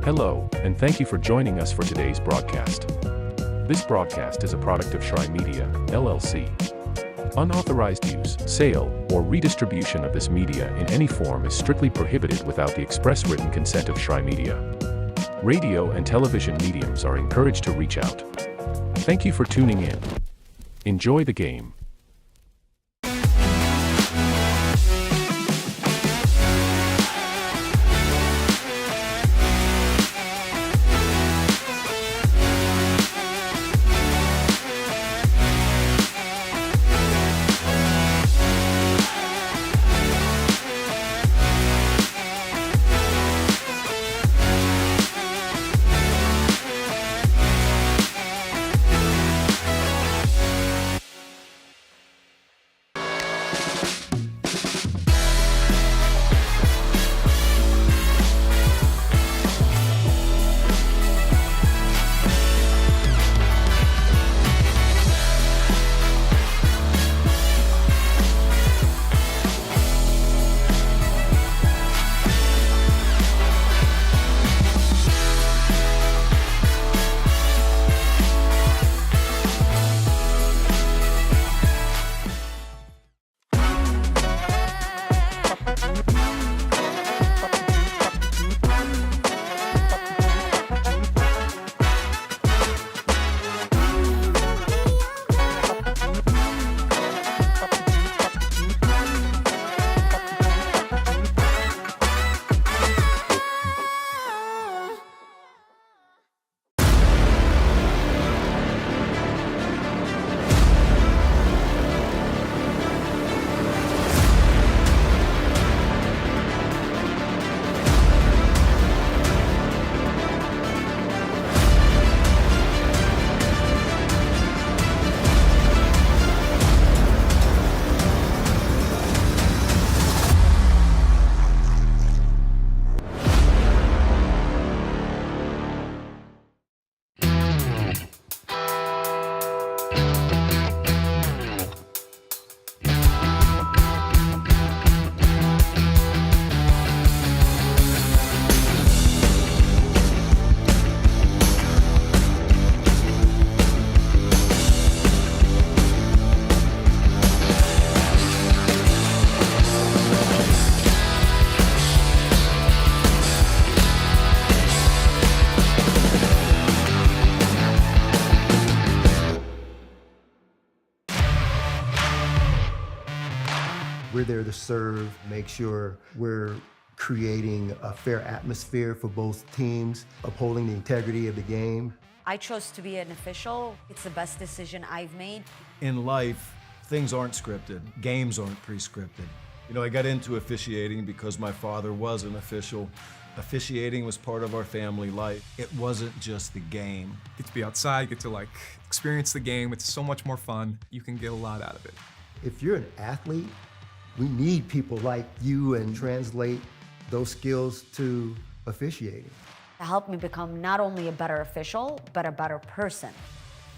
Hello, and thank you for joining us for today's broadcast. This broadcast is a product of Shrine Media, LLC. Unauthorized use, sale, or redistribution of this media in any form is strictly prohibited without the express written consent of Shrine Media. Radio and television mediums are encouraged to reach out. Thank you for tuning in. Enjoy the game. we're there to serve, make sure we're creating a fair atmosphere for both teams, upholding the integrity of the game. I chose to be an official. It's the best decision I've made. In life, things aren't scripted. Games aren't pre-scripted. You know, I got into officiating because my father was an official. Officiating was part of our family life. It wasn't just the game. Get to be outside, get to experience the game. It's so much more fun. You can get a lot out of it. If you're an athlete, we need people like you and translate those skills to officiating. It helped me become not only a better official, but a better person.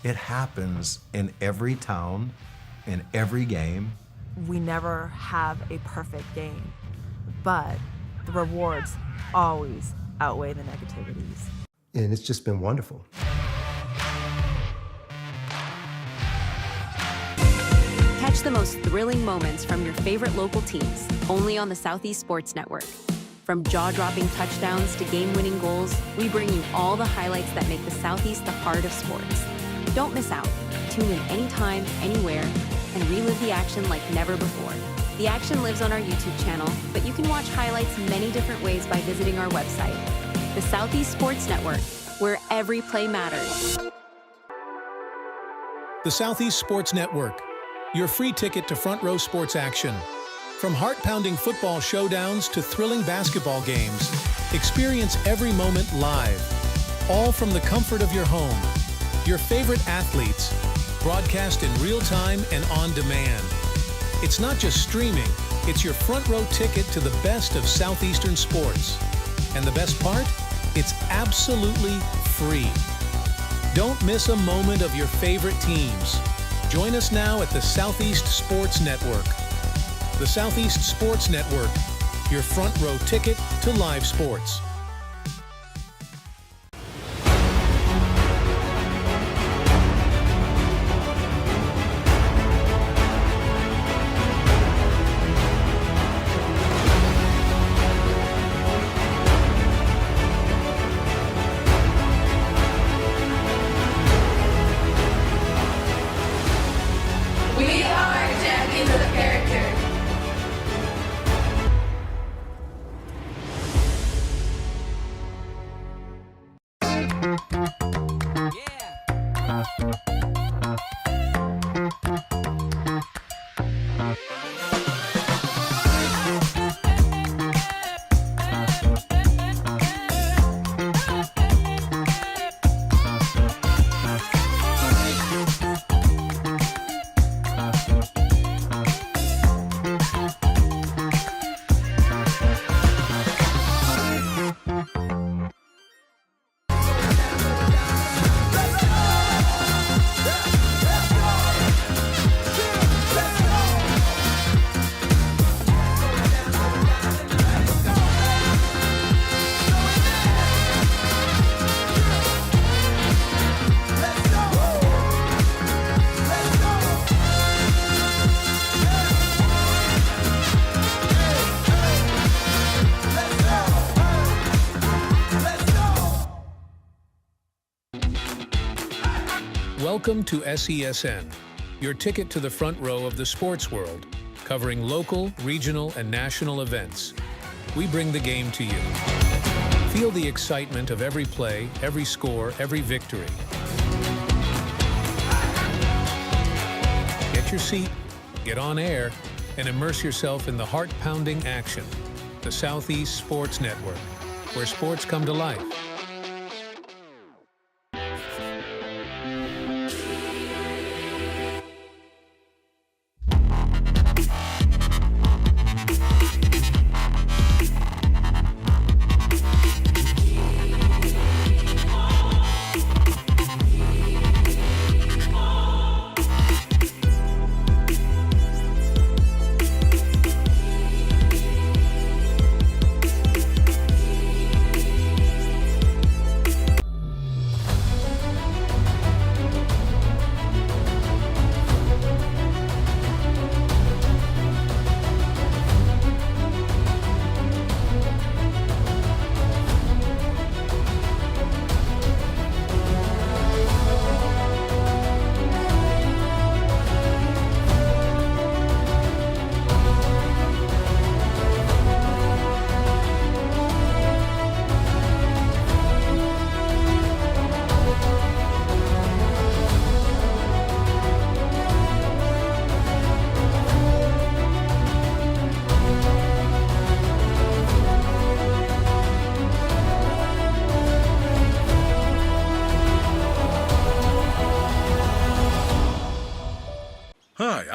It happens in every town, in every game. We never have a perfect game, but the rewards always outweigh the negativities. And it's just been wonderful. Catch the most thrilling moments from your favorite local teams, only on the Southeast Sports Network. From jaw-dropping touchdowns to game-winning goals, we bring you all the highlights that make the Southeast the heart of sports. Don't miss out. Tune in anytime, anywhere, and relive the action like never before. The action lives on our YouTube channel, but you can watch highlights many different ways by visiting our website. The Southeast Sports Network, where every play matters. The Southeast Sports Network, your free ticket to front row sports action. From heart-pounding football showdowns to thrilling basketball games, experience every moment live, all from the comfort of your home. Your favorite athletes, broadcast in real time and on demand. It's not just streaming, it's your front row ticket to the best of Southeastern sports. And the best part? It's absolutely free. Don't miss a moment of your favorite teams. Join us now at the Southeast Sports Network. The Southeast Sports Network, your front row ticket to live sports. We are champions of the character. Welcome to SESN, your ticket to the front row of the sports world, covering local, regional, and national events. We bring the game to you. Feel the excitement of every play, every score, every victory. Get your seat, get on air, and immerse yourself in the heart-pounding action. The Southeast Sports Network, where sports come to life.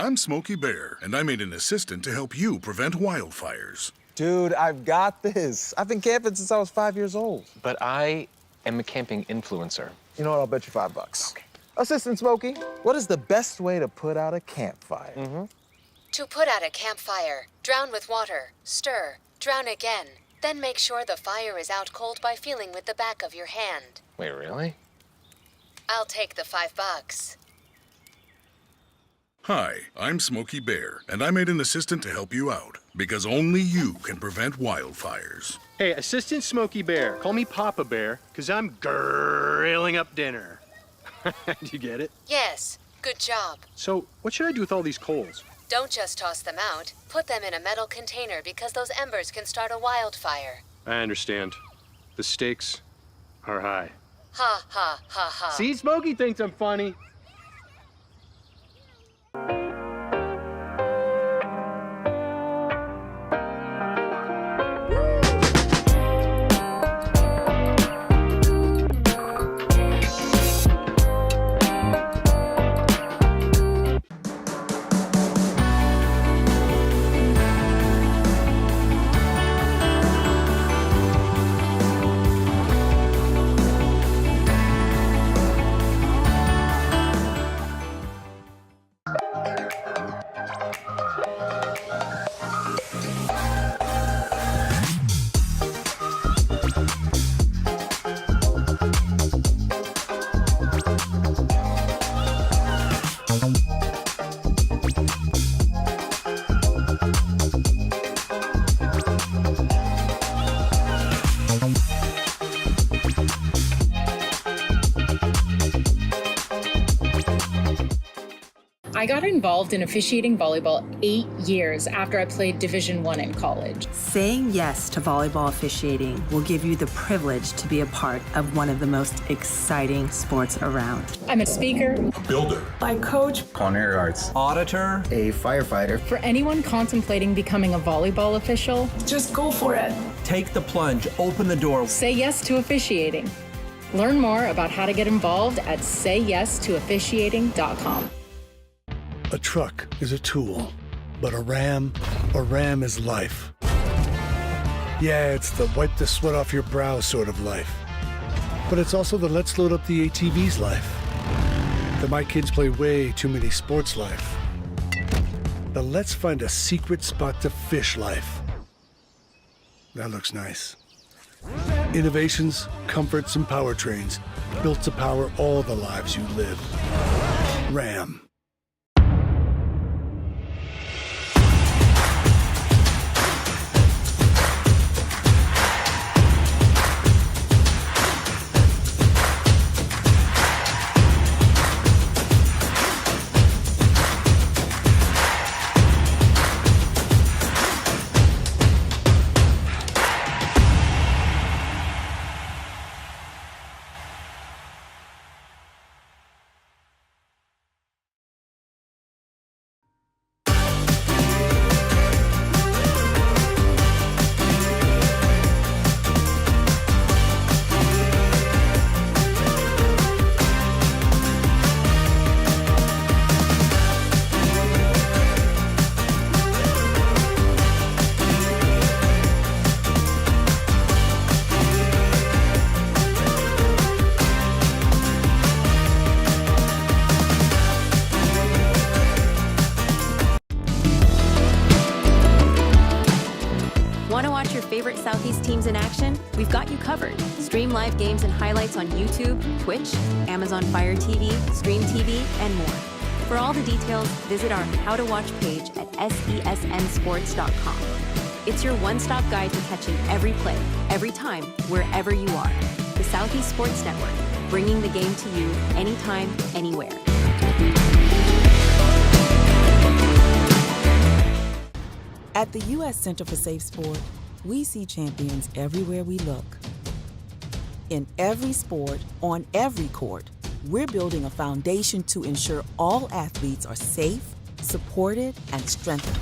I'm Smokey Bear, and I made an assistant to help you prevent wildfires. Dude, I've got this. I've been camping since I was 5 years old. But I am a camping influencer. You know what? I'll bet you $5. Okay. Assistant Smokey, what is the best way to put out a campfire? To put out a campfire, drown with water, stir, drown again. Then make sure the fire is out cold by feeling with the back of your hand. Wait, really? I'll take the $5. Hi, I'm Smokey Bear, and I made an assistant to help you out, because only you can prevent wildfires. Hey, Assistant Smokey Bear. Call me Papa Bear, because I'm grilling up dinner. Do you get it? Yes, good job. So, what should I do with all these coals? Don't just toss them out. Put them in a metal container because those embers can start a wildfire. I understand. The stakes are high. Ha, ha, ha, ha. See, Smokey thinks I'm funny. I got involved in officiating volleyball 8 years after I played Division I in college. Saying yes to volleyball officiating will give you the privilege to be a part of one of the most exciting sports around. I'm a speaker, A builder. I coach, Culinary arts. Auditor. A firefighter. For anyone contemplating becoming a volleyball official, just go for it. Take the plunge. Open the door. Say yes to officiating. Learn more about how to get involved at sayyes-to-officiating.com. A truck is a tool, but a ram is life. Yeah, it's the wipe the sweat off your brow sort of life. But it's also the let's load up the ATV's life. The my kids play way too many sports life. The let's find a secret spot to fish life. That looks nice. Innovations, comforts, and powertrains built to power all the lives you live. Ram. Want to watch your favorite Southeast teams in action? We've got you covered. Stream live games and highlights on YouTube, Twitch, Amazon Fire TV, Stream TV, and more. For all the details, visit our How to Watch page at sesnsports.com. It's your one-stop guide to catching every play, every time, wherever you are. The Southeast Sports Network, bringing the game to you anytime, anywhere. At the U.S. Center for Safe Sport, we see champions everywhere we look. In every sport, on every court, we're building a foundation to ensure all athletes are safe, supported, and strengthened.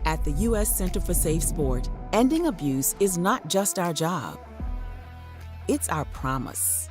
At the U.S. Center for Safe Sport, ending abuse is not just our job. It's our promise.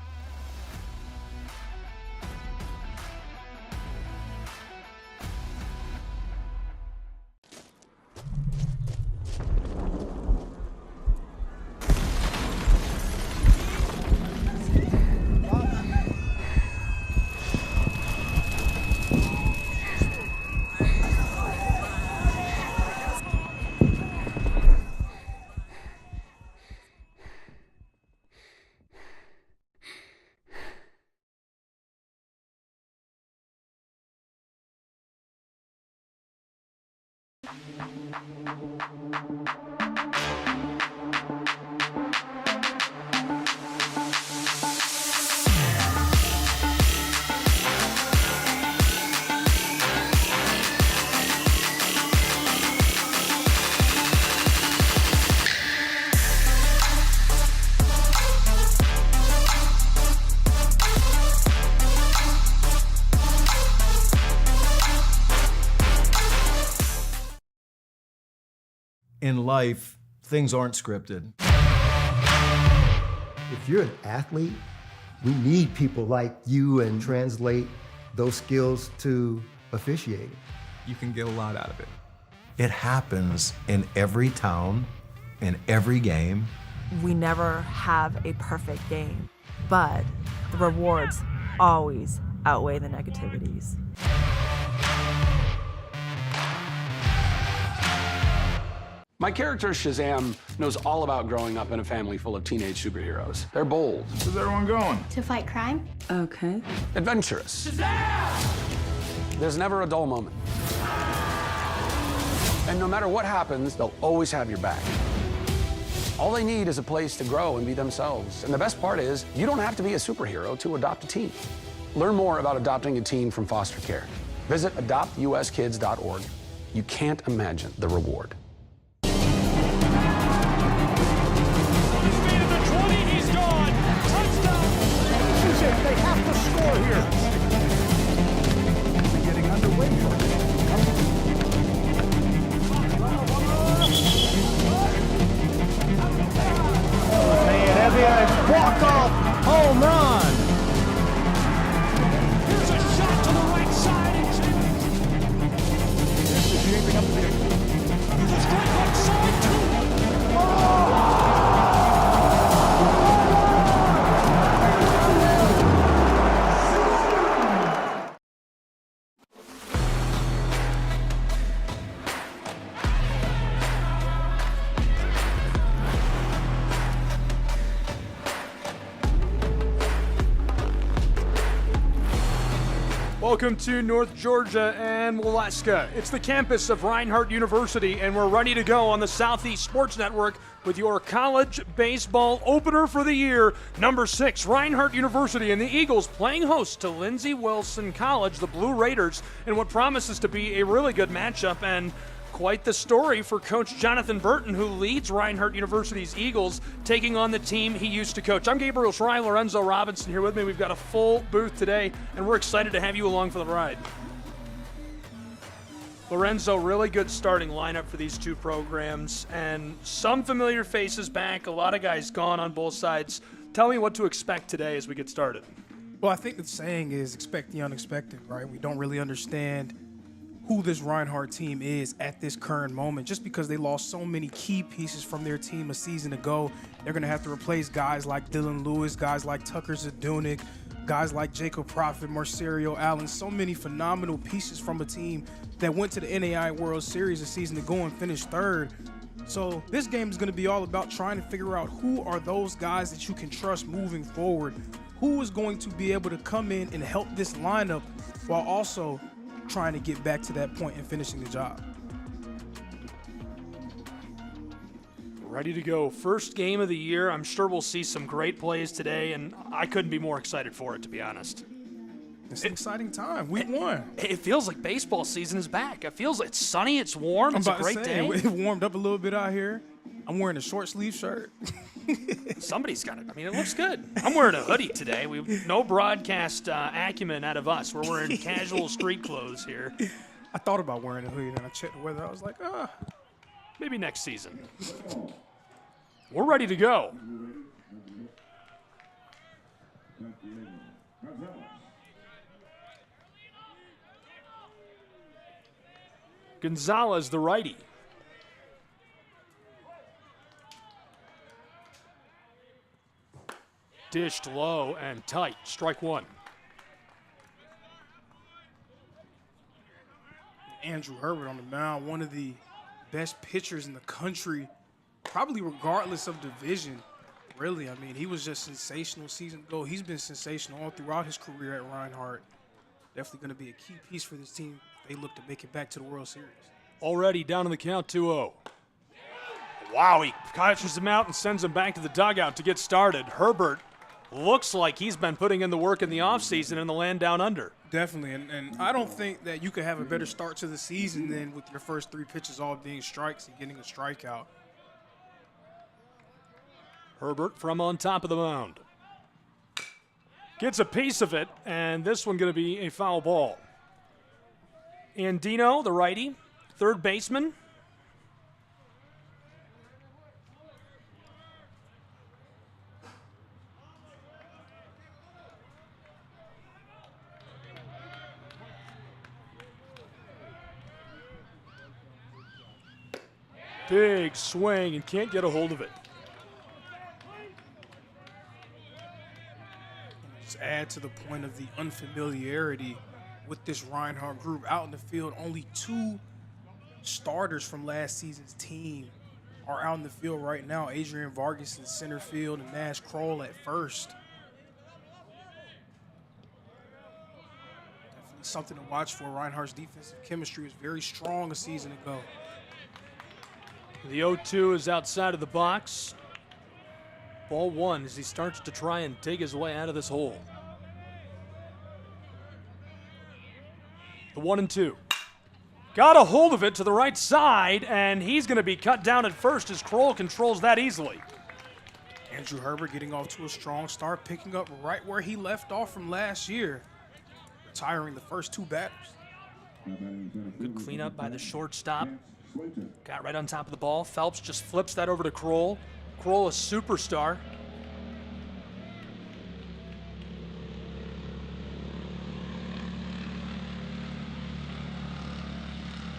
In life, things aren't scripted. If you're an athlete, we need people like you and translate those skills to officiating. You can get a lot out of it. It happens in every town, in every game. We never have a perfect game, but the rewards always outweigh the negativities. My character, Shazam, knows all about growing up in a family full of teenage superheroes. They're bold. Where's everyone going? To fight crime? Okay. Adventurous. Shazam! There's never a dull moment. And no matter what happens, they'll always have your back. All they need is a place to grow and be themselves. And the best part is, you don't have to be a superhero to adopt a teen. Learn more about adopting a teen from foster care. Visit adoptuskids.org. You can't imagine the reward. They have to score here. We're getting underway here. Walk-off home run. Here's a shot to the right side. This is shaping up to be a strike right side too. Oh! Welcome to North Georgia and Waleska. It's the campus of Reinhardt University, and we're ready to go on the Southeast Sports Network with your college baseball opener for the year. Number 6, Reinhardt University, and the Eagles playing host to Lindsey Wilson College, the Blue Raiders, in what promises to be a really good matchup and quite the story for Coach Jonathan Burton, who leads Reinhardt University's Eagles, taking on the team he used to coach. I'm Gabriel Schrei, Lorenzo Robinson here with me. We've got a full booth today, and we're excited to have you along for the ride. Lorenzo, really good starting lineup for these two programs, and some familiar faces back, a lot of guys gone on both sides. Tell me what to expect today as we get started. Well, I think the saying is expect the unexpected, right? We don't really understand who this Reinhardt team is at this current moment. Just because they lost so many key pieces from their team a season ago, they're going to have to replace guys like Dylan Lewis, guys like Tucker Zadunik, guys like Jacob Prophet, Marcerio Allen, so many phenomenal pieces from a team that went to the NAIA World Series a season ago and finished third. So this game is going to be all about trying to figure out who are those guys that you can trust moving forward, who is going to be able to come in and help this lineup while also trying to get back to that point and finishing the job. Ready to go. First game of the year. I'm sure we'll see some great plays today, and I couldn't be more excited for it, to be honest. It's an exciting time. Week one. It feels like baseball season is back. It feels it's sunny, it's warm, it's a great day. It warmed up a little bit out here. I'm wearing a short sleeve shirt. Somebody's got it. I mean, it looks good. I'm wearing a hoodie today. We've no broadcast acumen out of us. We're wearing casual street clothes here. I thought about wearing a hoodie, and I checked the weather. I was like, maybe next season. We're ready to go. Gonzalez, the righty. Dished low and tight. Strike one. Andrew Herbert on the mound, one of the best pitchers in the country, probably regardless of division. Really, I mean, he was just sensational season ago. He's been sensational all throughout his career at Reinhardt. Definitely going to be a key piece for this team. They look to make it back to the World Series. already down on the count 2-0. Wow, he catches him out and sends him back to the dugout to get started. Herbert looks like he's been putting in the work in the offseason in the land down under. Definitely, and I don't think that you could have a better start to the season than with your first 3 pitches all being strikes and getting a strikeout. Herbert from on top of the mound. Gets a piece of it, and this one going to be a foul ball. Andino, the righty, third baseman. Big swing and can't get a hold of it. Just add to the point of the unfamiliarity with this Reinhardt group out in the field. Only 2 starters from last season's team are out in the field right now. Adrian Vargas in center field and Nash Kroll at first. Definitely something to watch for. Reinhardt's defensive chemistry was very strong a season ago. The 0-2 is outside of the box. Ball 1 as he starts to try and dig his way out of this hole. The 1-2. Got a hold of it to the right side, and he's going to be cut down at first as Kroll controls that easily. Andrew Herbert getting off to a strong start, picking up right where he left off from last year, retiring the first 2 batters. Good cleanup by the shortstop. Got right on top of the ball. Phelps just flips that over to Kroll. Kroll, a superstar.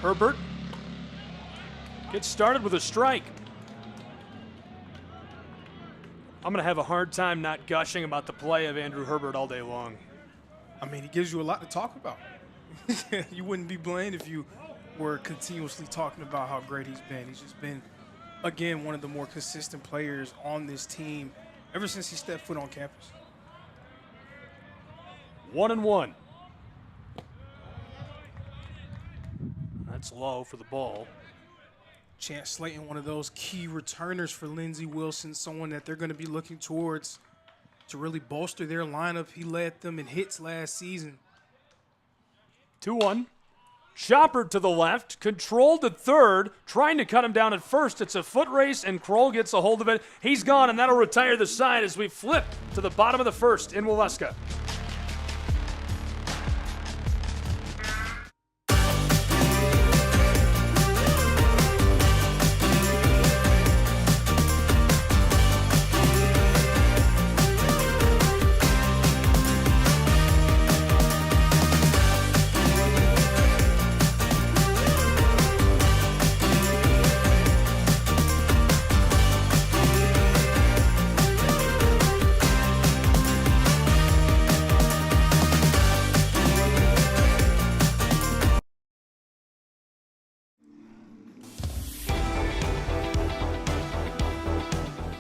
Herbert gets started with a strike. I'm going to have a hard time not gushing about the play of Andrew Herbert all day long. I mean, he gives you a lot to talk about. You wouldn't be blamed if you were continuously talking about how great he's been. He's just been, again, one of the more consistent players on this team ever since he stepped foot on campus. 1-1. That's low for the ball. Chance Slayton, one of those key returners for Lindsey Wilson, someone that they're going to be looking towards to really bolster their lineup. He led them in hits last season. 2-1. Chopper to the left, controlled at third, trying to cut him down at first. It's a foot race, and Kroll gets a hold of it. He's gone, and that'll retire the side as we flip to the bottom of the first in Waleska.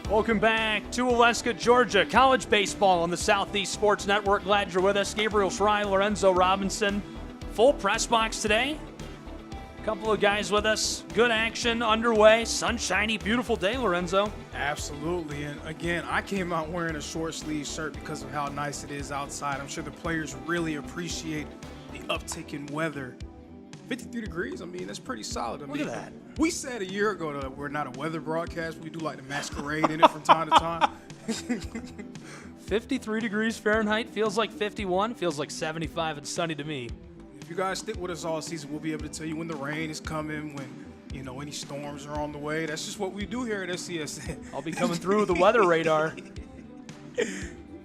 Welcome back to Waleska, Georgia. College baseball on the Southeast Sports Network. Glad you're with us. Gabriel Schrei, Lorenzo Robinson. Full press box today. A couple of guys with us. Good action underway. Sunshiny, beautiful day, Lorenzo. Absolutely. And again, I came out wearing a short sleeve shirt because of how nice it is outside. I'm sure the players really appreciate the uptick in weather. 53 degrees, I mean, that's pretty solid. Look at that. We said a year ago that we're not a weather broadcast. We do like to masquerade in it from time to time. 53 degrees Fahrenheit. Feels like 51. Feels like 75 and sunny to me. If you guys stick with us all season, we'll be able to tell you when the rain is coming, when, you know, any storms are on the way. That's just what we do here at SCSN. I'll be coming through with the weather radar.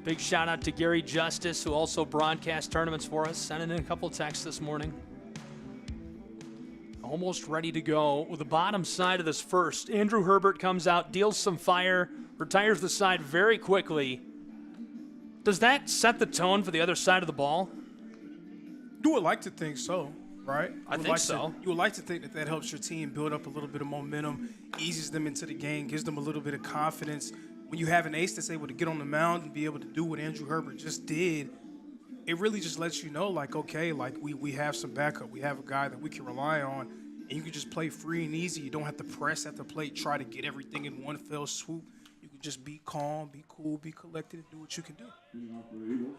Big shout out to Gary Justice, who also broadcast tournaments for us. Sending in a couple texts this morning. Almost ready to go with the bottom side of this first. Andrew Herbert comes out, deals some fire, retires the side very quickly. Does that set the tone for the other side of the ball? You would like to think so, right? I think so. You would like to think that that helps your team build up a little bit of momentum, eases them into the game, gives them a little bit of confidence. When you have an ace that's able to get on the mound and be able to do what Andrew Herbert just did, it really just lets you know, like, okay, like we have some backup. We have a guy that we can rely on And you can just play free and easy. You don't have to press at the plate, try to get everything in one fell swoop. You can just be calm, be cool, be collected, and do what you can do.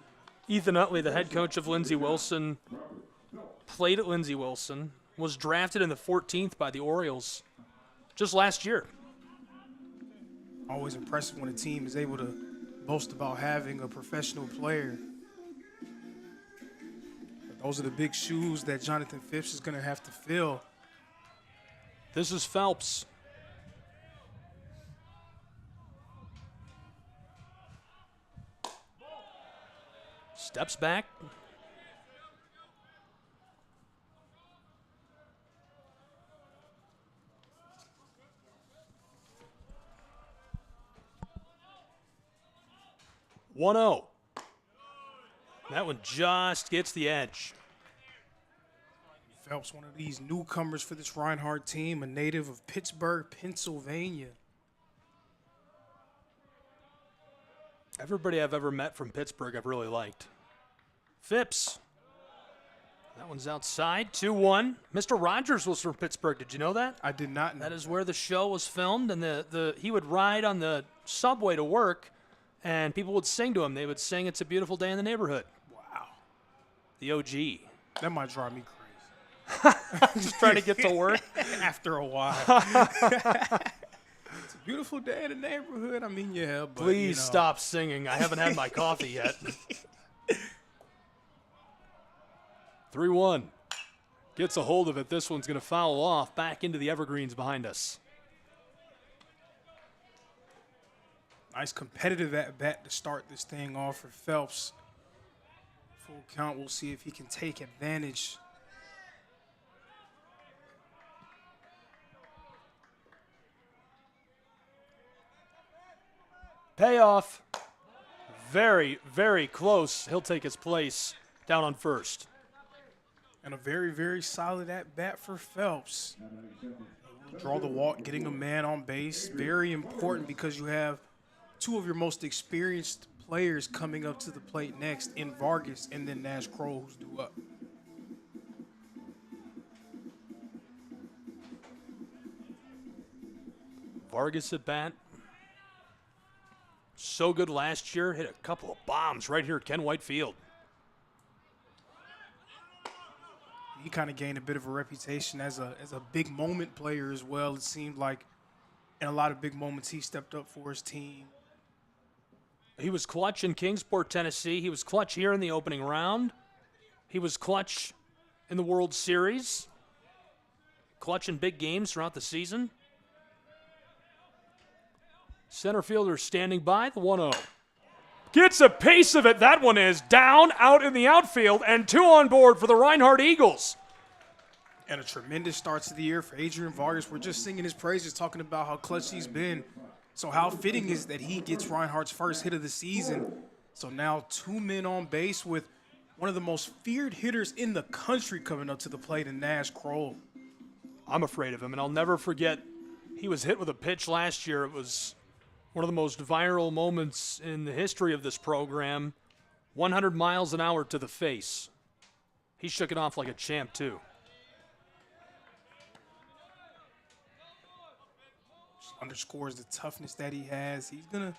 Ethan Utley, the head coach of Lindsey Wilson, played at Lindsey Wilson, was drafted in the 14th by the Orioles just last year. Always impressive when a team is able to boast about having a professional player. But those are the big shoes that Jonathan Phipps is going to have to fill. This is Phelps. Steps back. One-0. That one just gets the edge. Phelps, one of these newcomers for this Reinhardt team, a native of Pittsburgh, Pennsylvania. Everybody I've ever met from Pittsburgh I've really liked. Phipps. That one's outside. 2-1. Mr. Rogers was from Pittsburgh. Did you know that? I did not know. That is where the show was filmed, and he would ride on the subway to work, and people would sing to him. They would sing "It's a Beautiful Day in the Neighborhood." Wow. The OG. That might drive me crazy. Just trying to get to work? After a while. It's a beautiful day in the neighborhood. I mean, yeah, but Please stop singing. I haven't had my coffee yet. 3-1. Gets a hold of it. This one's going to foul off back into the evergreens behind us. Nice competitive at-bat to start this thing off for Phelps. Full count. We'll see if he can take advantage. Payoff. Very, very close. He'll take his place down on first. And a very, very solid at-bat for Phelps. Draw the walk, getting a man on base. Very important because you have two of your most experienced players coming up to the plate next in Vargas and then Nash Kroll, who's due up. Vargas at bat. So good last year. Hit a couple of bombs right here at Ken White Field. He kind of gained a bit of a reputation as a big moment player as well. It seemed like in a lot of big moments he stepped up for his team. He was clutch in Kingsport, Tennessee. He was clutch here in the opening round. He was clutch in the World Series. Clutch in big games throughout the season. Center fielder standing by, the 1-0. Gets a piece of it. That one is down, out in the outfield, and 2 on board for the Reinhardt Eagles. And a tremendous start to the year for Adrian Vargas. We're just singing his praises, talking about how clutch he's been. So how fitting is that he gets Reinhardt's first hit of the season. So now 2 men on base with one of the most feared hitters in the country coming up to the plate in Nash Kroll. I'm afraid of him, and I'll never forget he was hit with a pitch last year. It was one of the most viral moments in the history of this program. 100 miles an hour to the face. He shook it off like a champ, too. Just underscores the toughness that he has. He's going to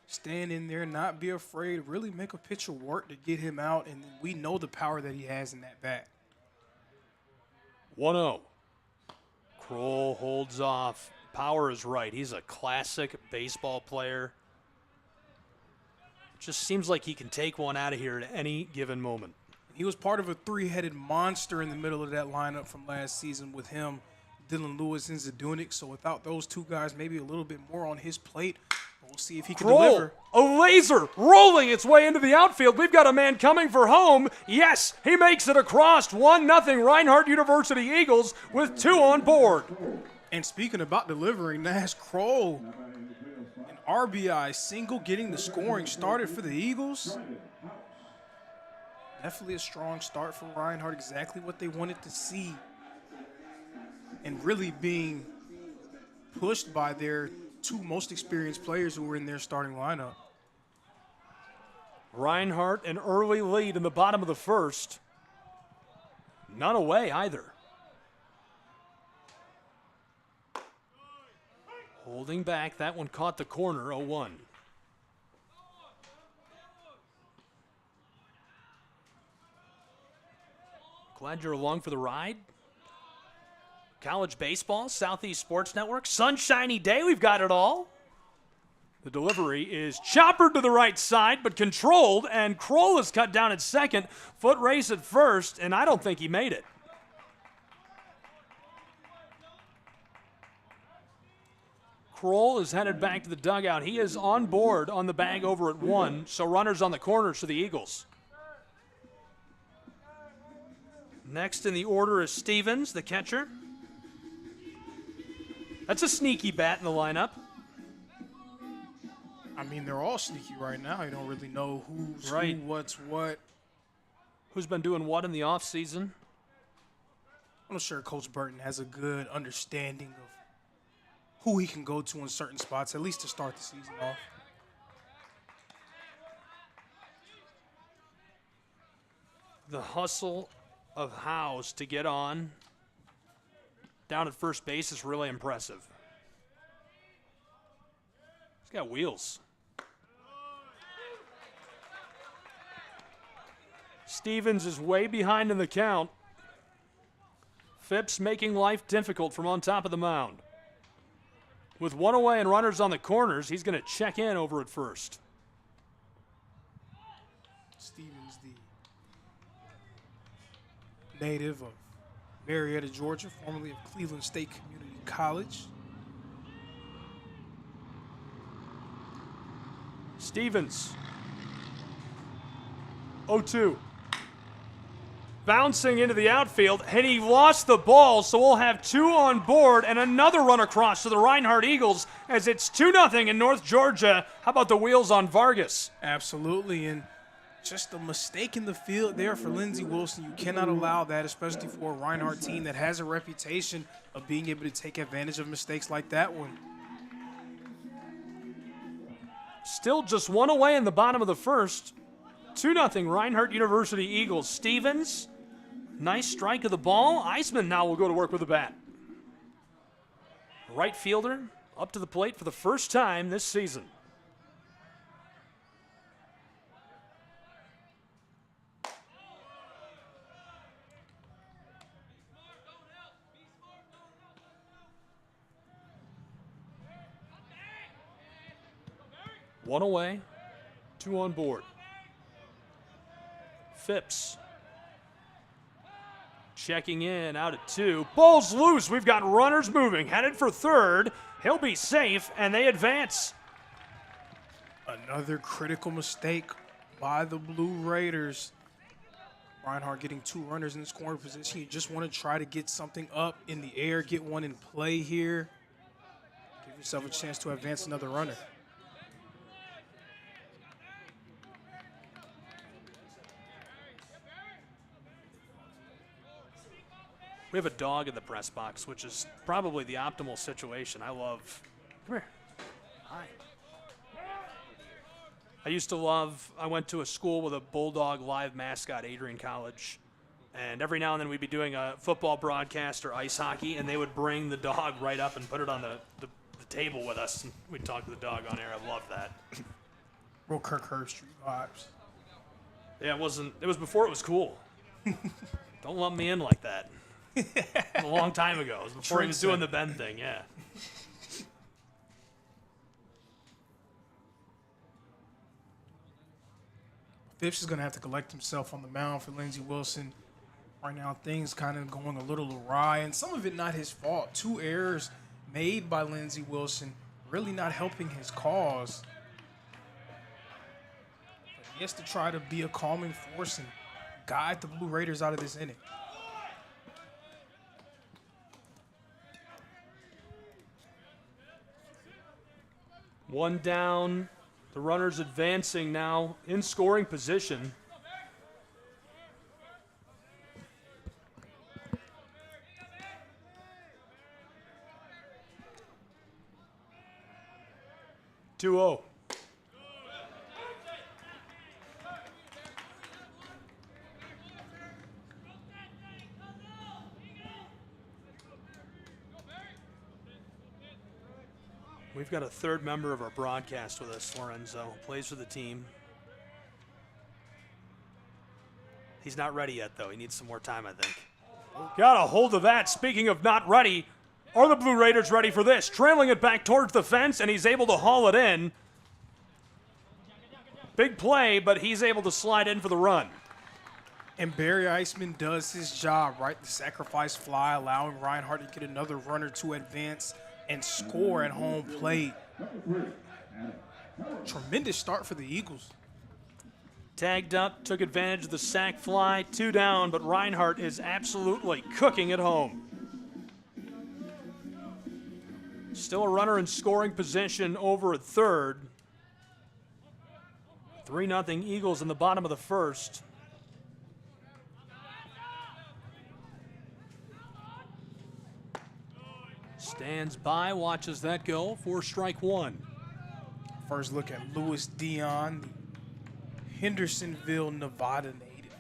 stand in there, not be afraid, really make a pitcher work to get him out, and we know the power that he has in that bat. 1-0. Kroll holds off. Power is right. He's a classic baseball player. Just seems like he can take one out of here at any given moment. He was part of a 3-headed monster in the middle of that lineup from last season with him, Dylan Lewis, and Zadunik. So without those two guys, maybe a little bit more on his plate. We'll see if he can deliver. A laser rolling its way into the outfield. We've got a man coming for home. Yes, he makes it across. 1-0 Reinhardt University Eagles with 2 on board. And speaking about delivering, Nash Kroll, an RBI single, getting the scoring started for the Eagles. Definitely a strong start for Reinhardt, exactly what they wanted to see. And really being pushed by their 2 most experienced players who were in their starting lineup. Reinhardt, an early lead in the bottom of the first. None away either. Holding back, that one caught the corner, 0-1. Glad you're along for the ride. College baseball, Southeast Sports Network, sunshiny day, we've got it all. The delivery is choppered to the right side, but controlled, and Kroll is cut down at second. Foot race at first, and I don't think he made it. Kroll is headed back to the dugout. He is on board on the bag over at 1, so runners on the corners for the Eagles. Next in the order is Stevens, the catcher. That's a sneaky bat in the lineup. I mean, they're all sneaky right now. You don't really know who's right. who, what's what. Who's been doing what in the offseason? I'm sure Coach Burton has a good understanding of who he can go to in certain spots, at least to start the season off. The hustle of Howes to get on down at first base is really impressive. He's got wheels. Stevens is way behind in the count. Phipps making life difficult from on top of the mound. With one away and runners on the corners, he's going to check in over at first. Stevens, the native of Marietta, Georgia, formerly of Cleveland State Community College. Stevens. 0-2. Bouncing into the outfield, and he lost the ball, so we'll have 2 on board and another run across to the Reinhardt Eagles as it's 2-0 in North Georgia. How about the wheels on Vargas? Absolutely, and just a mistake in the field there for Lindsey Wilson. You cannot allow that, especially for a Reinhardt team that has a reputation of being able to take advantage of mistakes like that one. Still just 1 away in the bottom of the first. 2-0 Reinhardt University Eagles. Stevens, nice strike of the ball. Eisman now will go to work with the bat. Right fielder up to the plate for the first time this season. One away, 2 on board. Phipps checking in out at 2. Ball's loose. We've got runners moving. Headed for third. He'll be safe, and they advance. Another critical mistake by the Blue Raiders. Reinhardt getting 2 runners in the scoring position. You just want to try to get something up in the air, get one in play here. Give yourself a chance to advance another runner. We have a dog in the press box, which is probably the optimal situation. I love. Come here. Hi. I went to a school with a bulldog live mascot, Adrian College. And every now and then we'd be doing a football broadcast or ice hockey, and they would bring the dog right up and put it on the table with us. And we'd talk to the dog on air. I love that. Real Kirk Herbstreit vibes. Yeah, it was before it was cool. Don't lump me in like that. A long time ago. It was before he was doing the Ben thing, yeah. Phipps is going to have to collect himself on the mound for Lindsey Wilson. Right now, things kind of going a little awry, and some of it not his fault. 2 errors made by Lindsey Wilson, really not helping his cause. But he has to try to be a calming force and guide the Blue Raiders out of this inning. One down. The runners advancing now in scoring position. Two-0. We've got a third member of our broadcast with us, Lorenzo. Plays for the team. He's not ready yet, though. He needs some more time, I think. Got a hold of that. Speaking of not ready, are the Blue Raiders ready for this? Trailing it back towards the fence, and he's able to haul it in. Big play, but he's able to slide in for the run. And Barry Iceman does his job, right? The sacrifice fly, allowing Reinhardt to get another runner to advance and score at home plate. Tremendous start for the Eagles. Tagged up, took advantage of the sack fly, 2 down, but Reinhardt is absolutely cooking at home. Still a runner in scoring position over at third. 3-0 Eagles in the bottom of the first. Stands by, watches that go for strike one. First look at Louis Dion, the Hendersonville, Nevada native.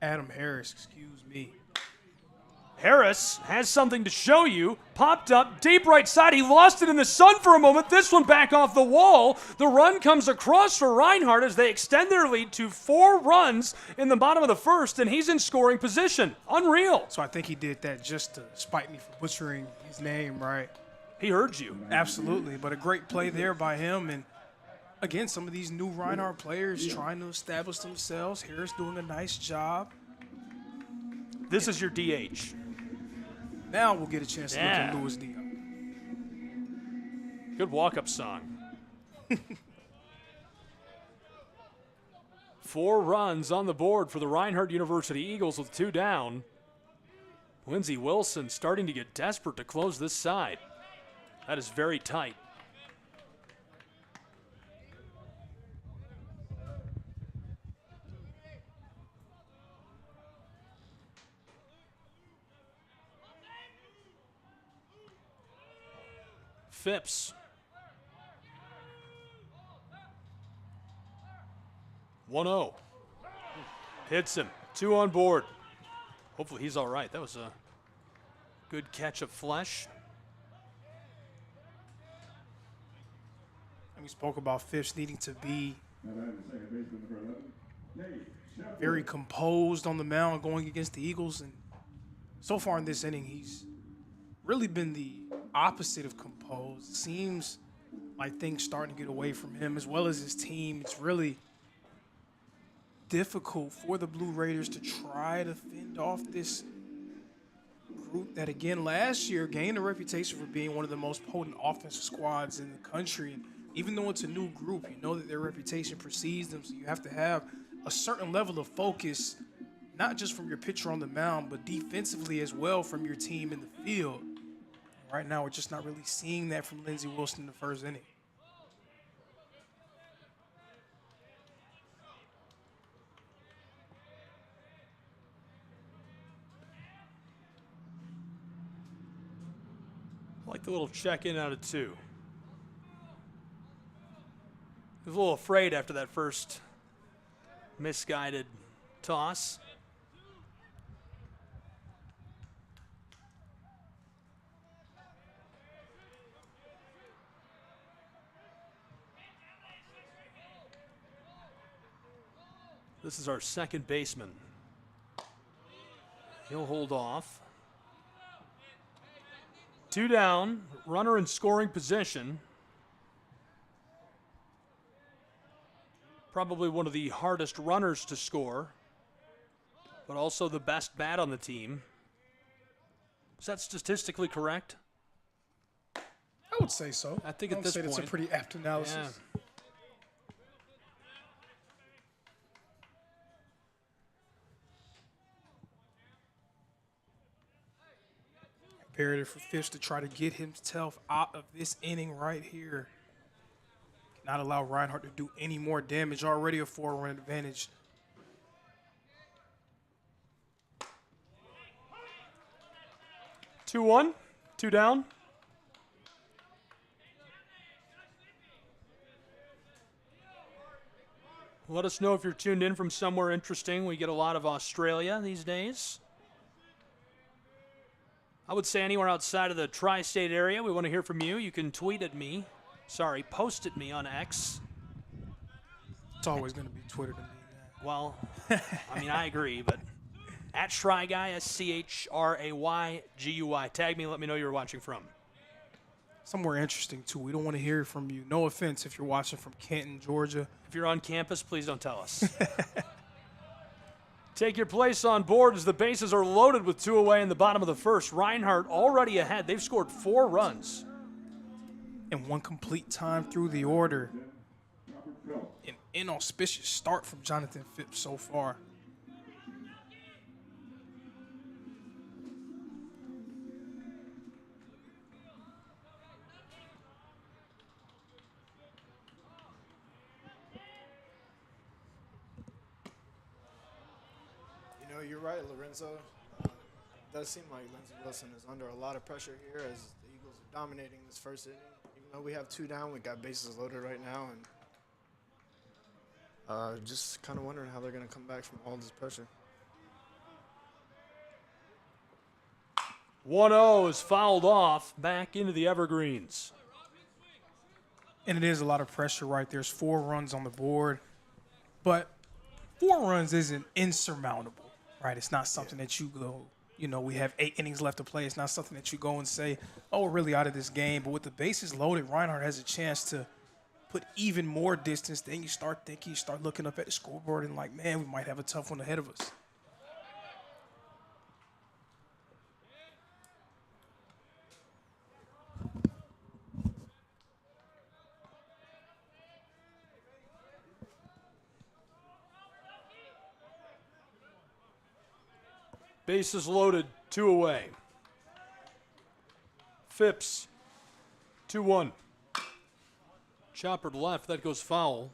Adam Harris, excuse me. Harris has something to show you. Popped up deep right side. He lost it in the sun for a moment. This one back off the wall. The run comes across for Reinhardt as they extend their lead to 4 runs in the bottom of the first, and he's in scoring position. Unreal. So I think he did that just to spite me for butchering his name, right? He heard you. Absolutely, but a great play there by him. And again, some of these new Reinhardt players trying to establish themselves. Harris doing a nice job. This is your DH. Now we'll get a chance to look at Louis Dion. Good walk-up song. 4 runs on the board for the Reinhardt University Eagles with 2 down. Lindsey Wilson starting to get desperate to close this side. That is very tight. Phipps. 1-0. Hits him. 2 on board. Hopefully he's all right. That was a good catch of flesh. And we spoke about Phipps needing to be very composed on the mound going against the Eagles. And so far in this inning, he's really been the opposite of composed. Seems like things starting to get away from him as well as his team. It's really difficult for the Blue Raiders to try to fend off this group that, again, last year gained a reputation for being one of the most potent offensive squads in the country. And even though it's a new group, you know that their reputation precedes them, so you have to have a certain level of focus, not just from your pitcher on the mound, but defensively as well from your team in the field. Right now, we're just not really seeing that from Lindsey Wilson in the first inning. I like the little check-in out of 2. He was a little afraid after that first misguided toss. This is our second baseman. He'll hold off. 2 down, runner in scoring position. Probably one of the hardest runners to score, but also the best bat on the team. Is that statistically correct? I would say so. I think at this point, it's a pretty apt analysis. Yeah. Imperative for Phipps to try to get himself out of this inning right here. Cannot allow Reinhardt to do any more damage. Already a 4-run advantage. 2-1, 2 down. Let us know if you're tuned in from somewhere interesting. We get a lot of Australia these days. I would say anywhere outside of the tri-state area, we want to hear from you. You can tweet at me. Sorry, post at me on X. It's always going to be Twitter to me, man. Well, I mean, I agree, but at Schry Guy, SCHRAYGUY. Tag me and let me know you're watching from. Somewhere interesting, too. We don't want to hear from you. No offense if you're watching from Canton, Georgia. If you're on campus, please don't tell us. Take your place on board as the bases are loaded with 2 away in the bottom of the first. Reinhardt already ahead. They've scored 4 runs. And 1 complete time through the order. An inauspicious start from Jonathan Phipps so far. You're right, Lorenzo. It does seem like Lindsey Wilson is under a lot of pressure here as the Eagles are dominating this first inning. Even though we have 2 down, we got bases loaded right now, and just kind of wondering how they're going to come back from all this pressure. 1-0 is fouled off back into the Evergreens. And it is a lot of pressure, right? There's 4 runs on the board, but 4 runs isn't insurmountable. Right, it's not something that you go, we have 8 innings left to play. It's not something that you go and say, oh, we're really out of this game. But with the bases loaded, Reinhardt has a chance to put even more distance. Then you start thinking, you start looking up at the scoreboard and like, man, we might have a tough one ahead of us. Bases loaded, 2 away. Phipps, 2-1. Chopper to left, that goes foul.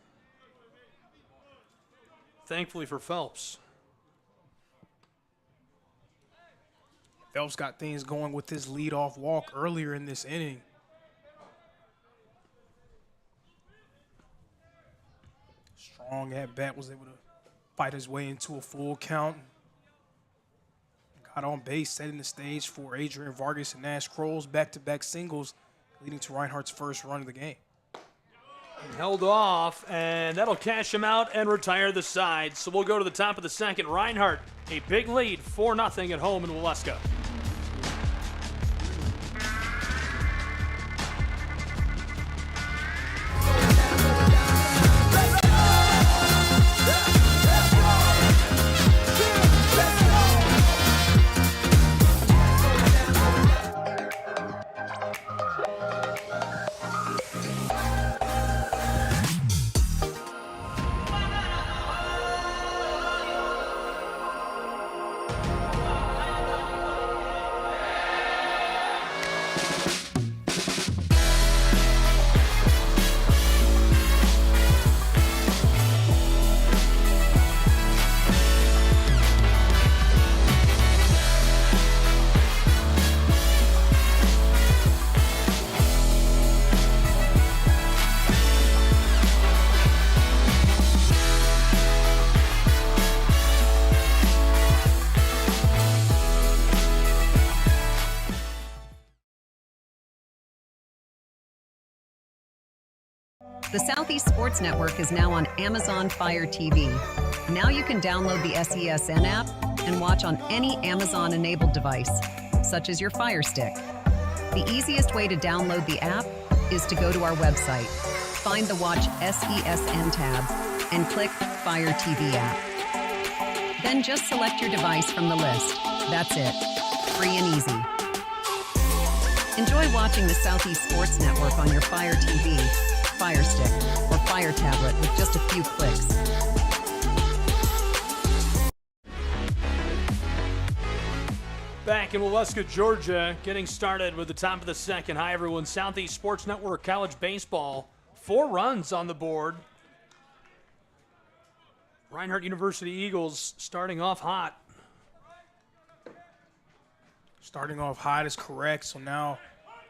Thankfully for Phelps. Phelps got things going with his leadoff walk earlier in this inning. Strong at bat, was able to fight his way into a full count. Got on base, setting the stage for Adrian Vargas and Nash Kroll's back-to-back singles, leading to Reinhardt's first run of the game. Held off, and that'll cash him out and retire the side. So we'll go to the top of the second. Reinhardt, a big lead, 4-0 at home in Waleska. The Southeast Sports Network is now on Amazon Fire TV. Now you can download the SESN app and watch on any Amazon-enabled device, such as your Fire Stick. The easiest way to download the app is to go to our website, find the Watch SESN tab, and click Fire TV app. Then just select your device from the list. That's it. Free and easy. Enjoy watching the Southeast Sports Network on your Fire TV, Fire Stick, or Fire tablet with just a few clicks. Back in Waleska, Georgia, getting started with the top of the second. Hi, everyone. Southeast Sports Network College Baseball. 4 runs on the board. Reinhardt University Eagles starting off hot. Starting off hot is correct. So now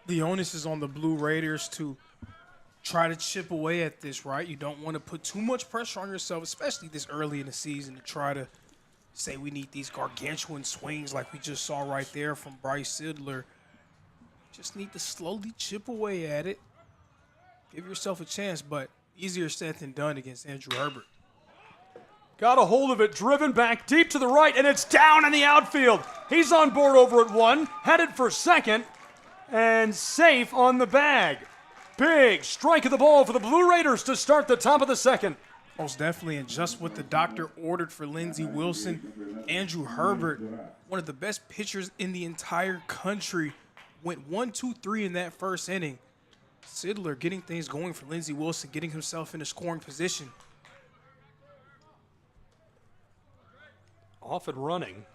the onus is on the Blue Raiders to try to chip away at this, right? You don't want to put too much pressure on yourself, especially this early in the season, to try to say we need these gargantuan swings like we just saw right there from Bryce Sidler. Just need to slowly chip away at it. Give yourself a chance, but easier said than done against Andrew Herbert. Got a hold of it, driven back deep to the right, and it's down in the outfield. He's on board over at 1, headed for second, and safe on the bag. Big strike of the ball for the Blue Raiders to start the top of the second. Most definitely, and just what the doctor ordered for Lindsey Wilson, Andrew Herbert, one of the best pitchers in the entire country, went 1-2-3 in that first inning. Sidler getting things going for Lindsey Wilson, getting himself in a scoring position. Off and running.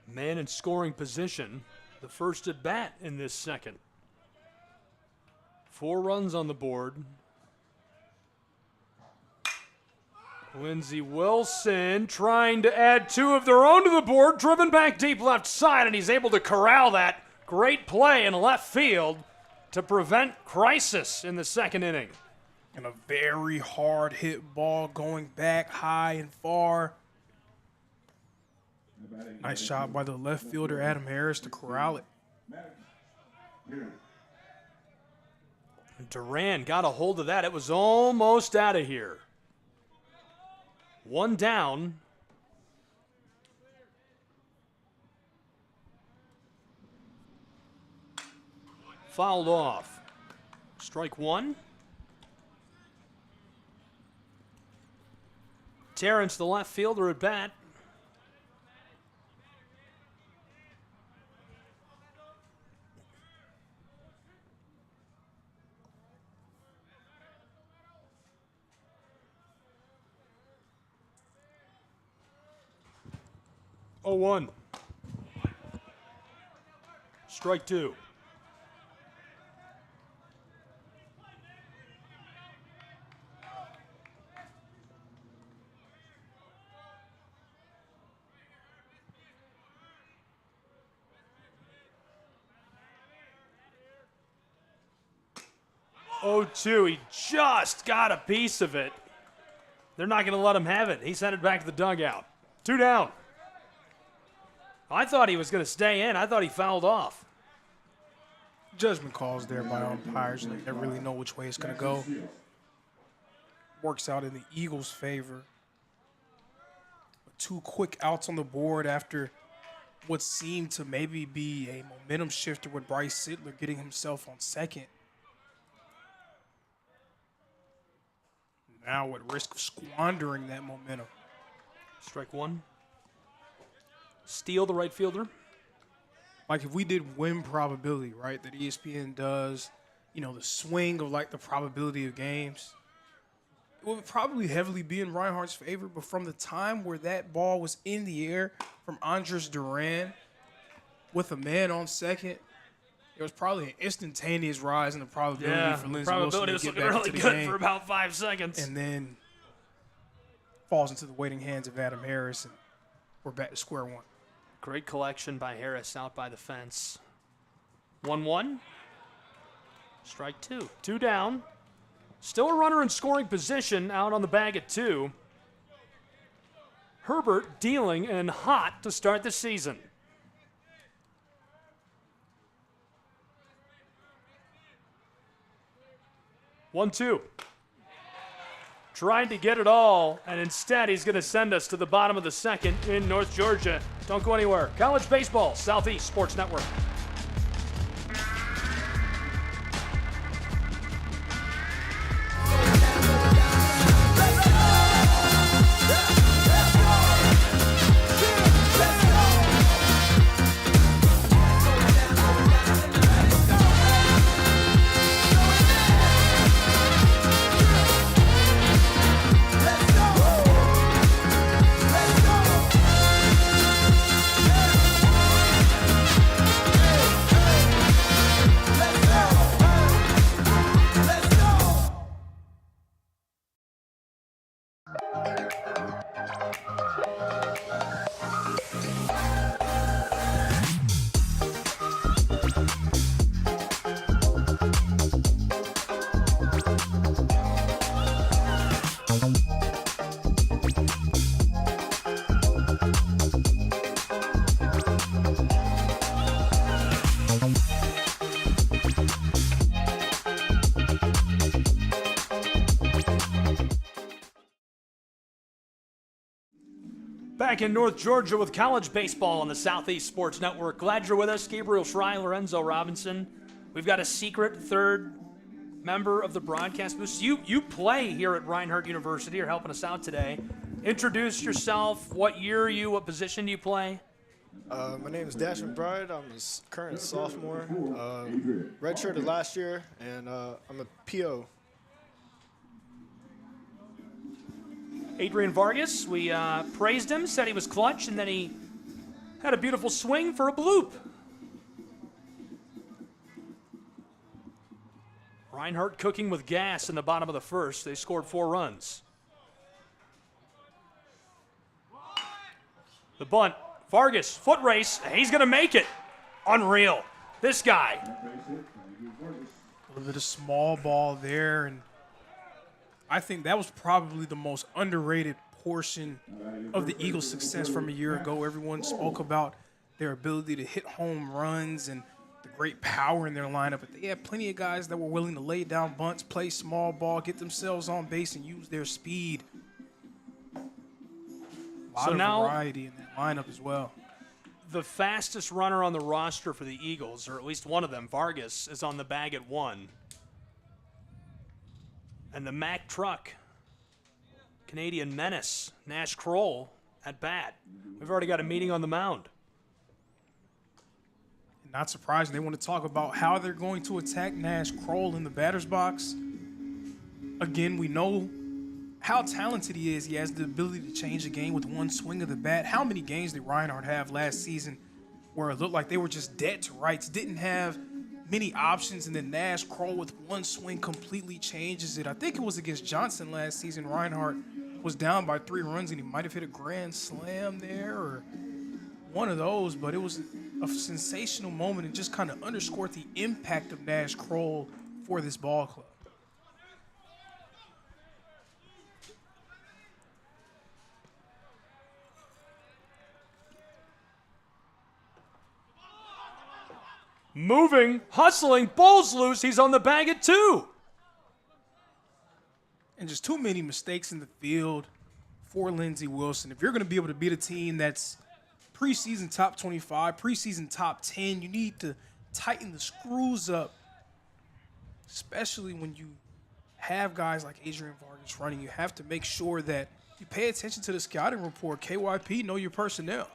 Man in scoring position. The first at bat in this second. 4 runs on the board. Lindsey Wilson trying to add 2 of their own to the board. Driven back deep left side, and he's able to corral that. Great play in left field to prevent crisis in the second inning. And a very hard hit ball going back high and far. Nice shot by the left fielder, Adam Harris, to corral it. Duran got a hold of that. It was almost out of here. 1 down. Fouled off. Strike 1. Terrence, the left fielder, at bat. Oh, 1. Strike 2. Oh, 2. He just got a piece of it. They're not going to let him have it. He's headed back to the dugout. 2 down. I thought he was going to stay in. I thought he fouled off. Judgment calls there by umpires. They never really know which way it's going to go. Works out in the Eagles' favor. 2 quick outs on the board after what seemed to maybe be a momentum shifter with Bryce Sidler getting himself on second. Now at risk of squandering that momentum. Strike 1. Steal the right fielder. Like if we did win probability, right, that ESPN does, you know, the swing of like the probability of games, it would probably heavily be in Reinhardt's favor. But from the time where that ball was in the air from Andres Duran with a man on second, there was probably an instantaneous rise in the probability for Lindsey Wilson to get back into the game. For about 5 seconds. And then falls into the waiting hands of Adam Harris, and we're back to square one. Great collection by Harris out by the fence. 1-1. Strike 2. 2 down. Still a runner in scoring position out on the bag at 2. Herbert dealing and hot to start the season. One, 2. Trying to get it all, and instead he's going to send us to the bottom of the second in North Georgia. Don't go anywhere. College baseball, Southeast Sports Network. Back in North Georgia with college baseball on the Southeast Sports Network. Glad you're with us. Gabriel Schrei, Lorenzo Robinson. We've got a secret third member of the broadcast booth. You play here at Reinhardt University. You're helping us out today. Introduce yourself. What year are you? What position do you play? My name is Dash McBride. I'm a current sophomore. Redshirted last year, and I'm a PO. Adrian Vargas, we praised him, said he was clutch, and then he had a beautiful swing for a bloop. Reinhardt cooking with gas in the bottom of the first. They scored 4 runs. The bunt. Vargas, foot race. He's going to make it. Unreal. This guy. A little bit of small ball there, and I think that was probably the most underrated portion of the Eagles' success from a year ago. Everyone spoke about their ability to hit home runs and the great power in their lineup. But they had plenty of guys that were willing to lay down bunts, play small ball, get themselves on base, and use their speed. A lot of variety in that lineup as well. The fastest runner on the roster for the Eagles, or at least one of them, Vargas, is on the bag at 1. And the Mack truck, Canadian menace, Nash Kroll at bat. We've already got a meeting on the mound. Not surprising. They want to talk about how they're going to attack Nash Kroll in the batter's box. Again, we know how talented he is. He has the ability to change the game with one swing of the bat. How many games did Reinhardt have last season where it looked like they were just dead to rights, didn't have many options, and then Nash Kroll with one swing completely changes it. I think it was against Johnson last season. Reinhardt was down by 3 runs, and he might have hit a grand slam there or one of those, but it was a sensational moment and just kind of underscored the impact of Nash Kroll for this ball club. Moving, hustling, ball's loose. He's on the bag at 2. And just too many mistakes in the field for Lindsey Wilson. If you're going to be able to beat a team that's preseason top 25, preseason top 10, you need to tighten the screws up, especially when you have guys like Adrian Vargas running. You have to make sure that you pay attention to the scouting report. KYP, know your personnel.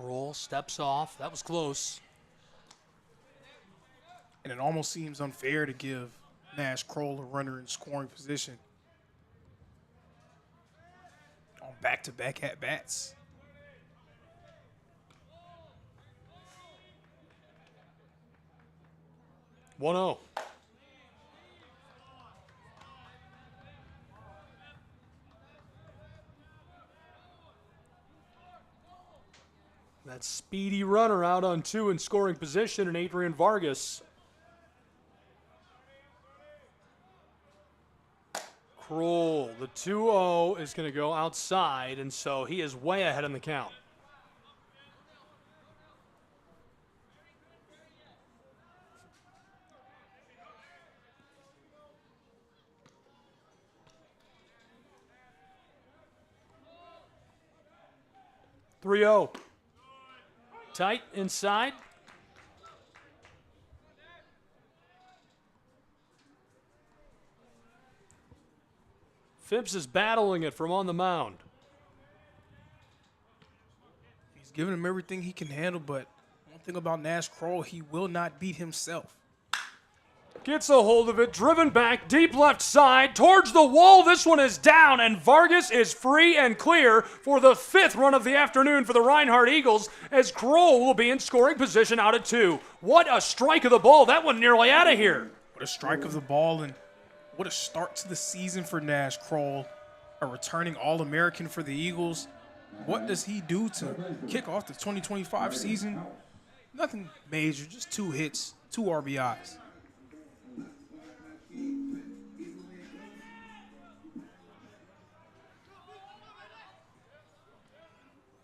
Kroll steps off. That was close. And it almost seems unfair to give Nash Kroll a runner in scoring position on back-to-back at-bats. One 1-0. That speedy runner out on 2 in scoring position, and Adrian Vargas. Kroll, the 2-0 is going to go outside, and so he is way ahead in the count. (3-0). Tight inside. Phipps is battling it from on the mound. He's giving him everything he can handle, but one thing about Nash Kroll, he will not beat himself. Gets a hold of it, driven back, deep left side, towards the wall. This one is down, and Vargas is free and clear for the 5th run of the afternoon for the Reinhardt Eagles, as Kroll will be in scoring position out at 2. What a strike of the ball. That one nearly out of here. What a strike of the ball, and what a start to the season for Nash Kroll, a returning All-American for the Eagles. What does he do to kick off the 2025 season? Nothing major, just 2 hits, 2 RBIs.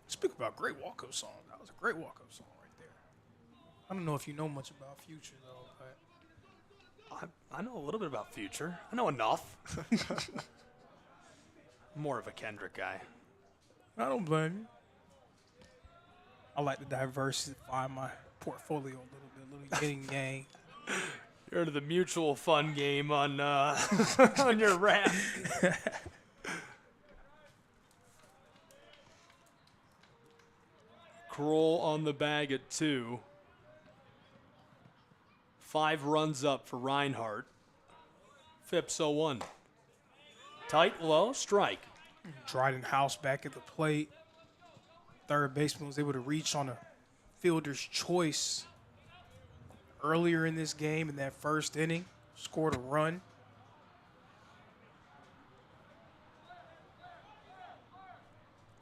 Speak about great walk-up song. That was a great walk-up song right there. I don't know if you know much about Future, though, but I know a little bit about Future. I know enough. More of a Kendrick guy. I don't blame you. I like to diversify my portfolio a little yin yang. You're into the mutual fun game on on your rap. Kroll on the bag at 2. 5 runs up for Reinhardt. Phipps 0-1. Tight, low, strike. Dryden House back at the plate. Third baseman was able to reach on a fielder's choice earlier in this game in that first inning. Scored a run.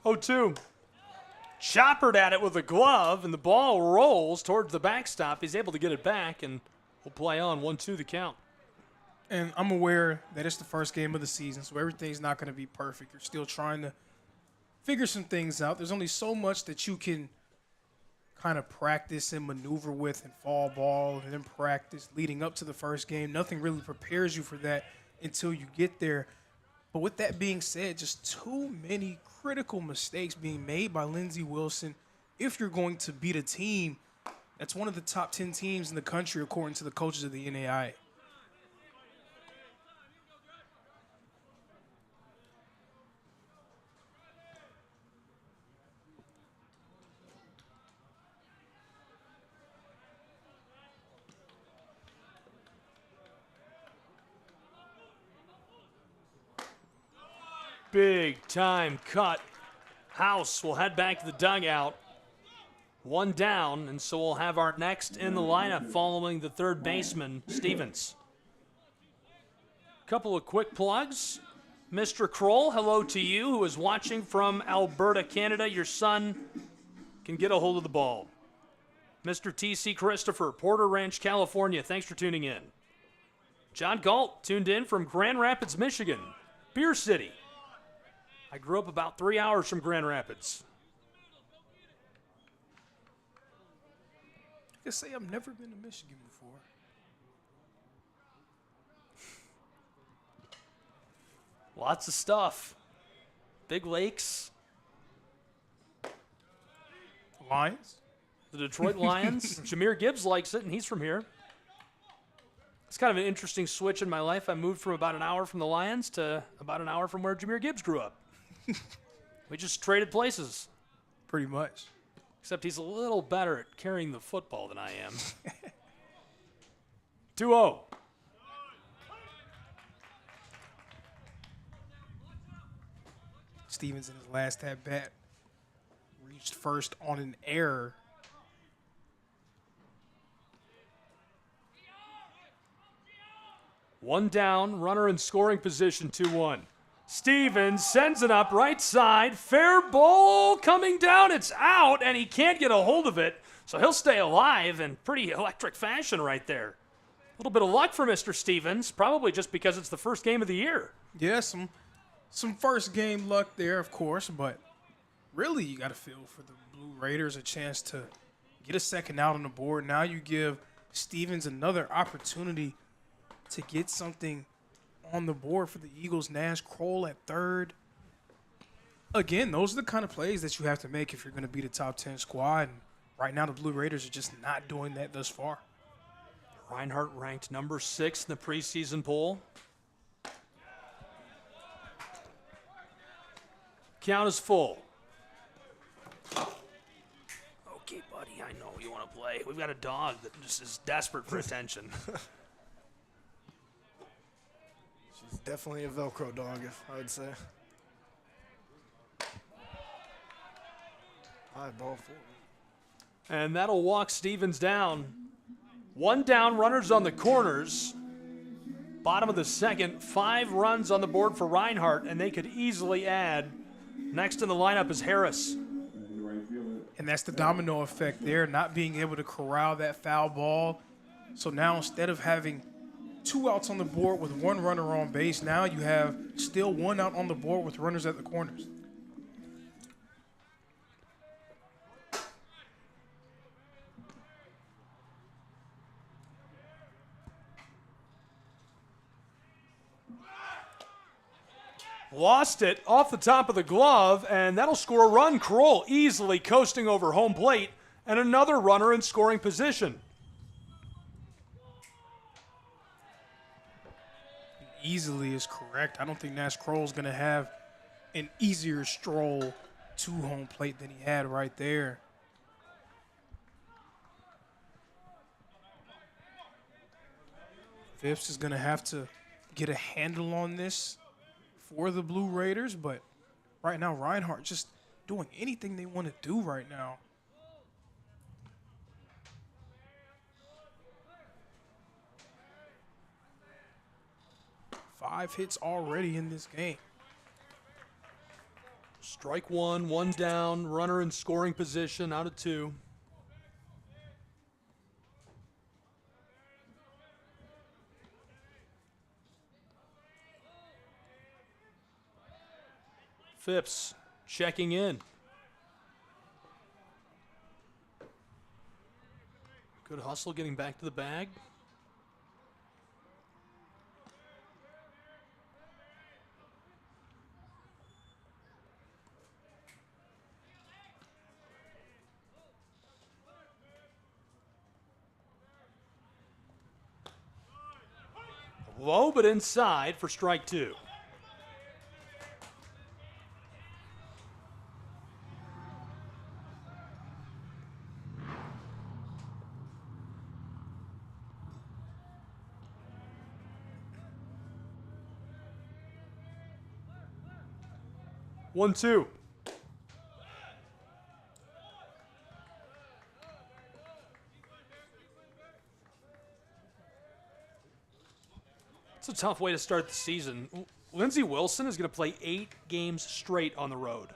Oh, 2. Choppered at it with a glove, and the ball rolls towards the backstop. He's able to get it back, and we'll play on. 1-2 the count. And I'm aware that it's the first game of the season, so everything's not going to be perfect. You're still trying to figure some things out. There's only so much that you can kind of practice and maneuver with in fall ball and then practice leading up to the first game. Nothing really prepares you for that until you get there. But with that being said, just too many critical mistakes being made by Lindsey Wilson if you're going to beat a team that's one of the top 10 teams in the country according to the coaches of the NAIA. Big time cut. House will head back to the dugout. 1 down, and so we'll have our next in the lineup following the third baseman, Stevens. Couple of quick plugs. Mr. Kroll, hello to you, who is watching from Alberta, Canada. Your son can get a hold of the ball. Mr. T.C. Christopher, Porter Ranch, California, thanks for tuning in. John Galt, tuned in from Grand Rapids, Michigan. Beer City. I grew up about 3 hours from Grand Rapids. I can say I've never been to Michigan before. Lots of stuff. Big lakes. Lions? The Detroit Lions. Jahmyr Gibbs likes it, and he's from here. It's kind of an interesting switch in my life. I moved from about an hour from the Lions to about an hour from where Jahmyr Gibbs grew up. We just traded places. Pretty much. Except he's a little better at carrying the football than I am. 2-0. Stevens in his last at-bat reached first on an error. One down, runner in scoring position, 2-1. Stevens sends it up right side. Fair ball coming down. It's out, and he can't get a hold of it. So he'll stay alive in pretty electric fashion right there. A little bit of luck for Mr. Stevens, probably just because it's the first game of the year. Yeah, some first game luck there, of course, but really you got to feel for the Blue Raiders a chance to get a second out on the board. Now you give Stevens another opportunity to get something on the board for the Eagles. Nash, Kroll at third. Again, those are the kind of plays that you have to make if you're going to beat a top 10 squad. And right now, the Blue Raiders are just not doing that thus far. Reinhardt ranked number 6 in the preseason poll. Count is full. Okay, buddy, I know you want to play. We've got a dog that just is desperate for attention. She's definitely a Velcro dog, I would say. High ball forward. And that'll walk Stevens down. 1 down, runners on the corners. Bottom of the second, 5 runs on the board for Reinhardt, and they could easily add. Next in the lineup is Harris. And that's the domino effect there, not being able to corral that foul ball. So now instead of having 2 outs on the board with 1 runner on base, now you have still 1 out on the board with runners at the corners. Lost it off the top of the glove, and that'll score a run. Kroll easily coasting over home plate, and another runner in scoring position. Easily is correct. I don't think Nash Kroll's going to have an easier stroll to home plate than he had right there. Phipps is going to have to get a handle on this for the Blue Raiders, but right now Reinhardt just doing anything they want to do right now. Five hits already in this game. Strike one, one down, runner in scoring position out of two. Phipps checking in. Good hustle getting back to the bag. Low but inside for strike two. One, two. It's a tough way to start the season. Lindsey Wilson is going to play 8 games straight on the road.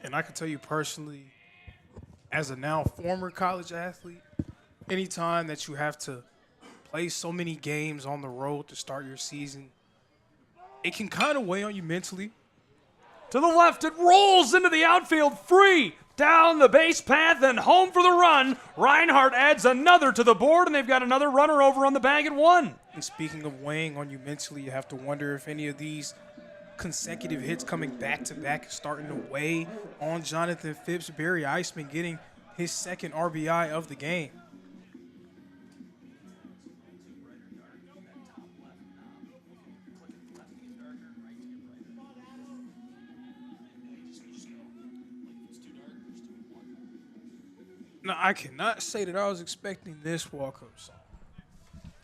And I can tell you personally, as a now former college athlete, anytime that you have to play so many games on the road to start your season, it can kind of weigh on you mentally. To the left, it rolls into the outfield, free, down the base path and home for the run. Reinhardt adds another to the board, and they've got another runner over on the bag at one. And speaking of weighing on you mentally, you have to wonder if any of these consecutive hits coming back-to-back is starting to weigh on Jonathan Phipps. Barry Eisman getting his second RBI of the game. Now, I cannot say that I was expecting this walk-up song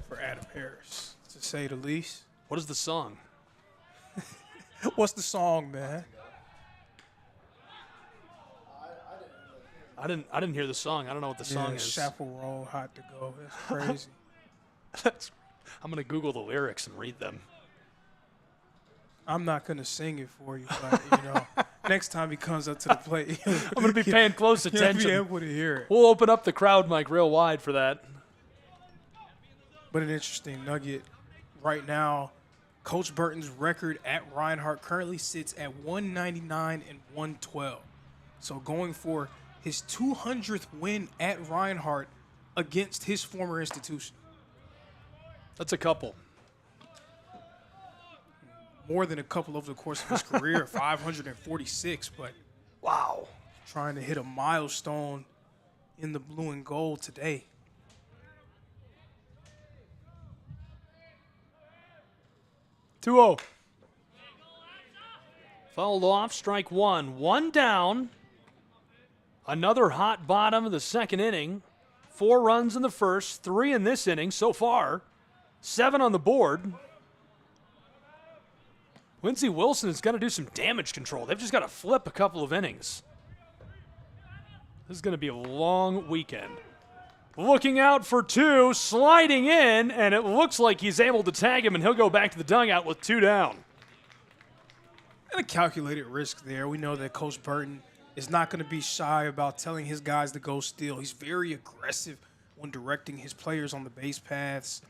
for Adam Harris, to say the least. What is the song? What's the song, man? I didn't hear the song. I don't know what the song is. Chaperone, Hot to Go. That's crazy. I'm going to Google the lyrics and read them. I'm not going to sing it for you, but, next time he comes up to the plate, I'm going to be paying close attention. You'll be able to hear it. We'll open up the crowd mic real wide for that. But an interesting nugget right now, Coach Burton's record at Reinhardt currently sits at 199 and 112. So going for his 200th win at Reinhardt against his former institution. That's a couple. More than a couple over the course of his career, 546, but wow. Trying to hit a milestone in the blue and gold today. Two-0. Fouled off, strike one. One down. Another hot bottom of the second inning. 4 runs in the first, 3 in this inning so far. 7 on the board. Lindsey Wilson has got to do some damage control. They've just got to flip a couple of innings. This is going to be a long weekend. Looking out for 2, sliding in, and it looks like he's able to tag him, and he'll go back to the dugout with 2 down. And a calculated risk there. We know that Coach Burton is not going to be shy about telling his guys to go steal. He's very aggressive when directing his players on the base paths.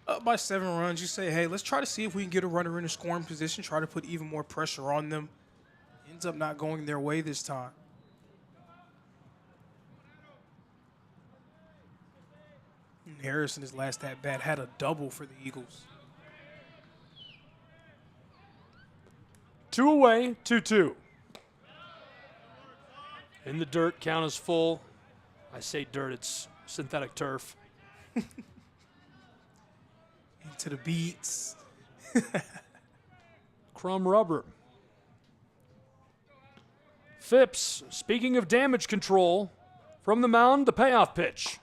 Up by 7 runs, you say, hey, let's try to see if we can get a runner in a scoring position, try to put even more pressure on them. Ends up not going their way this time. And Harris in his last at-bat had a double for the Eagles. 2 away, 2-2. In the dirt, count is full. I say dirt, it's synthetic turf. Into the beats. Crumb rubber. Phipps, speaking of damage control, from the mound, the payoff pitch.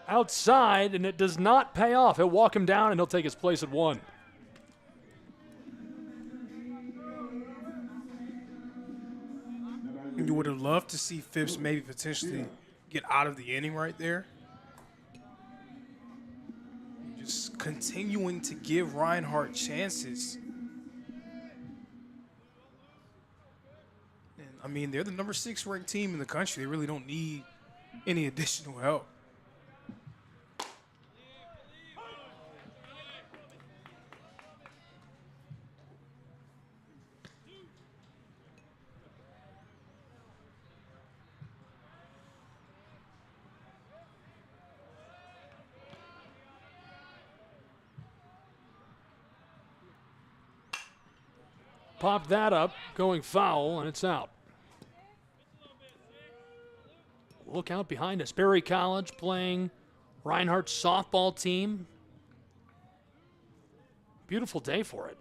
Outside, and it does not pay off. He'll walk him down, and he'll take his place at 1. You would have loved to see Phipps maybe potentially get out of the inning right there. Just continuing to give Reinhardt chances. And, I mean, they're the number 6 ranked team in the country. They really don't need any additional help. Pop that up, going foul, and it's out. Look out behind us. Berry College playing Reinhardt's softball team. Beautiful day for it.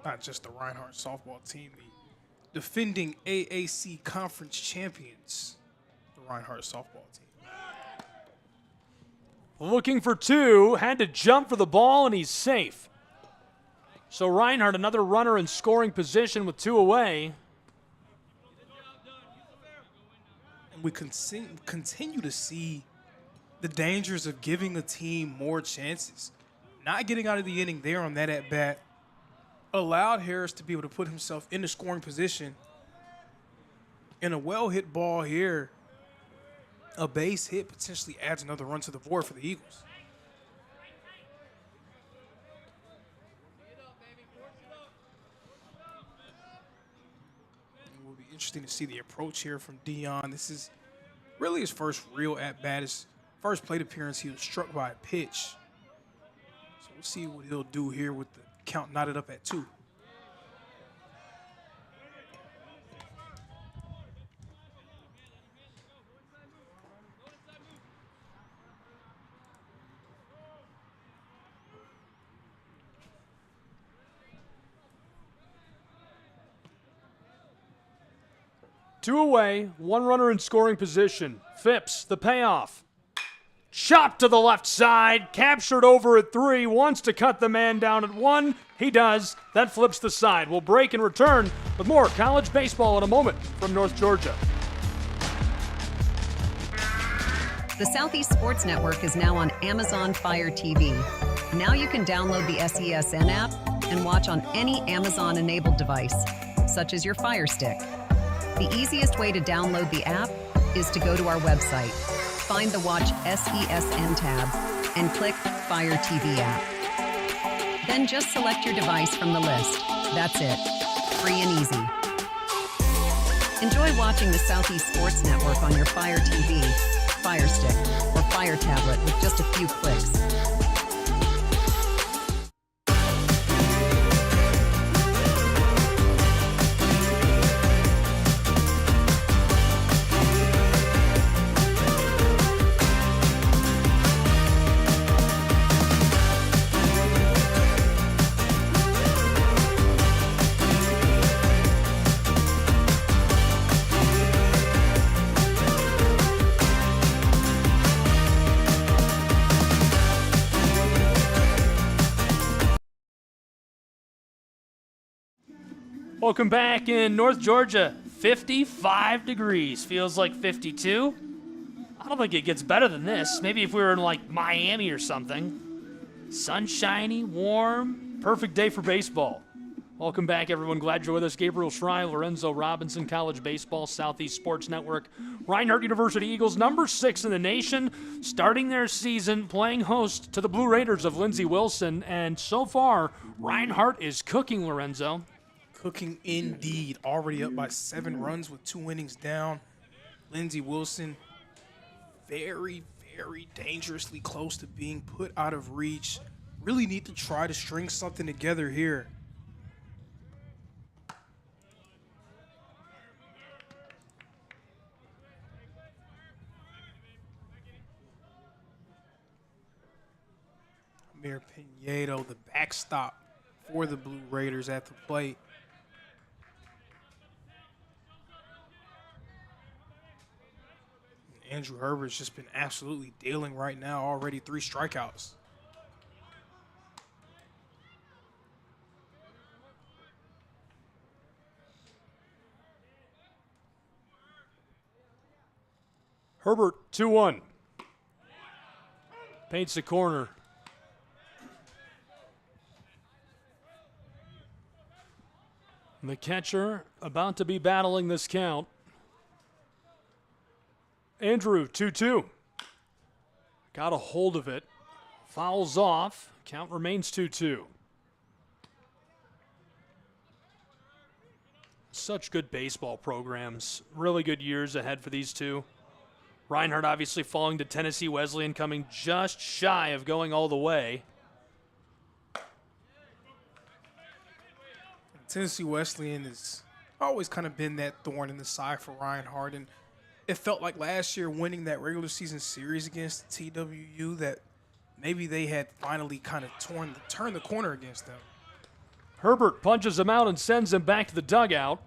Not just the Reinhardt softball team, the defending AAC conference champions, the Reinhardt softball team. Looking for 2, had to jump for the ball, and he's safe. So Reinhardt, another runner in scoring position with 2 away. And we continue to see the dangers of giving a team more chances. Not getting out of the inning there on that at-bat allowed Harris to be able to put himself in the scoring position. And a well-hit ball here, a base hit potentially adds another run to the board for the Eagles. Interesting to see the approach here from Dion. This is really his first real at-bat. His first plate appearance, he was struck by a pitch. So we'll see what he'll do here with the count knotted up at 2. Two away, 1 runner in scoring position. Phipps, the payoff. Chopped to the left side, captured over at 3, wants to cut the man down at 1. He does. That flips the side. We'll break and return with more college baseball in a moment from North Georgia. The Southeast Sports Network is now on Amazon Fire TV. Now you can download the SESN app and watch on any Amazon-enabled device, such as your Fire Stick. The easiest way to download the app is to go to our website, find the Watch SESN tab, and click Fire TV app. Then just select your device from the list. That's it. Free and easy. Enjoy watching the Southeast Sports Network on your Fire TV, Fire Stick, or Fire tablet with just a few clicks. Welcome back in North Georgia. 55 degrees. Feels like 52. I don't think it gets better than this. Maybe if we were in like Miami or something. Sunshiny, warm, perfect day for baseball. Welcome back, everyone. Glad you're with us. Gabriel Schrei, Lorenzo Robinson, College Baseball, Southeast Sports Network. Reinhardt University Eagles, number 6 in the nation, starting their season playing host to the Blue Raiders of Lindsey Wilson. And so far, Reinhardt is cooking, Lorenzo. Cooking indeed. Already up by 7 runs with 2 innings down. Lindsey Wilson very, very dangerously close to being put out of reach. Really need to try to string something together here. Amir Pinedo, the backstop for the Blue Raiders at the plate. Andrew Herbert's just been absolutely dealing right now, already 3 strikeouts. Herbert, 2-1. Paints the corner. The catcher about to be battling this count. Andrew, 2-2. Got a hold of it. Fouls off. Count remains 2-2. Such good baseball programs. Really good years ahead for these two. Reinhardt obviously falling to Tennessee Wesleyan, coming just shy of going all the way. Tennessee Wesleyan has always kind of been that thorn in the side for Reinhardt, and it felt like last year winning that regular season series against TWU that maybe they had finally kind of turned the corner against them. Herbert punches him out and sends him back to the dugout.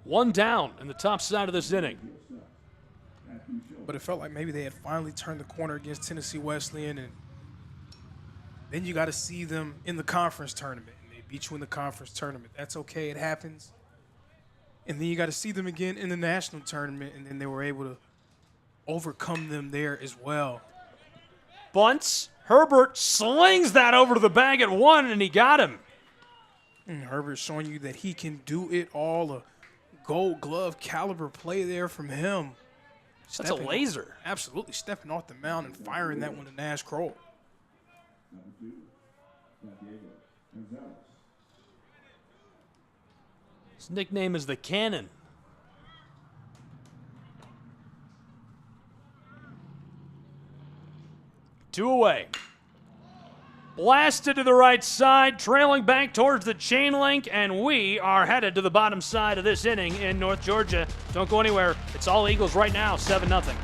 1 down in the top side of this inning. But it felt like maybe they had finally turned the corner against Tennessee Wesleyan, and then you got to see them in the conference tournament. And they beat you in the conference tournament. That's okay. It happens. And then you got to see them again in the national tournament, and then they were able to overcome them there as well. Bunts. Herbert slings that over to the bag at 1, and he got him. And Herbert showing you that he can do it all. A Gold Glove caliber play there from him. That's a laser. Absolutely. Stepping off the mound and firing that one to Nash Kroll. His nickname is the Cannon. Two away. Blasted to the right side, trailing back towards the chain link, and we are headed to the bottom side of this inning in North Georgia. Don't go anywhere. It's all Eagles right now, 7-0.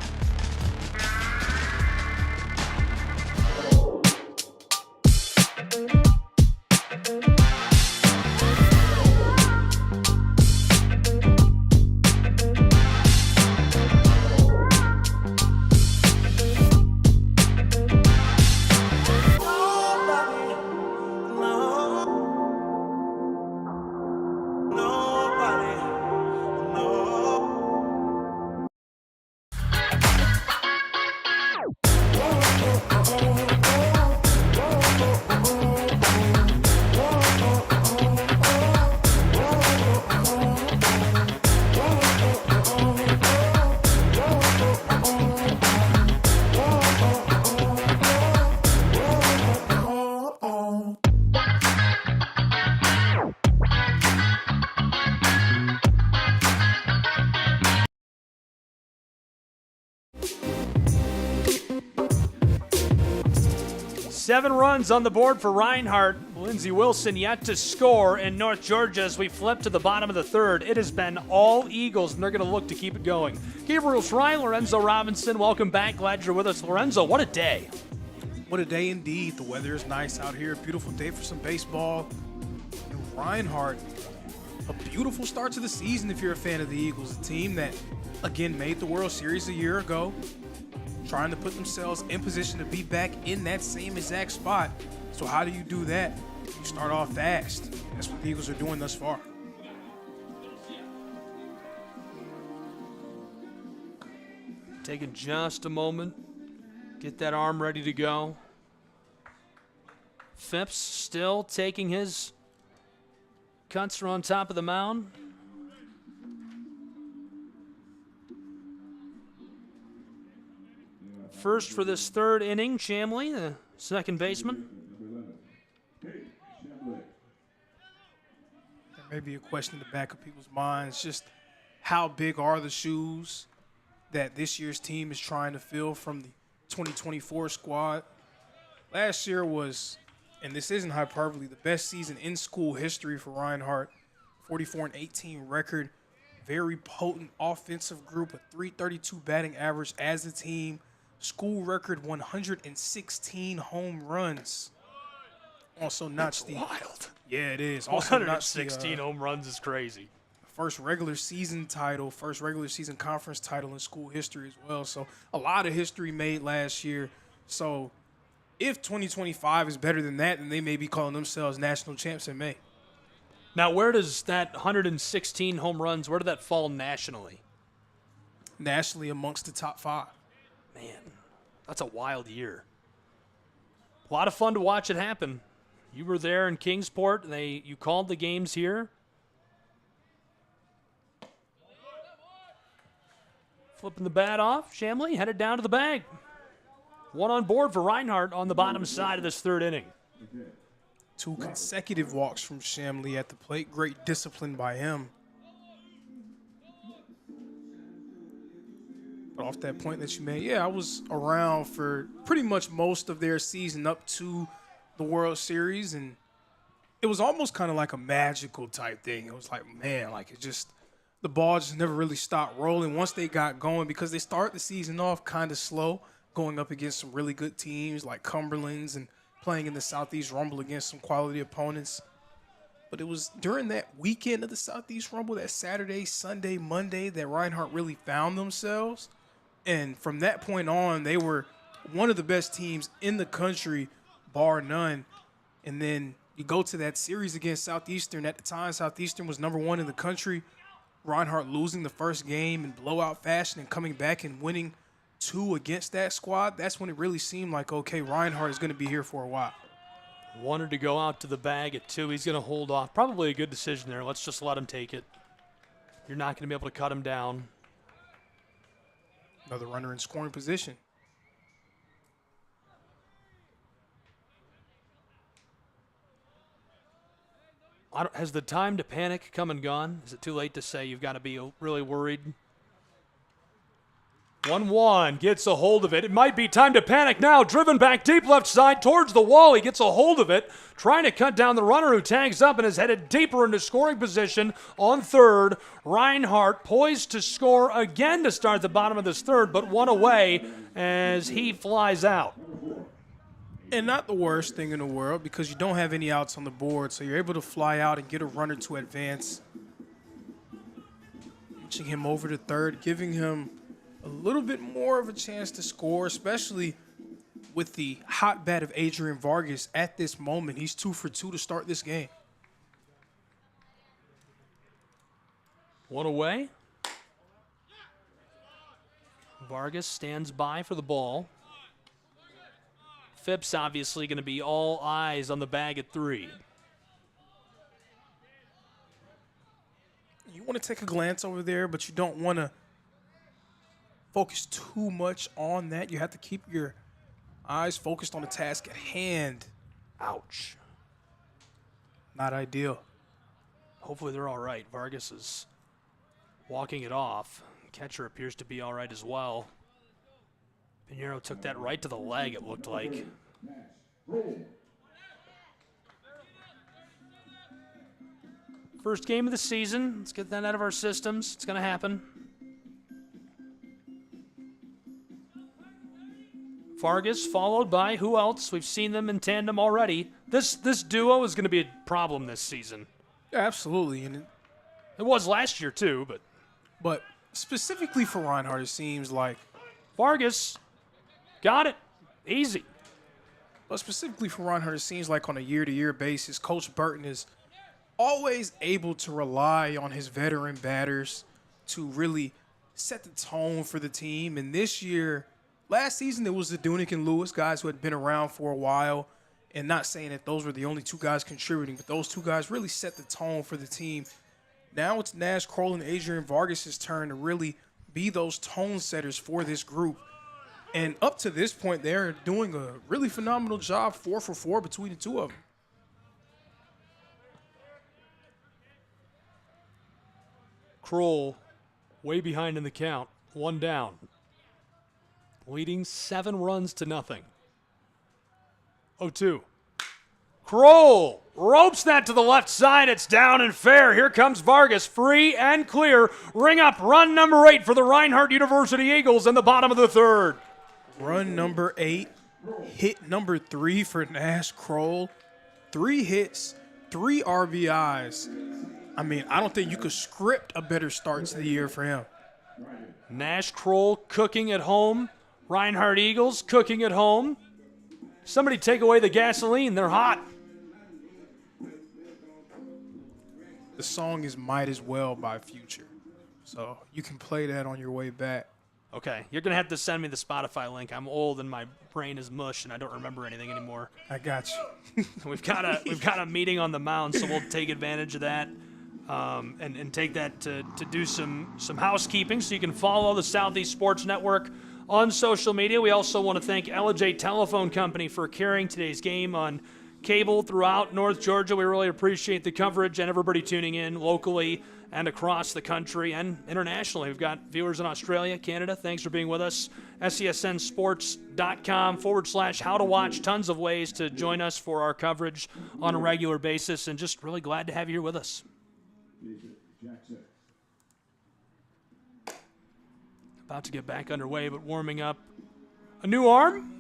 Seven runs on the board for Reinhardt. Lindsey Wilson yet to score in North Georgia as we flip to the bottom of the third. It has been all Eagles, and they're going to look to keep it going. Gabriel Shrine, Lorenzo Robinson, welcome back. Glad you're with us. Lorenzo, what a day. What a day indeed. The weather is nice out here. Beautiful day for some baseball. And Reinhardt, a beautiful start to the season if you're a fan of the Eagles, a team that, again, made the World Series a year ago, trying to put themselves in position to be back in that same exact spot. So how do you do that? You start off fast. That's what the Eagles are doing thus far. Taking just a moment. Get that arm ready to go. Phipps still taking his cuts from on top of the mound. First for this third inning, Chamblee, the second baseman. There may be a question in the back of people's minds, just how big are the shoes that this year's team is trying to fill from the 2024 squad. Last year was, and this isn't hyperbole, the best season in school history for Reinhardt. 44-18 record, very potent offensive group, a .332 batting average as a team. School record 116 home runs. Also notched the wild. Yeah, it is. Also notched 116 home runs is crazy. First regular season title, first regular season conference title in school history as well. So a lot of history made last year. So if 2025 is better than that, then they may be calling themselves national champs in May. Now, where does that 116 home runs, where did that fall nationally? Nationally amongst the top 5. Man, that's a wild year. A lot of fun to watch it happen. You were there in Kingsport. You called the games here. Flipping the bat off, Shamley headed down to the bag. One on board for Reinhardt on the bottom side of this third inning. 2 consecutive walks from Shamley at the plate. Great discipline by him. But off that point that you made, yeah, I was around for pretty much most of their season up to the World Series, and it was almost kind of like a magical type thing. It was like, man, like it just, the ball just never really stopped rolling once they got going, because they start the season off kind of slow, going up against some really good teams like Cumberland's and playing in the Southeast Rumble against some quality opponents. But it was during that weekend of the Southeast Rumble, that Saturday, Sunday, Monday, that Reinhardt really found themselves. And from that point on, they were one of the best teams in the country, bar none. And then you go to that series against Southeastern. At the time, Southeastern was number 1 in the country. Reinhardt losing the first game in blowout fashion and coming back and winning 2 against that squad. That's when it really seemed like, okay, Reinhardt is going to be here for a while. Wanted to go out to the bag at 2. He's going to hold off. Probably a good decision there. Let's just let him take it. You're not going to be able to cut him down. Another runner in scoring position. Has the time to panic come and gone? Is it too late to say you've got to be really worried? 1-1, gets a hold of it. It might be time to panic now. Driven back deep left side towards the wall. He gets a hold of it, trying to cut down the runner who tags up and is headed deeper into scoring position on third. Reinhardt poised to score again to start the bottom of this third, but one away as he flies out. And not the worst thing in the world, because you don't have any outs on the board, so you're able to fly out and get a runner to advance. Reaching him over to third, giving him a little bit more of a chance to score, especially with the hot bat of Adrian Vargas at this moment. He's 2 for 2 to start this game. One away. Vargas stands by for the ball. Phipps obviously going to be all eyes on the bag at 3. You want to take a glance over there, but you don't want to focus too much on that. You have to keep your eyes focused on the task at hand. Ouch. Not ideal. Hopefully they're all right. Vargas is walking it off. Catcher appears to be all right as well. Pinheiro took that right to the leg, it looked like. First game of the season. Let's get that out of our systems. It's going to happen. Vargas followed by who else? We've seen them in tandem already. This duo is going to be a problem this season. Absolutely. And it was last year too, but specifically for Reinhardt, it seems like Vargas got it. Easy. But specifically for Reinhardt, it seems like on a year-to-year basis, Coach Burton is always able to rely on his veteran batters to really set the tone for the team. And this year, last season, it was the Dunick and Lewis, guys who had been around for a while. And not saying that those were the only 2 guys contributing, but those 2 guys really set the tone for the team. Now it's Nash Kroll and Adrian Vargas' turn to really be those tone setters for this group. And up to this point, they're doing a really phenomenal job, 4 for 4 between the 2 of them. Kroll way behind in the count. 1 down. Leading 7 runs to nothing. 0-2. Kroll ropes that to the left side. It's down and fair. Here comes Vargas, free and clear. Ring up run number 8 for the Reinhardt University Eagles in the bottom of the third. Run number 8, hit number 3 for Nash Kroll. 3 hits, 3 RBIs. I mean, I don't think you could script a better start to the year for him. Nash Kroll cooking at home. Reinhardt Eagles cooking at home. Somebody take away the gasoline. They're hot. The song is Might As Well by Future. So you can play that on your way back. Okay, you're going to have to send me the Spotify link. I'm old and my brain is mush and I don't remember anything anymore. I got you. We've got a meeting on the mound, so we'll take advantage of that and take that to do some housekeeping. So you can follow the Southeast Sports Network on social media. We also want to thank L.J. Telephone Company for carrying today's game on cable throughout North Georgia. We really appreciate the coverage and everybody tuning in locally and across the country and internationally. We've got viewers in Australia, Canada. Thanks for being with us. SESNsports.com/how-to-watch. Tons of ways to join us for our coverage on a regular basis, and just really glad to have you here with us. About to get back underway, but warming up a new arm.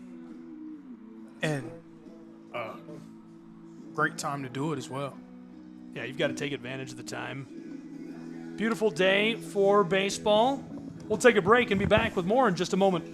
And great time to do it as well. Yeah, you've got to take advantage of the time. Beautiful day for baseball. We'll take a break and be back with more in just a moment.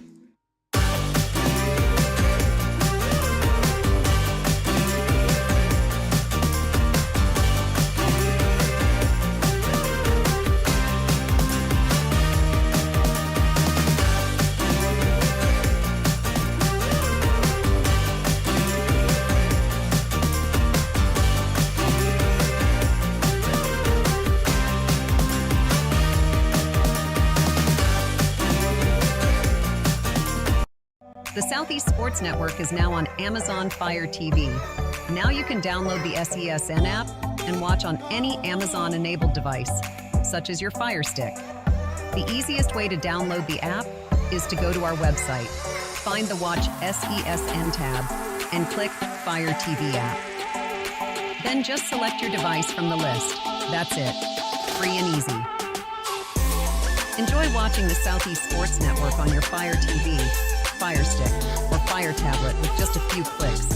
The Southeast Sports Network is now on Amazon Fire TV. Now you can download the SESN app and watch on any Amazon-enabled device, such as your Fire Stick. The easiest way to download the app is to go to our website, find the Watch SESN tab, and click Fire TV app. Then just select your device from the list. That's it. Free and easy. Enjoy watching the Southeast Sports Network on your Fire TV, Fire Stick, or Fire Tablet with just a few clicks.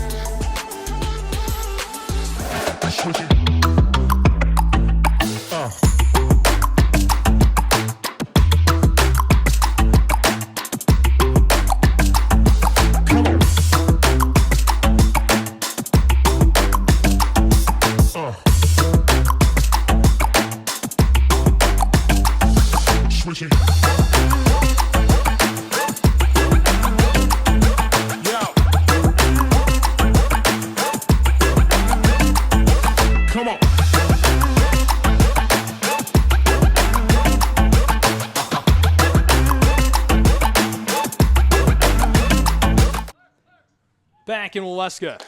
Back in Waleska.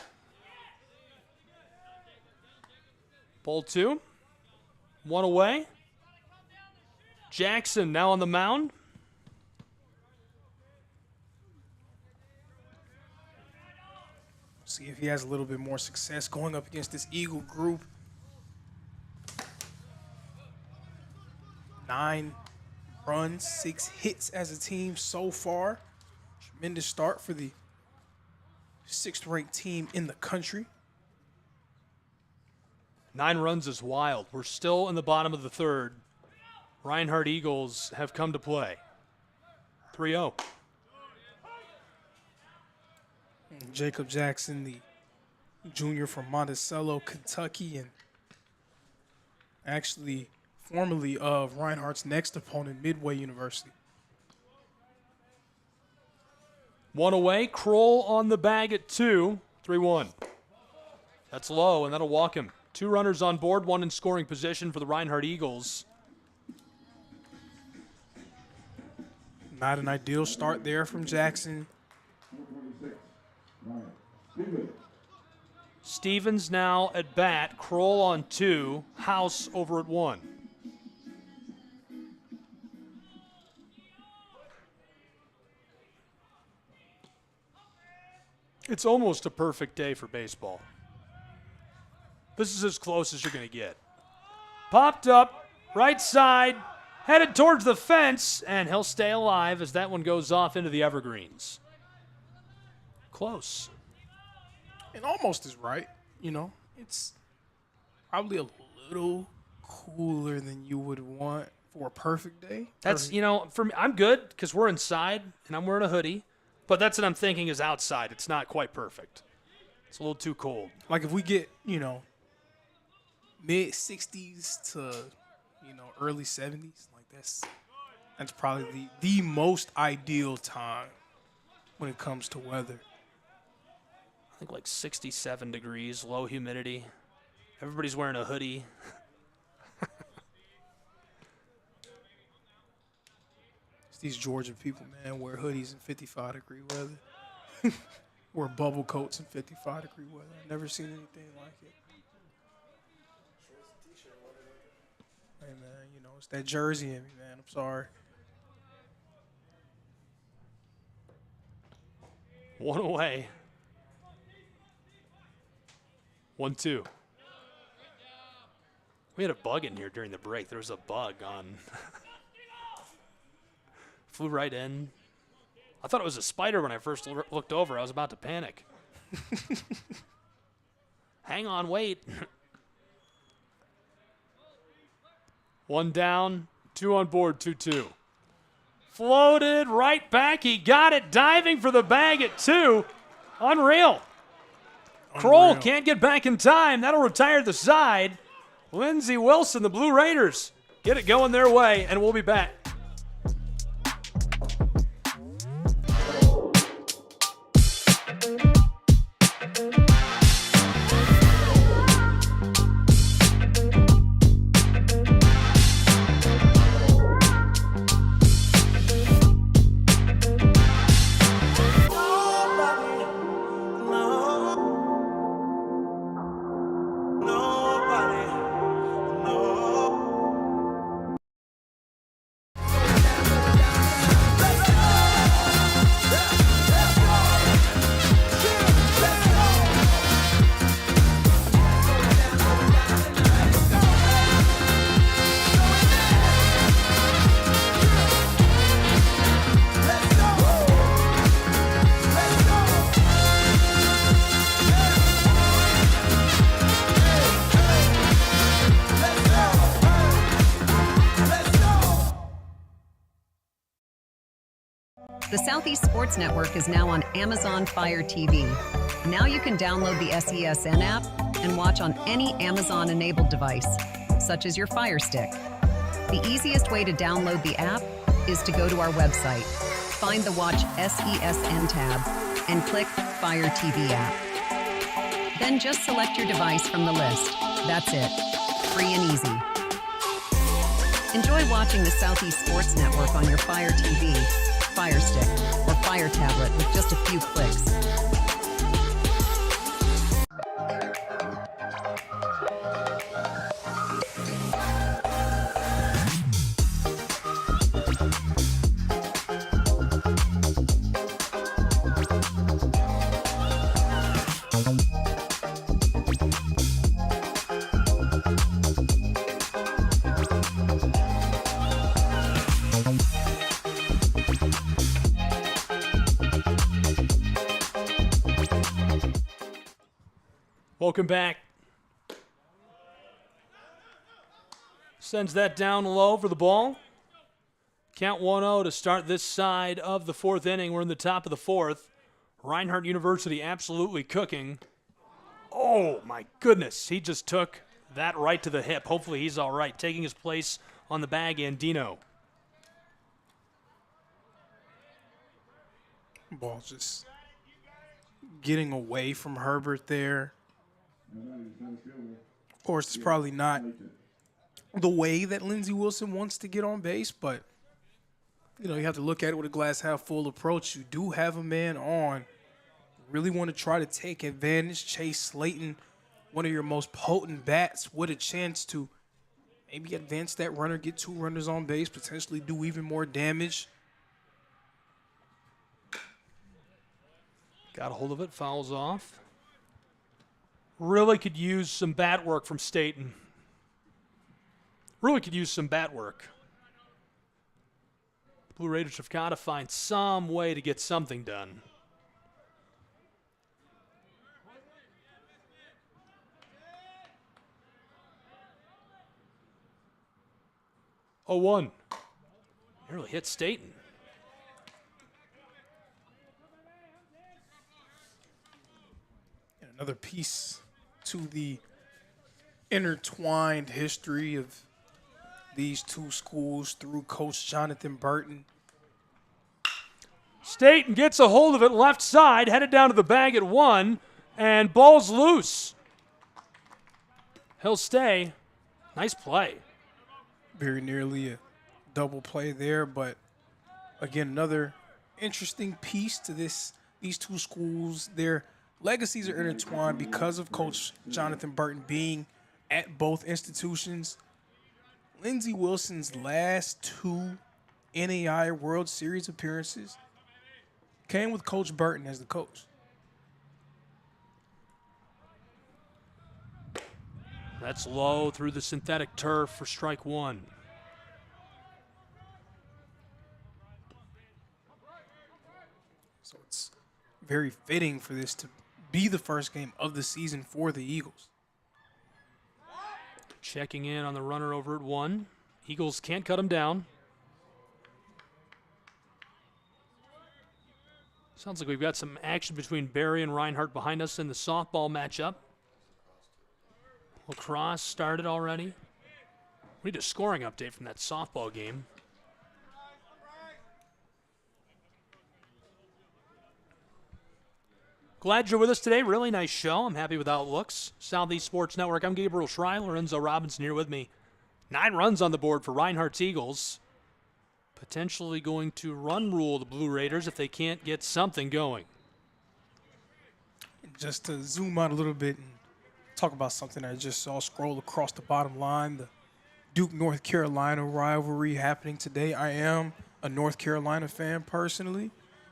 Ball 2. 1 away. Jackson now on the mound. See if he has a little bit more success going up against this Eagle group. 9 runs, 6 hits as a team so far. Tremendous start for the 6th-ranked team in the country. 9 runs is wild. We're still in the bottom of the 3rd. Reinhardt Eagles have come to play. 3-0. Jacob Jackson, the junior from Monticello, Kentucky, and actually formerly of Reinhardt's next opponent, Midway University. 1 away. Kroll on the bag at 2. 3-1. That's low, and that'll walk him. 2 runners on board, 1 in scoring position for the Reinhardt Eagles. Not an ideal start there from Jackson. Stevens now at bat. Kroll on 2. House over at 1. It's almost a perfect day for baseball. This is as close as you're going to get. Popped up, right side, headed towards the fence, and he'll stay alive as that one goes off into the evergreens. Close. And almost is right, you know. It's probably a little cooler than you would want for a perfect day. That's, you know, for me, I'm good because we're inside and I'm wearing a hoodie. But that's what I'm thinking is outside. It's not quite perfect. It's a little too cold. Like if we get, you know, mid-60s to, you know, early 70s, like that's probably the most ideal time when it comes to weather. I think like 67 degrees, low humidity. Everybody's wearing a hoodie. These Georgia people, man, wear hoodies in 55-degree weather. Wear bubble coats in 55-degree weather. I've never seen anything like it. Hey, man, you know, it's that jersey in me, man. I'm sorry. One away. 1-2. We had a bug in here during the break. There was a bug on. Flew right in. I thought it was a spider when I first looked over. I was about to panic. Hang on, wait. 1 down, 2 on board, 2-2. Floated right back. He got it, diving for the bag at 2. Unreal. Kroll can't get back in time. That'll retire the side. Lindsey Wilson, the Blue Raiders, get it going their way, and we'll be back. The Southeast Sports Network is now on Amazon Fire TV. Now you can download the SESN app and watch on any Amazon-enabled device, such as your Fire Stick. The easiest way to download the app is to go to our website, find the Watch SESN tab, and click Fire TV app. Then just select your device from the list. That's it. Free and easy. Enjoy watching the Southeast Sports Network on your Fire TV, Fire Stick, or Fire tablet with just a few clicks. Welcome back. Sends that down low for the ball. Count 1-0 to start this side of the fourth inning. We're in the top of the fourth. Reinhardt University absolutely cooking. Oh, my goodness. He just took that right to the hip. Hopefully he's all right. Taking his place on the bag, Andino. Ball just getting away from Herbert there. Of course, it's probably not the way that Lindsey Wilson wants to get on base, but, you know, you have to look at it with a glass half full approach. You do have a man on. Really want to try to take advantage. Chase Slayton, one of your most potent bats, with a chance to maybe advance that runner, get 2 runners on base, potentially do even more damage. Got a hold of it, fouls off. Really could use some bat work from Staten. Really could use some bat work. Blue Raiders have got to find some way to get something done. 0-1. Nearly hit Staten. And another piece to the intertwined history of these two schools through Coach Jonathan Burton. Staten gets a hold of it left side, headed down to the bag at 1, and ball's loose. He'll stay. Nice play. Very nearly a double play there, but again, another interesting piece to these two schools. Their legacies are intertwined because of Coach Jonathan Burton being at both institutions. Lindsey Wilson's last 2 NAIA World Series appearances came with Coach Burton as the coach. That's low through the synthetic turf for strike 1. So it's very fitting for this to be the first game of the season for the Eagles. Checking in on the runner over at 1. Eagles can't cut him down. Sounds like we've got some action between Barry and Reinhardt behind us in the softball matchup. Lacrosse started already. We need a scoring update from that softball game. Glad you're with us today. Really nice show. I'm happy with how it looks. Southeast Sports Network. I'm Gabriel Schreier. Lorenzo Robinson here with me. 9 runs on the board for Reinhardt's Eagles. Potentially going to run rule the Blue Raiders if they can't get something going. Just to zoom out a little bit and talk about something I just saw scroll across the bottom line, the Duke North Carolina rivalry happening today. I am a North Carolina fan personally,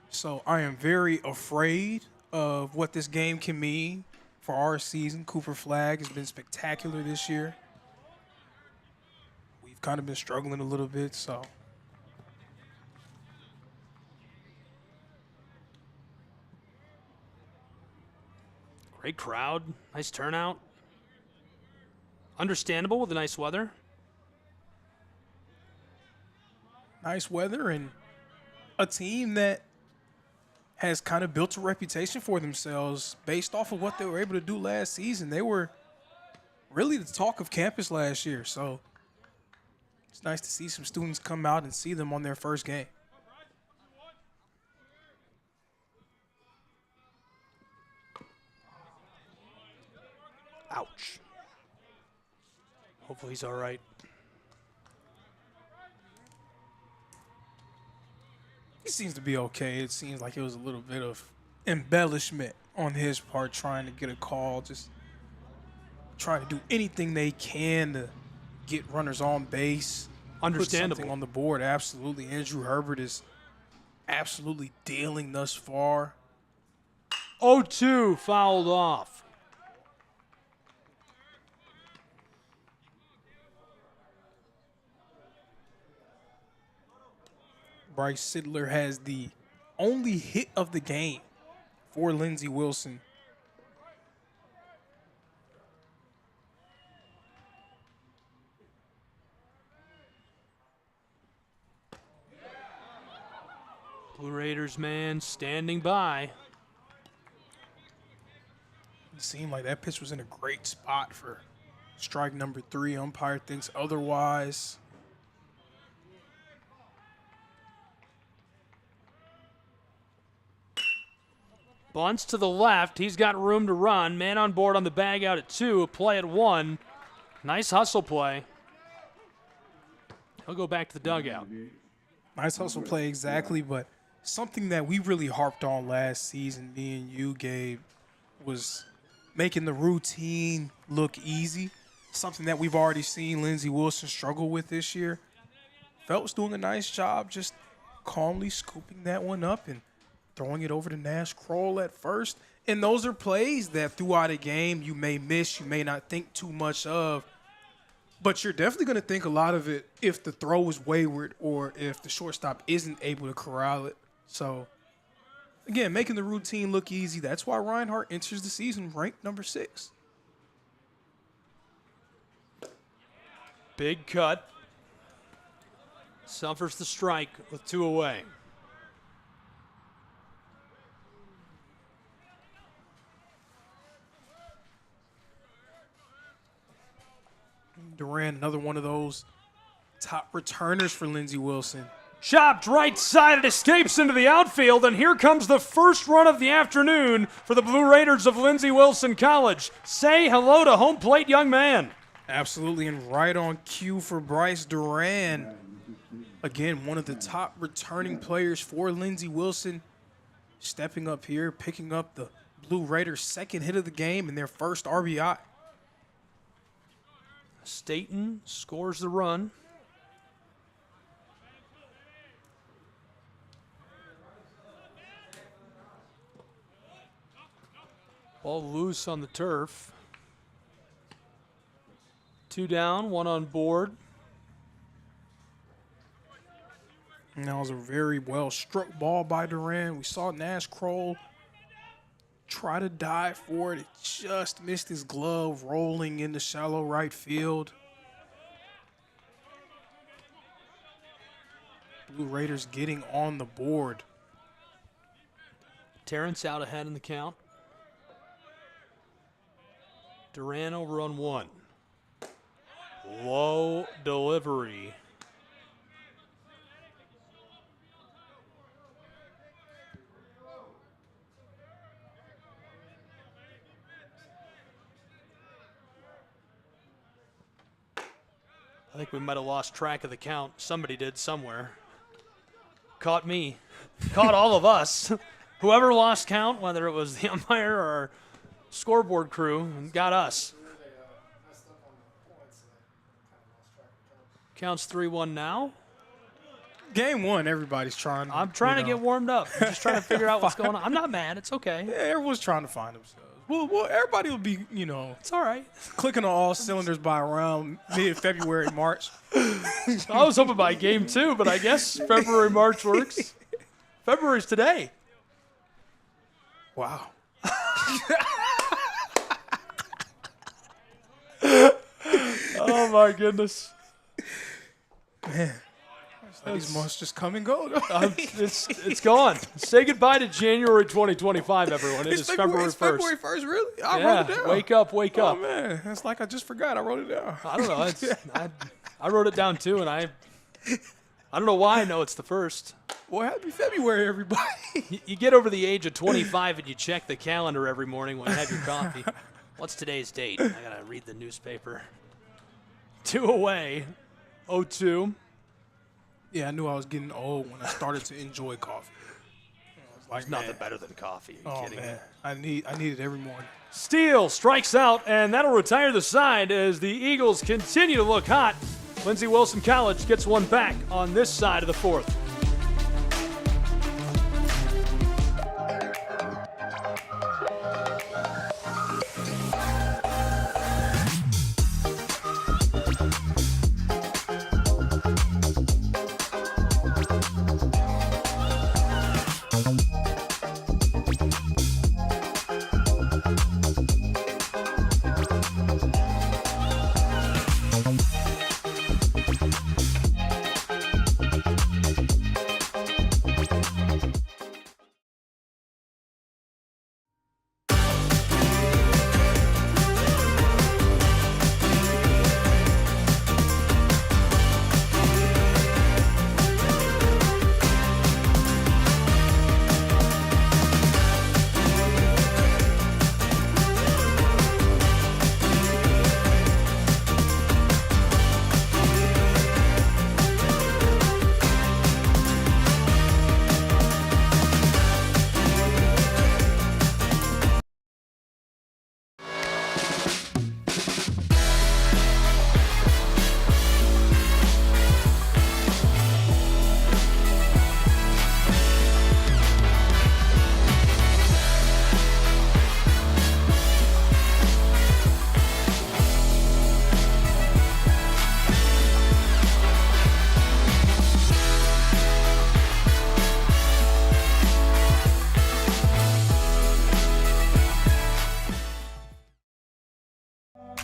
so I am very afraid of what this game can mean for our season. Cooper Flagg has been spectacular this year. We've kind of been struggling a little bit, so. Great crowd, nice turnout. Understandable with the nice weather. Nice weather and a team that has kind of built a reputation for themselves based off of what they were able to do last season. They were really the talk of campus last year, so it's nice to see some students come out and see them on their first game. Ouch. Hopefully he's all right. He seems to be okay. It seems like it was a little bit of embellishment on his part, trying to get a call, just trying to do anything they can to get runners on base. Understandable. Put something on the board, absolutely. Andrew Herbert is absolutely dealing thus far. 0-2 fouled off. Bryce Sidler has the only hit of the game for Lindsey Wilson. Blue Raiders man standing by. It seemed like that pitch was in a great spot for strike number 3. Umpire thinks otherwise. Bunts to the left. He's got room to run. Man on board on the bag out at 2. A play at 1. Nice hustle play. He'll go back to the dugout. Nice hustle play, exactly, but something that we really harped on last season, me and you, Gabe, was making the routine look easy. Something that we've already seen Lindsey Wilson struggle with this year. Phelps doing a nice job just calmly scooping that one up and throwing it over to Nash Kroll at first. And those are plays that throughout a game you may miss, you may not think too much of. But you're definitely going to think a lot of it if the throw is wayward or if the shortstop isn't able to corral it. So, again, making the routine look easy. That's why Reinhardt enters the season ranked number 6. Big cut. Suffers the strike with 2 away. Durant, another one of those top returners for Lindsey Wilson. Chopped right side, it escapes into the outfield, and here comes the first run of the afternoon for the Blue Raiders of Lindsey Wilson College. Say hello to home plate, young man. Absolutely, and right on cue for Bryce Duran. Again, one of the top returning players for Lindsey Wilson. Stepping up here, picking up the Blue Raiders' second hit of the game and their first RBI. Staten scores the run. Ball loose on the turf. 2 down, 1 on board. And that was a very well struck ball by Duran. We saw Nash Kroll try to dive for it. It just missed his glove, rolling into shallow right field. Blue Raiders getting on the board. Terrence out ahead in the count. Duran over on 1. Low delivery. I think we might have lost track of the count. Somebody did somewhere. Caught me. Caught all of us. Whoever lost count, whether it was the umpire or our scoreboard crew, got us. Counts 3-1 now. Game 1, everybody's trying. I'm trying to get warmed up. I'm just trying to figure out what's going on. I'm not mad. It's okay. Yeah, everyone's trying to find themselves. Well, everybody will be, it's all right. Clicking on all cylinders by around mid-February, March. I was hoping by game 2, but I guess February, March works. February's today. Wow. Oh, my goodness. Man. These months just come and go. It's gone. Say goodbye to January 2025. Everyone. It is February 1st. It's February 1st, really? I wrote it down. Wake up, wake up. Oh, man. It's like I just forgot. I wrote it down. I don't know. I wrote it down, too, and I don't know why I know it's the 1st. Well, happy February, everybody. You get over the age of 25 and you check the calendar every morning when you have your coffee. What's today's date? I got to read the newspaper. 2 away. 0-2. Yeah, I knew I was getting old when I started to enjoy coffee. There's nothing better than coffee. Are you kidding me? I need it every morning. Steele strikes out, and that'll retire the side as the Eagles continue to look hot. Lindsey Wilson College gets one back on this side of the 4th.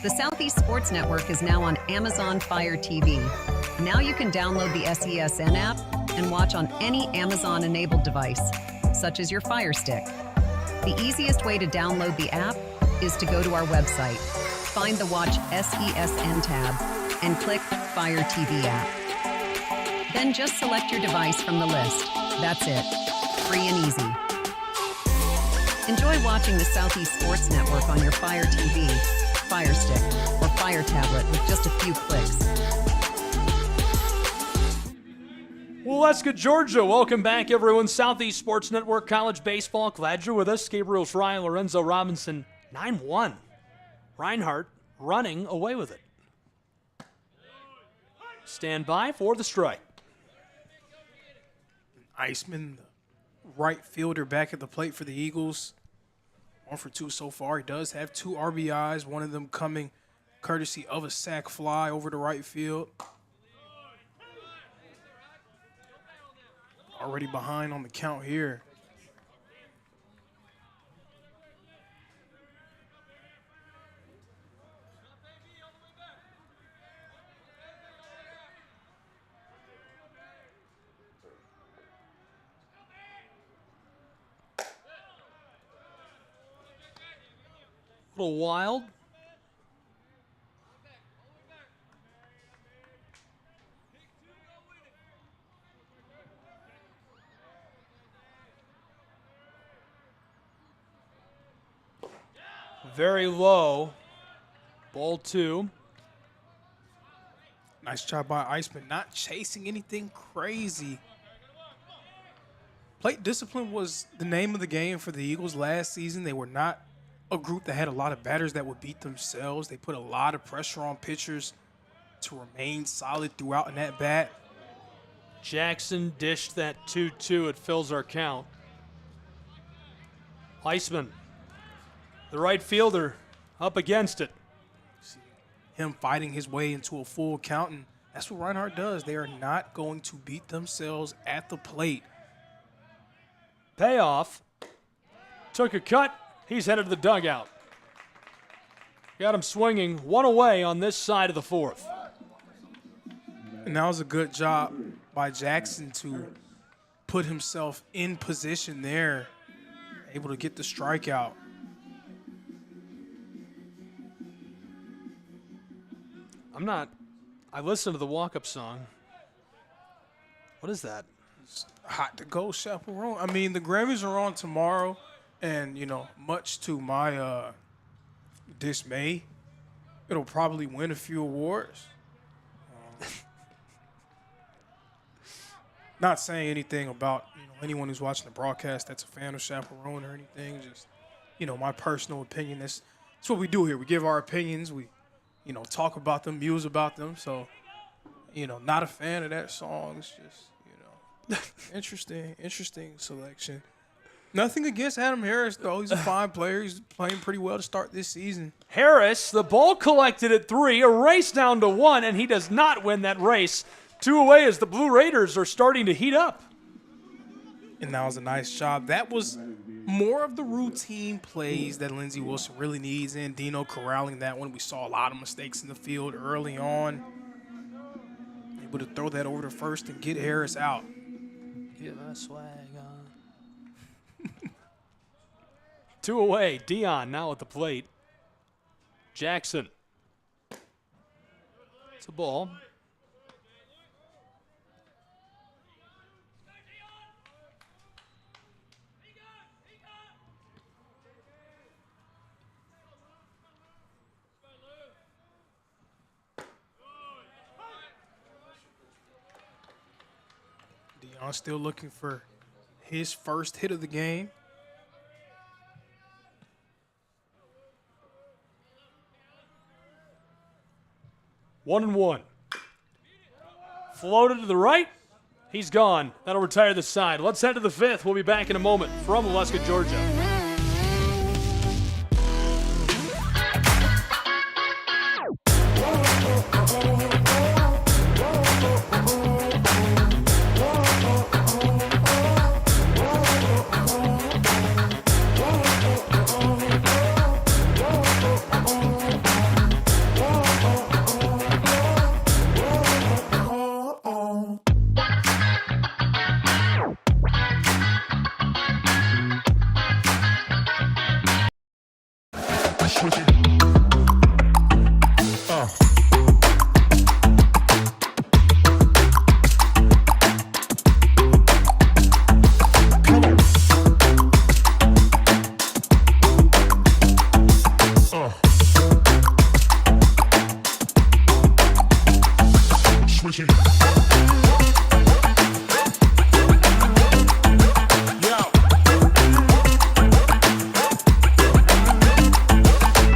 The Southeast Sports Network is now on Amazon Fire TV. Now you can download the SESN app and watch on any Amazon-enabled device, such as your Fire Stick. The easiest way to download the app is to go to our website, find the Watch SESN tab, and click Fire TV app. Then just select your device from the list. That's it. Free and easy. Enjoy watching the Southeast Sports Network on your Fire TV, Fire Stick, or Fire tablet with just a few clicks. Waleska, Georgia. Welcome back, everyone. Southeast Sports Network, college baseball. Glad you're with us. Gabriel Schreier, Lorenzo Robinson, 9-1. Reinhardt running away with it. Stand by for the strike. Iceman, the right fielder, back at the plate for the Eagles. 1 for 2 so far. He does have 2 RBIs, one of them coming courtesy of a sac fly over the right field. Already behind on the count here. A little wild. Very low. Ball 2. Nice job by Iceman, not chasing anything crazy. Plate discipline was the name of the game for the Eagles last season. They were not a group that had a lot of batters that would beat themselves. They put a lot of pressure on pitchers to remain solid throughout an at-bat. Jackson dished that 2-2. It fills our count. Iceman, the right fielder, up against it. Him fighting his way into a full count, and that's what Reinhardt does. They are not going to beat themselves at the plate. Payoff. Took a cut. He's headed to the dugout. Got him swinging, 1 away on this side of the 4th. And that was a good job by Jackson to put himself in position there, able to get the strikeout. I listened to the walk-up song. What is that? It's Hot to Go, Chaperone. I mean, the Grammys are on tomorrow, and, you know, much to my dismay, it'll probably win a few awards. Not saying anything about, you know, anyone who's watching the broadcast that's a fan of Chaperone or anything. Just, you know, my personal opinion. That's what we do here. We give our opinions. We, you know, talk about them, muse about them. So, you know, not a fan of that song. It's just, you know, interesting selection. Nothing against Adam Harris, though. He's a fine player. He's playing pretty well to start this season. Harris, the ball collected at 3, a race down to 1, and he does not win that race. 2 away as the Blue Raiders are starting to heat up. And that was a nice job. That was more of the routine plays that Lindsey Wilson really needs in. Dino corralling that one. We saw a lot of mistakes in the field early on. Able to throw that over to first and get Harris out. Give a swag on. 2 away. Dion now at the plate. Jackson. It's a ball. Dion still looking for his first hit of the game. 1-1. Floated to the right. He's gone. That'll retire the side. Let's head to the 5th. We'll be back in a moment from Waleska, Georgia.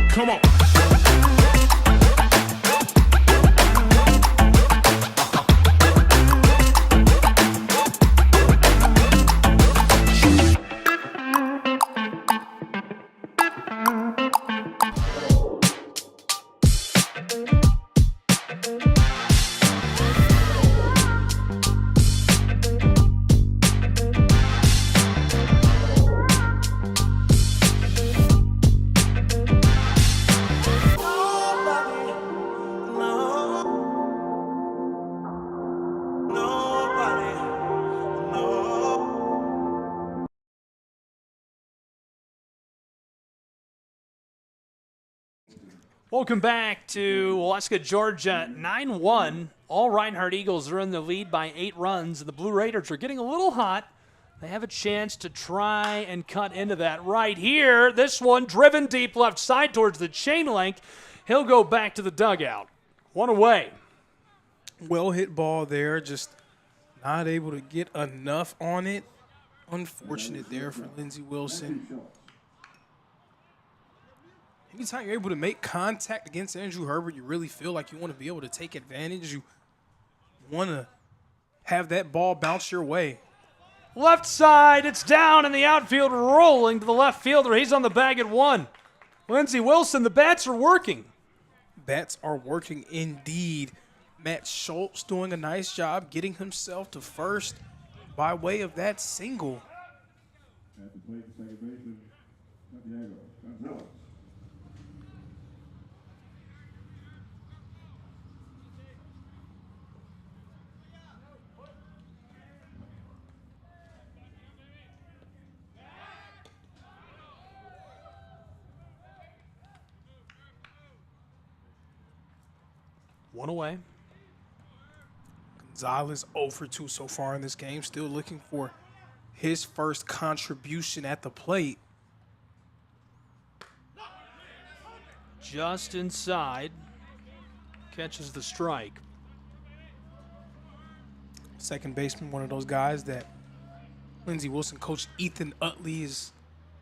Come on. Welcome back to Waleska, Georgia, 9-1. All Reinhardt Eagles are in the lead by 8 runs, and the Blue Raiders are getting a little hot. They have a chance to try and cut into that right here. This one driven deep left side towards the chain link. He'll go back to the dugout. One away. Well hit ball there, just not able to get enough on it. Unfortunate there for Lindsey Wilson. Anytime you're able to make contact against Andrew Herbert, you really feel like you want to be able to take advantage. You want to have that ball bounce your way. Left side, it's down in the outfield, rolling to the left fielder. He's on the bag at 1. Lindsey Wilson, the bats are working. Bats are working indeed. Matt Schultz doing a nice job getting himself to first by way of that single. At the plate, second baseman, Santiago. One away. Gonzalez 0 for 2 so far in this game. Still looking for his first contribution at the plate. Just inside. Catches the strike. Second baseman, one of those guys that Lindsey Wilson coach Ethan Utley is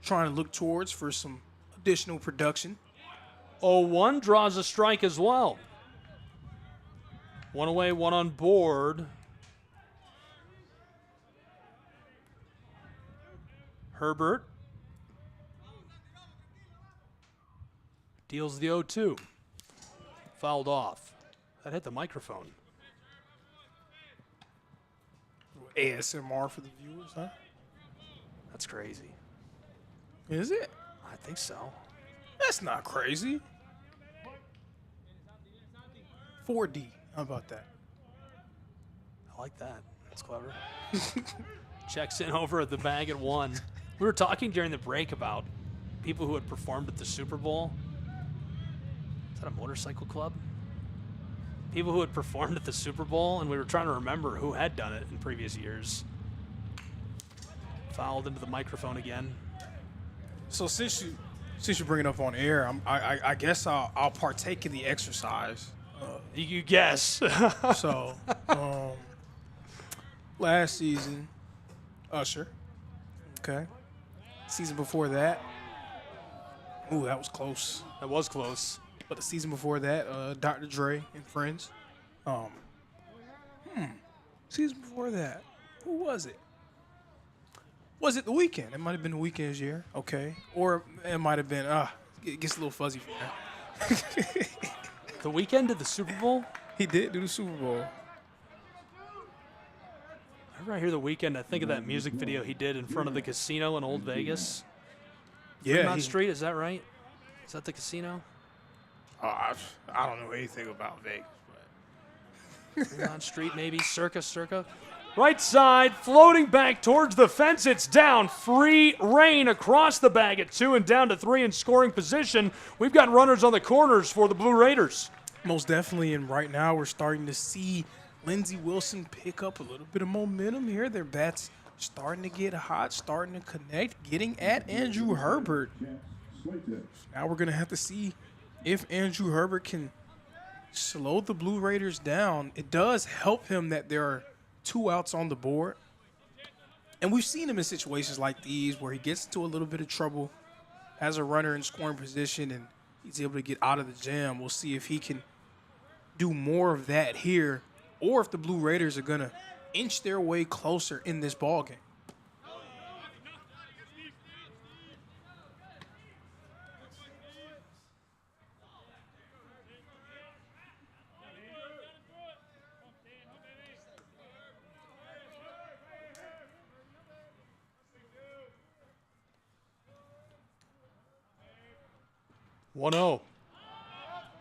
trying to look towards for some additional production. 0-1 draws a strike as well. One away, one on board. Herbert deals the 0-2. Fouled off. That hit the microphone. ASMR for the viewers, huh? That's crazy. Is it? I think so. That's not crazy. 4D. How about that? I like that. That's clever. Checks in over at the bag at 1. We were talking during the break about people who had performed at the Super Bowl. Is that a motorcycle club? People who had performed at the Super Bowl, and we were trying to remember who had done it in previous years. Fouled into the microphone again. So since you bring it up on air, I guess I'll partake in the exercise. You guess. So, last season, Usher. Okay. Season before that, ooh, that was close. That was close. But the season before that, Dr. Dre and Friends. Season before that, who was it? Was it The Weeknd? It might have been The Weeknd's year. Okay. Or it might have been, it gets a little fuzzy from there. The Weeknd did the Super Bowl? He did do the Super Bowl. Whenever I hear The Weeknd, I think of that music video he did in front of the casino in Old Vegas. Yeah. Fremont Street, is that right? Is that the casino? I don't know anything about Vegas. Fremont Street, maybe. Circa. Right side, floating back towards the fence. It's down. Free reign across the bag at 2 and down to 3 in scoring position. We've got runners on the corners for the Blue Raiders. Most definitely, and right now we're starting to see Lindsey Wilson pick up a little bit of momentum here. Their bats starting to get hot, starting to connect, getting at Andrew Herbert. Now we're going to have to see if Andrew Herbert can slowed the Blue Raiders down. It does help him that there are 2 outs on the board. And we've seen him in situations like these where he gets into a little bit of trouble, has a runner in scoring position, and he's able to get out of the jam. We'll see if he can do more of that here or if the Blue Raiders are going to inch their way closer in this ballgame.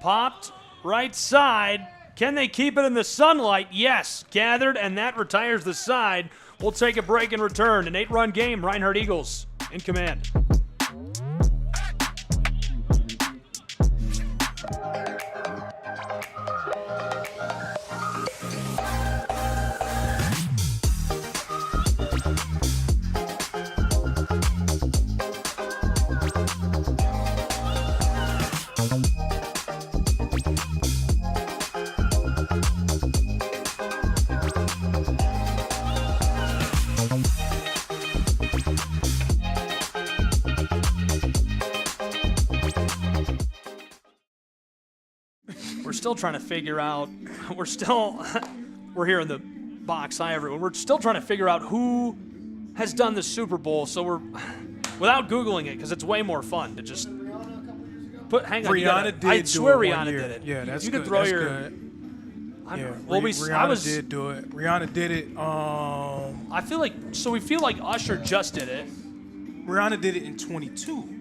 Popped right side. Can they keep it in the sunlight? Yes. Gathered, and that retires the side. We'll take a break and return. An 8-run game. Reinhardt Eagles in command. Still trying to figure out, we're here in the box. Hi, everyone. We're still trying to figure out who has done the Super Bowl. So we're, without Googling it, because it's way more fun to just put, hang on. I swear Rihanna did it. Yeah, that's you good. could throw that's your, good. Yeah, well, Rihanna did do it. Rihanna did it. I feel like, so we feel like Usher just did it. Rihanna did it in 22.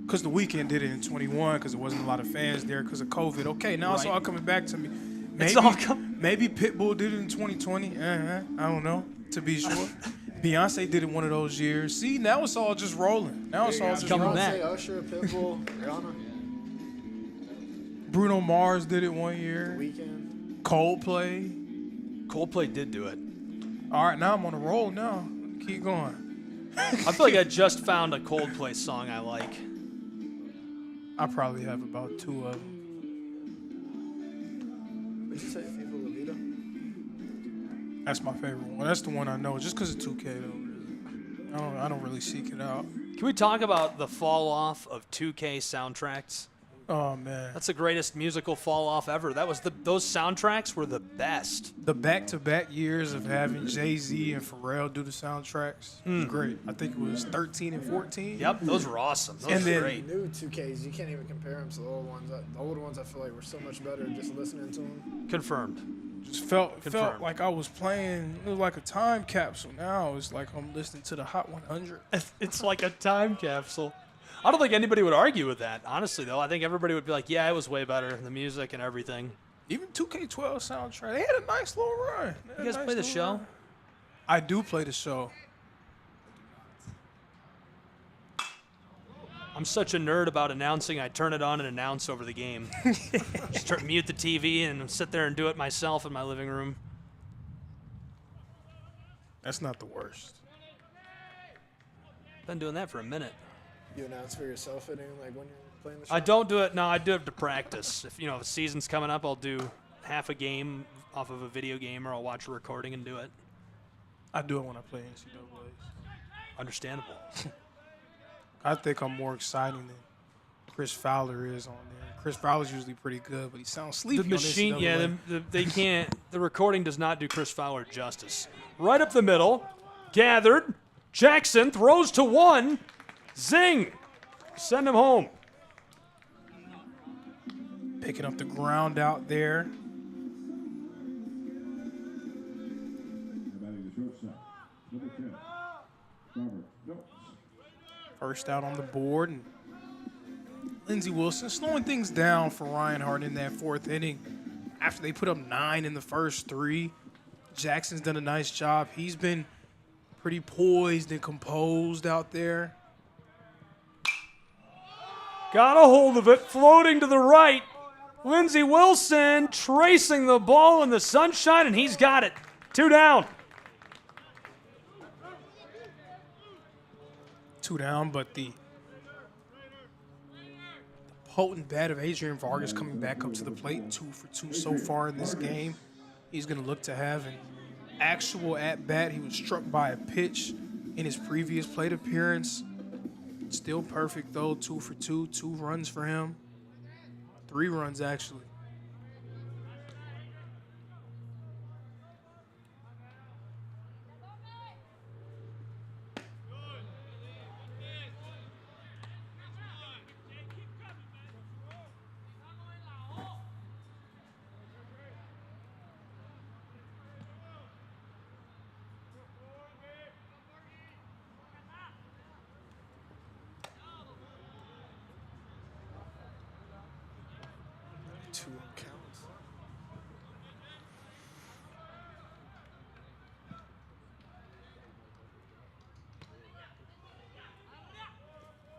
Because the Weeknd did it in 21 because there wasn't a lot of fans there because of COVID. Okay, now it's all coming back to me. Maybe Pitbull did it in 2020. I don't know, to be sure. Beyonce did it one of those years. See, now it's all just rolling. Now it's all just rolling. Usher, Pitbull, Rihanna. Bruno Mars did it one year. Weeknd. Coldplay did do it. All right, now I'm on a roll now. Keep going. I feel like I just found a Coldplay song I like. I probably have about 2 of them. What'd you say, Viva La Vida? That's my favorite one. That's the one I know, just because of 2K though. Really. I don't really seek it out. Can we talk about the fall off of 2K soundtracks? Oh man, that's the greatest musical fall off ever. That was those soundtracks were the best. The back-to-back years of having Jay-Z and Pharrell do the soundtracks was great. I think it was 13 and 14. Yep, those were awesome. Those were great. New 2Ks, you can't even compare them to the old ones. The old ones I feel like were so much better just listening to them. Confirmed. Just felt like I was playing. It was like a time capsule. Now it's like I'm listening to the Hot 100. It's like a time capsule. I don't think anybody would argue with that, honestly, though. I think everybody would be like, yeah, it was way better, the music and everything. Even 2K12 soundtrack, they had a nice little run. You guys play the show? Run. I do play the show. I'm such a nerd about announcing, I turn it on and announce over the game. Just mute the TV and sit there and do it myself in my living room. That's not the worst. Been doing that for a minute. You announce for yourself like when you're playing the show? I don't do it. No, I do it to practice. If the season's coming up, I'll do half a game off of a video game, or I'll watch a recording and do it. I do it when I play NCAA. Understandable. I think I'm more exciting than Chris Fowler is on there. Chris Fowler's usually pretty good, but he sounds sleepy. The machine, yeah, they can't. The recording does not do Chris Fowler justice. Right up the middle, gathered. Jackson throws to one. Zing! Send him home. Picking up the ground out there. First out on the board. And Lindsey Wilson slowing things down for Reinhardt in that 4th inning. After they put up 9 in the first 3, Jackson's done a nice job. He's been pretty poised and composed out there. Got a hold of it, floating to the right. Lindsey Wilson tracing the ball in the sunshine, and he's got it. 2 down. 2 down, but the potent bat of Adrian Vargas coming back up to the plate, 2 for 2 so far in this game. He's going to look to have an actual at-bat. He was struck by a pitch in his previous plate appearance. Still perfect, though, 2 for 2, 2 runs for him. 3 runs, actually. Two counts.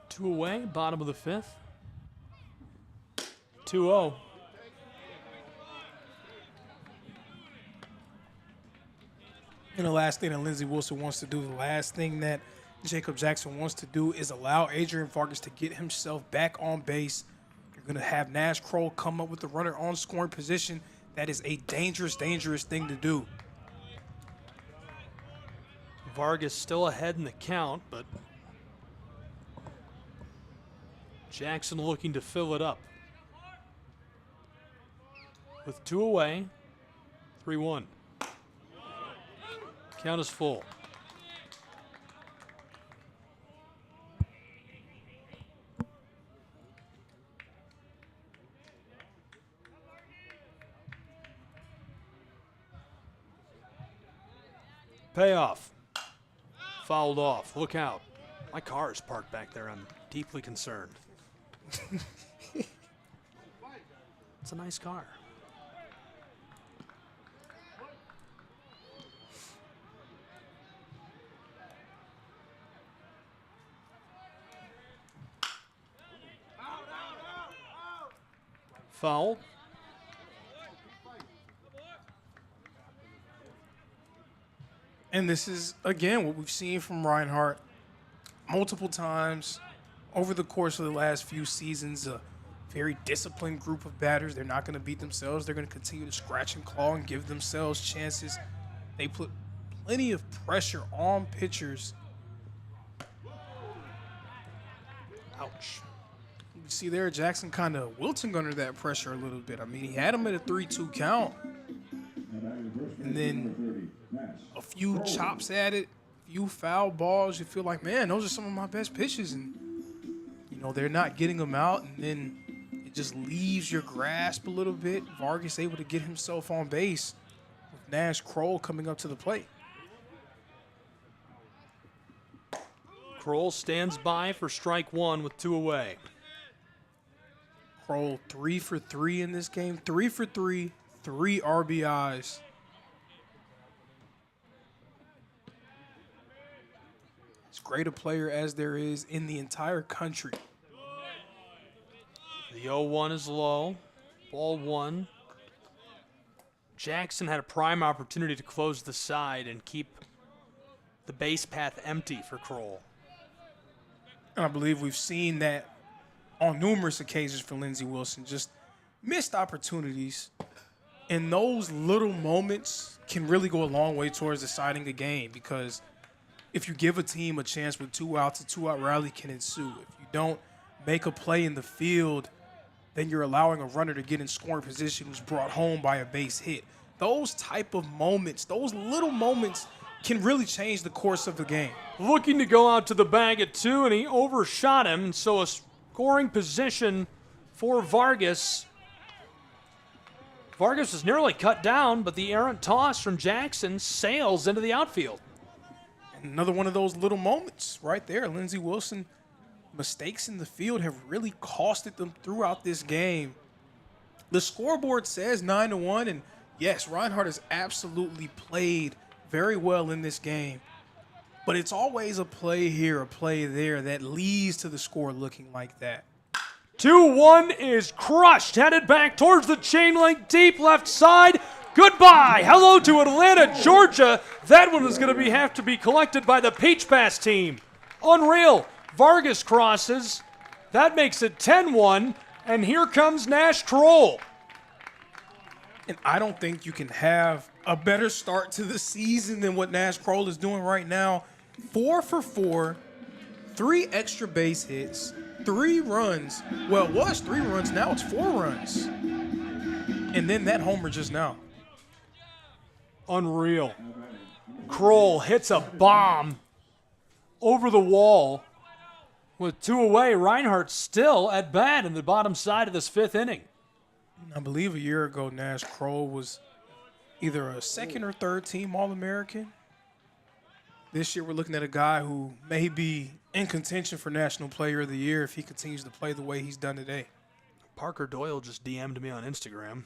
Two away, bottom of the 5th. 2-0. And the last thing that Lindsey Wilson wants to do, the last thing that Jacob Jackson wants to do is allow Adrian Vargas to get himself back on base. You're going to have Nash Kroll come up with the runner on scoring position. That is a dangerous, dangerous thing to do. Vargas still ahead in the count, but Jackson looking to fill it up. With 2 away, 3-1. Count is full. Payoff. Fouled off. Look out. My car is parked back there. I'm deeply concerned. It's a nice car. Foul. And this is, again, what we've seen from Reinhardt multiple times over the course of the last few seasons. A very disciplined group of batters. They're not going to beat themselves. They're going to continue to scratch and claw and give themselves chances. They put plenty of pressure on pitchers. Ouch. You see there, Jackson kind of wilting under that pressure a little bit. I mean, he had him at a 3-2 count. And then a few chops at it, a few foul balls. You feel like, man, those are some of my best pitches. And, you know, they're not getting them out. And then it just leaves your grasp a little bit. Vargas able to get himself on base with Nash Kroll coming up to the plate. Kroll stands by for strike 1 with 2 away. Kroll 3 for 3 in this game. 3 for 3, 3 RBIs. As great a player as there is in the entire country. The 0-1 is low. Ball 1. Jackson had a prime opportunity to close the side and keep the base path empty for Kroll. And I believe we've seen that on numerous occasions for Lindsey Wilson, just missed opportunities. And those little moments can really go a long way towards deciding a game, because if you give a team a chance with 2 outs, a 2-out rally can ensue. If you don't make a play in the field, then you're allowing a runner to get in scoring position who's brought home by a base hit. Those type of moments, those little moments can really change the course of the game. Looking to go out to the bag at 2, and he overshot him, so a scoring position for Vargas. Vargas is nearly cut down, but the errant toss from Jackson sails into the outfield. Another one of those little moments right there. Lindsey Wilson, mistakes in the field have really costed them throughout this game. The scoreboard says 9-1, and yes, Reinhardt has absolutely played very well in this game. But it's always a play here, a play there that leads to the score looking like that. 2-1 is crushed, headed back towards the chain link, deep left side. Goodbye. Hello to Atlanta, Georgia. That one is going to have to be collected by the Peach Pass team. Unreal. Vargas crosses. That makes it 10-1. And here comes Nash Kroll. And I don't think you can have a better start to the season than what Nash Kroll is doing right now. 4 for 4, 3 extra base hits, 3 runs. Well, it was 3 runs, now it's 4 runs. And then that homer just now. Unreal. Kroll hits a bomb over the wall. With 2 away, Reinhardt still at bat in the bottom side of this 5th inning. I believe a year ago, Nash Kroll was either a 2nd or 3rd team All-American. This year, we're looking at a guy who may be in contention for National Player of the Year if he continues to play the way he's done today. Parker Doyle just DM'd me on Instagram.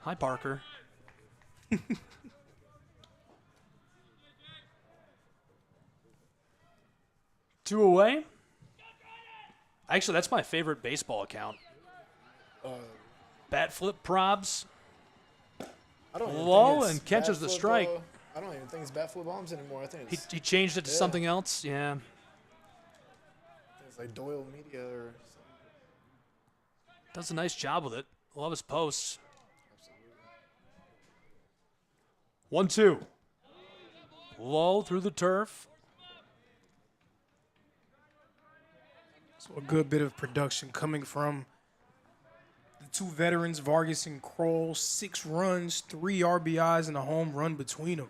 Hi, Parker. 2 away. Actually, that's my favorite baseball account. Bat flip probs. Low and catches the strike. I don't even think it's bat flip bombs anymore. I think it's, He changed it to something else. Yeah. It's like Doyle Media or something. Does a nice job with it. Love his posts. 1-2. Low through the turf. So a good bit of production coming from the 2 veterans, Vargas and Kroll. 6 runs, 3 RBIs, and a home run between them.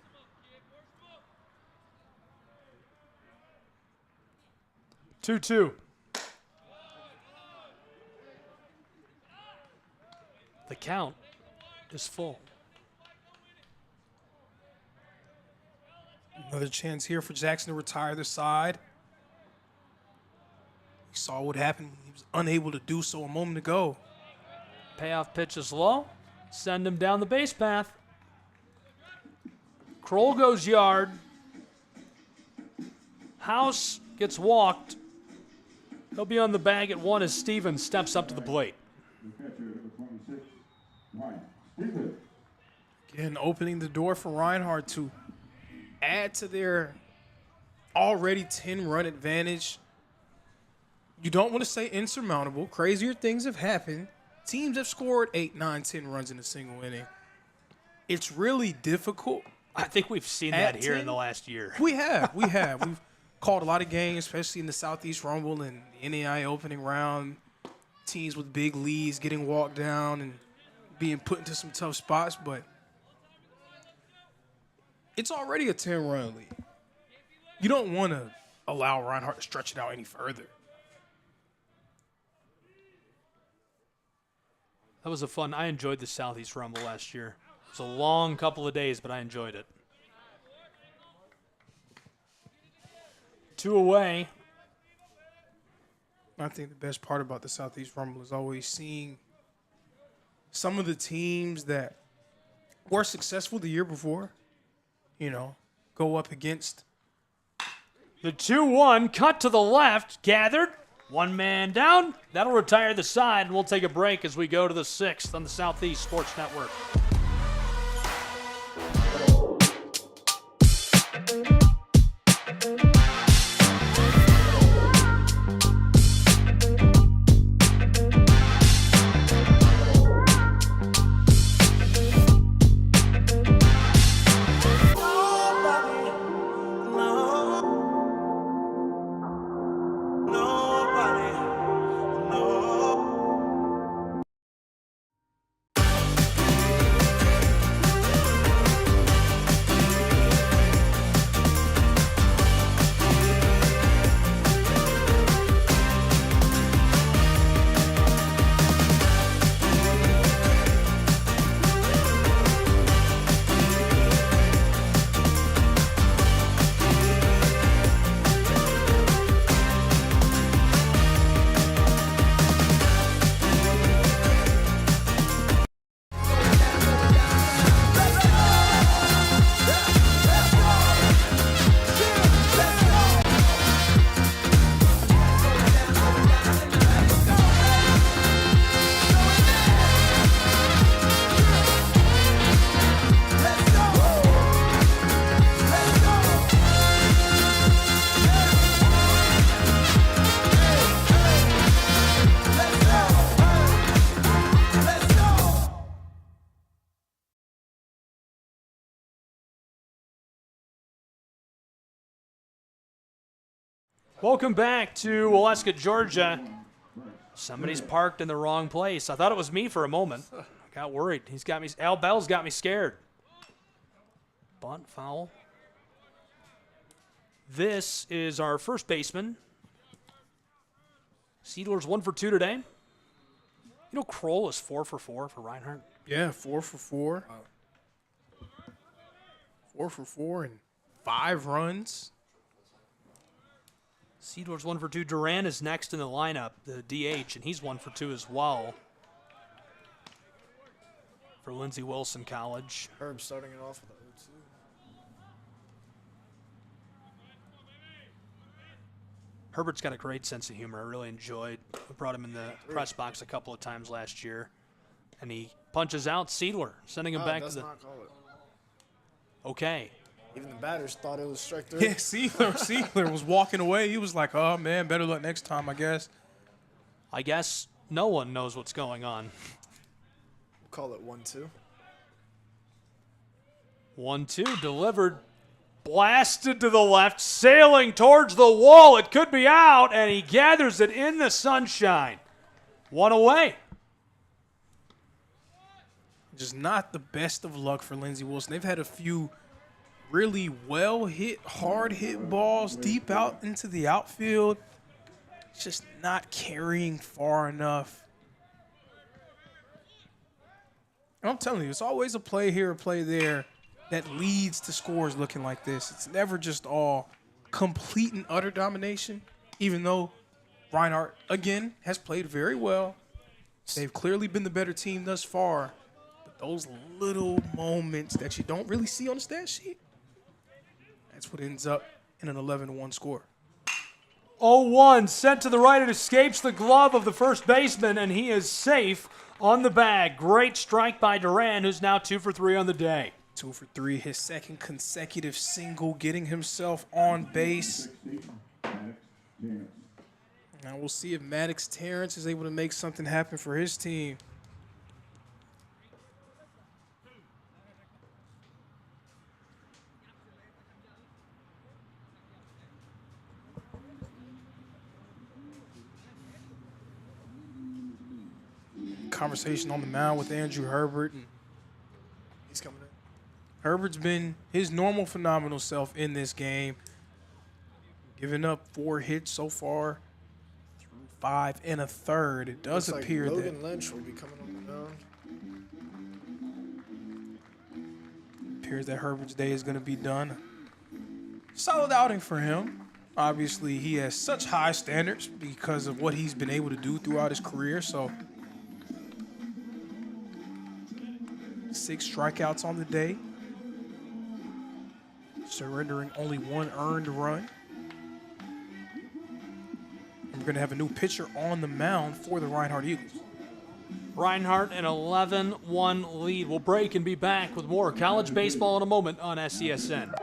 2-2. The count is full. Another chance here for Jackson to retire the side. We saw what happened when he was unable to do so a moment ago. Payoff pitch is low. Send him down the base path. Kroll goes yard. House gets walked. He'll be on the bag at 1 as Stevens steps up to the plate. Again, opening the door for Reinhardt to add to their already 10-run advantage. You don't want to say insurmountable. Crazier things have happened. Teams have scored 8, 9, 10 runs in a single inning. It's really difficult. I think we've seen that here in the last year. We have. We've called a lot of games, especially in the Southeast Rumble and NAIA opening round. Teams with big leads getting walked down and being put into some tough spots, but it's already a 10-run lead. You don't want to allow Reinhardt to stretch it out any further. That was I enjoyed the Southeast Rumble last year. It was a long couple of days, but I enjoyed it. 2 away. I think the best part about the Southeast Rumble is always seeing some of the teams that were successful the year before, go up against. The 2-1 cut to the left, gathered. 1 man down. That'll retire the side, and we'll take a break as we go to the 6th on the Southeast Sports Network. Welcome back to Waleska, Georgia. Somebody's parked in the wrong place. I thought it was me for a moment. I got worried. He's got me. Al Bell's got me scared. Bunt foul. This is our first baseman. Seidler's 1 for 2 today. You know, Kroll is 4 for 4 for Reinhardt. Yeah, 4 for 4. 4 for 4 and 5 runs. Seidler's 1 for 2. Duran is next in the lineup, the DH, and he's 1 for 2 as well for Lindsey Wilson College. Herb starting it off with a 0-2. Herbert's got a great sense of humor. I really enjoyed. I brought him in the press box a couple of times last year, and he punches out Seidler, sending him back to the. Not call it. Okay. Even the batters thought it was strike 3. Yeah, Seidler was walking away. He was like, oh, man, better luck next time, I guess. I guess no one knows what's going on. We'll call it 1-2. 1-2 delivered. Blasted to the left, sailing towards the wall. It could be out, and he gathers it in the sunshine. 1 away. Just not the best of luck for Lindsey Wilson. They've had a few really well-hit, hard-hit balls deep out into the outfield. It's just not carrying far enough. And I'm telling you, it's always a play here, a play there that leads to scores looking like this. It's never just all complete and utter domination, even though Reinhardt, again, has played very well. They've clearly been the better team thus far. But those little moments that you don't really see on the stat sheet, that's what ends up in an 11-1 score. 0-1 sent to the right. It escapes the glove of the first baseman, and he is safe on the bag. Great strike by Duran, who's now 2 for 3 on the day. 2 for 3, his second consecutive single, getting himself on base. Now we'll see if Maddox Terrence is able to make something happen for his team. Conversation on the mound with Andrew Herbert. And he's coming in. Herbert's been his normal phenomenal self in this game. Giving up 4 hits so far through 5 1/3. It does Looks appear like Logan that Lynch will be coming on the mound. appears that Herbert's day is going to be done. Solid outing for him. Obviously, he has such high standards because of what he's been able to do throughout his career. So 6 strikeouts on the day, surrendering only 1 earned run. And we're going to have a new pitcher on the mound for the Reinhardt Eagles. Reinhardt, an 11-1 lead. We'll break and be back with more college baseball in a moment on SCSN.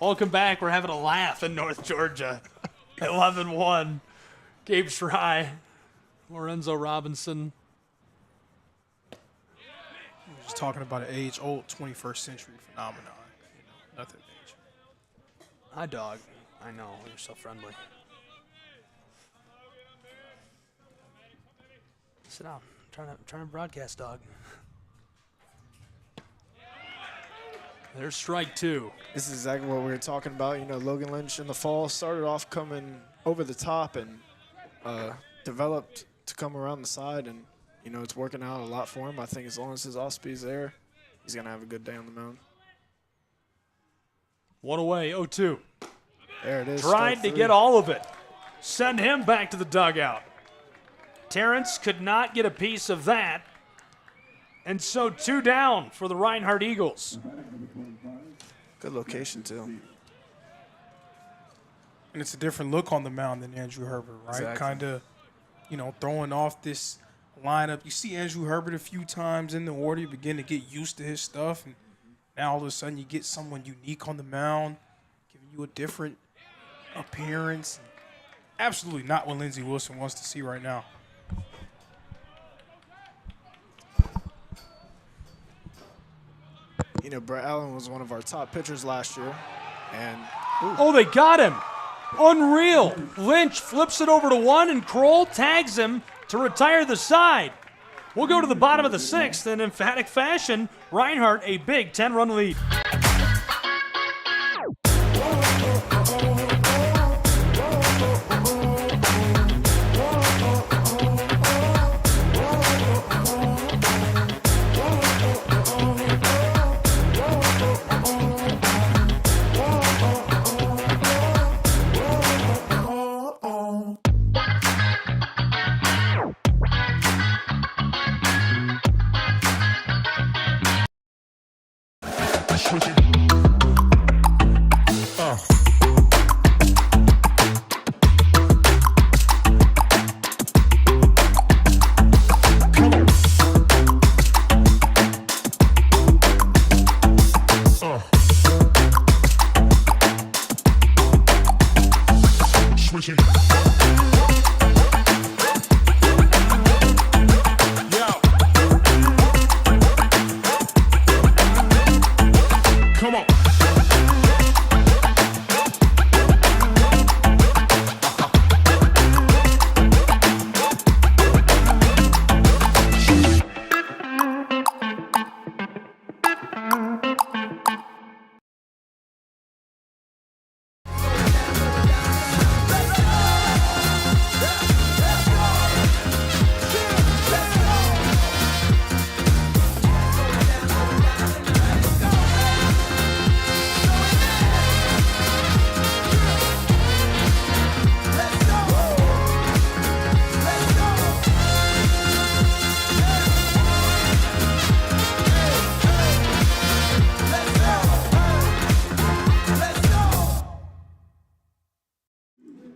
Welcome back. We're having a laugh in North Georgia. 11-1. Gabe Schrei, Lorenzo Robinson. We're just talking about an age-old 21st century phenomenon. Nothing major. Hi, dog. I know. You're so friendly. Sit down. I'm trying to broadcast, dog. There's strike 2. This is exactly what we were talking about. You know, Logan Lynch in the fall started off coming over the top and developed to come around the side, and, you know, it's working out a lot for him. I think as long as his off-speed's there, he's going to have a good day on the mound. 1 away, 0-2. There it is. Tried to get all of it. Send him back to the dugout. Terrence could not get a piece of that. And so 2 down for the Reinhardt Eagles. Good location, too. And it's a different look on the mound than Andrew Herbert, right? Exactly. Kind of, you know, throwing off this lineup. You see Andrew Herbert a few times in the order. You begin to get used to his stuff. And now all of a sudden you get someone unique on the mound, giving you a different appearance. Absolutely not what Lindsey Wilson wants to see right now. You know, Brett Allen was one of our top pitchers last year. And oh, they got him. Unreal. Lynch flips it over to 1, and Kroll tags him to retire the side. We'll go to the bottom of the 6th in emphatic fashion. Reinhardt, a big 10-run lead.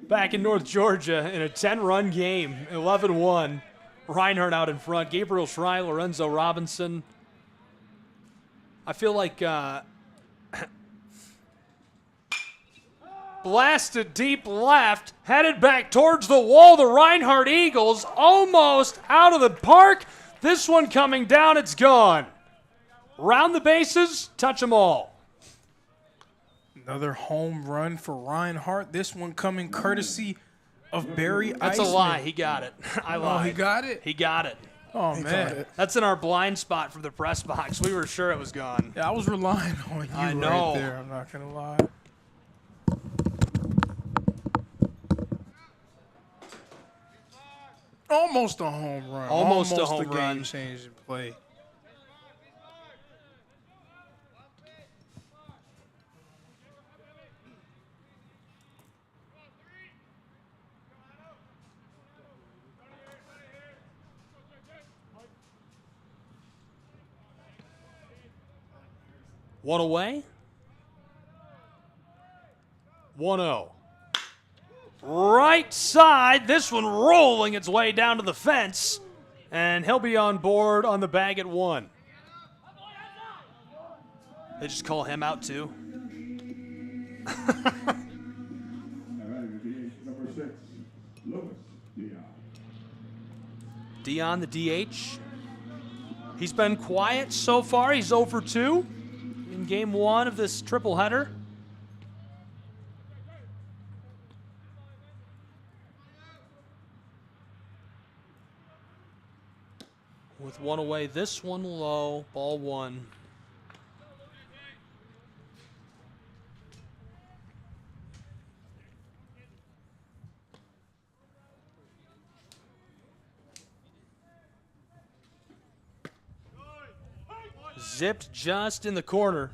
Back in North Georgia in a 10-run game, 11-1. Reinhardt out in front. Gabriel Schrei, Lorenzo Robinson. I feel like blasted deep left, headed back towards the wall. The Reinhardt Eagles almost out of the park. This one coming down, it's gone. Round the bases, touch them all. Another home run for Reinhardt. This one coming courtesy of Barry Iceman. That's a lie. He got it. I lied. Oh, he got it? He got it. Oh, man. That's in our blind spot from the press box. We were sure it was gone. Yeah, I was relying on you I know. right there. I'm not going to lie. Almost a home run. Almost a home a run. Game-changing play. One away. 1-0. Right side. This one rolling its way down to the fence. And he'll be on board on the bag at 1. They just call him out too. Number 6, Lewis Dion. Dion, the DH. He's been quiet so far. He's 0 for 2 in game 1 of this triple header. With one away, this one low, ball 1. Zipped just in the corner.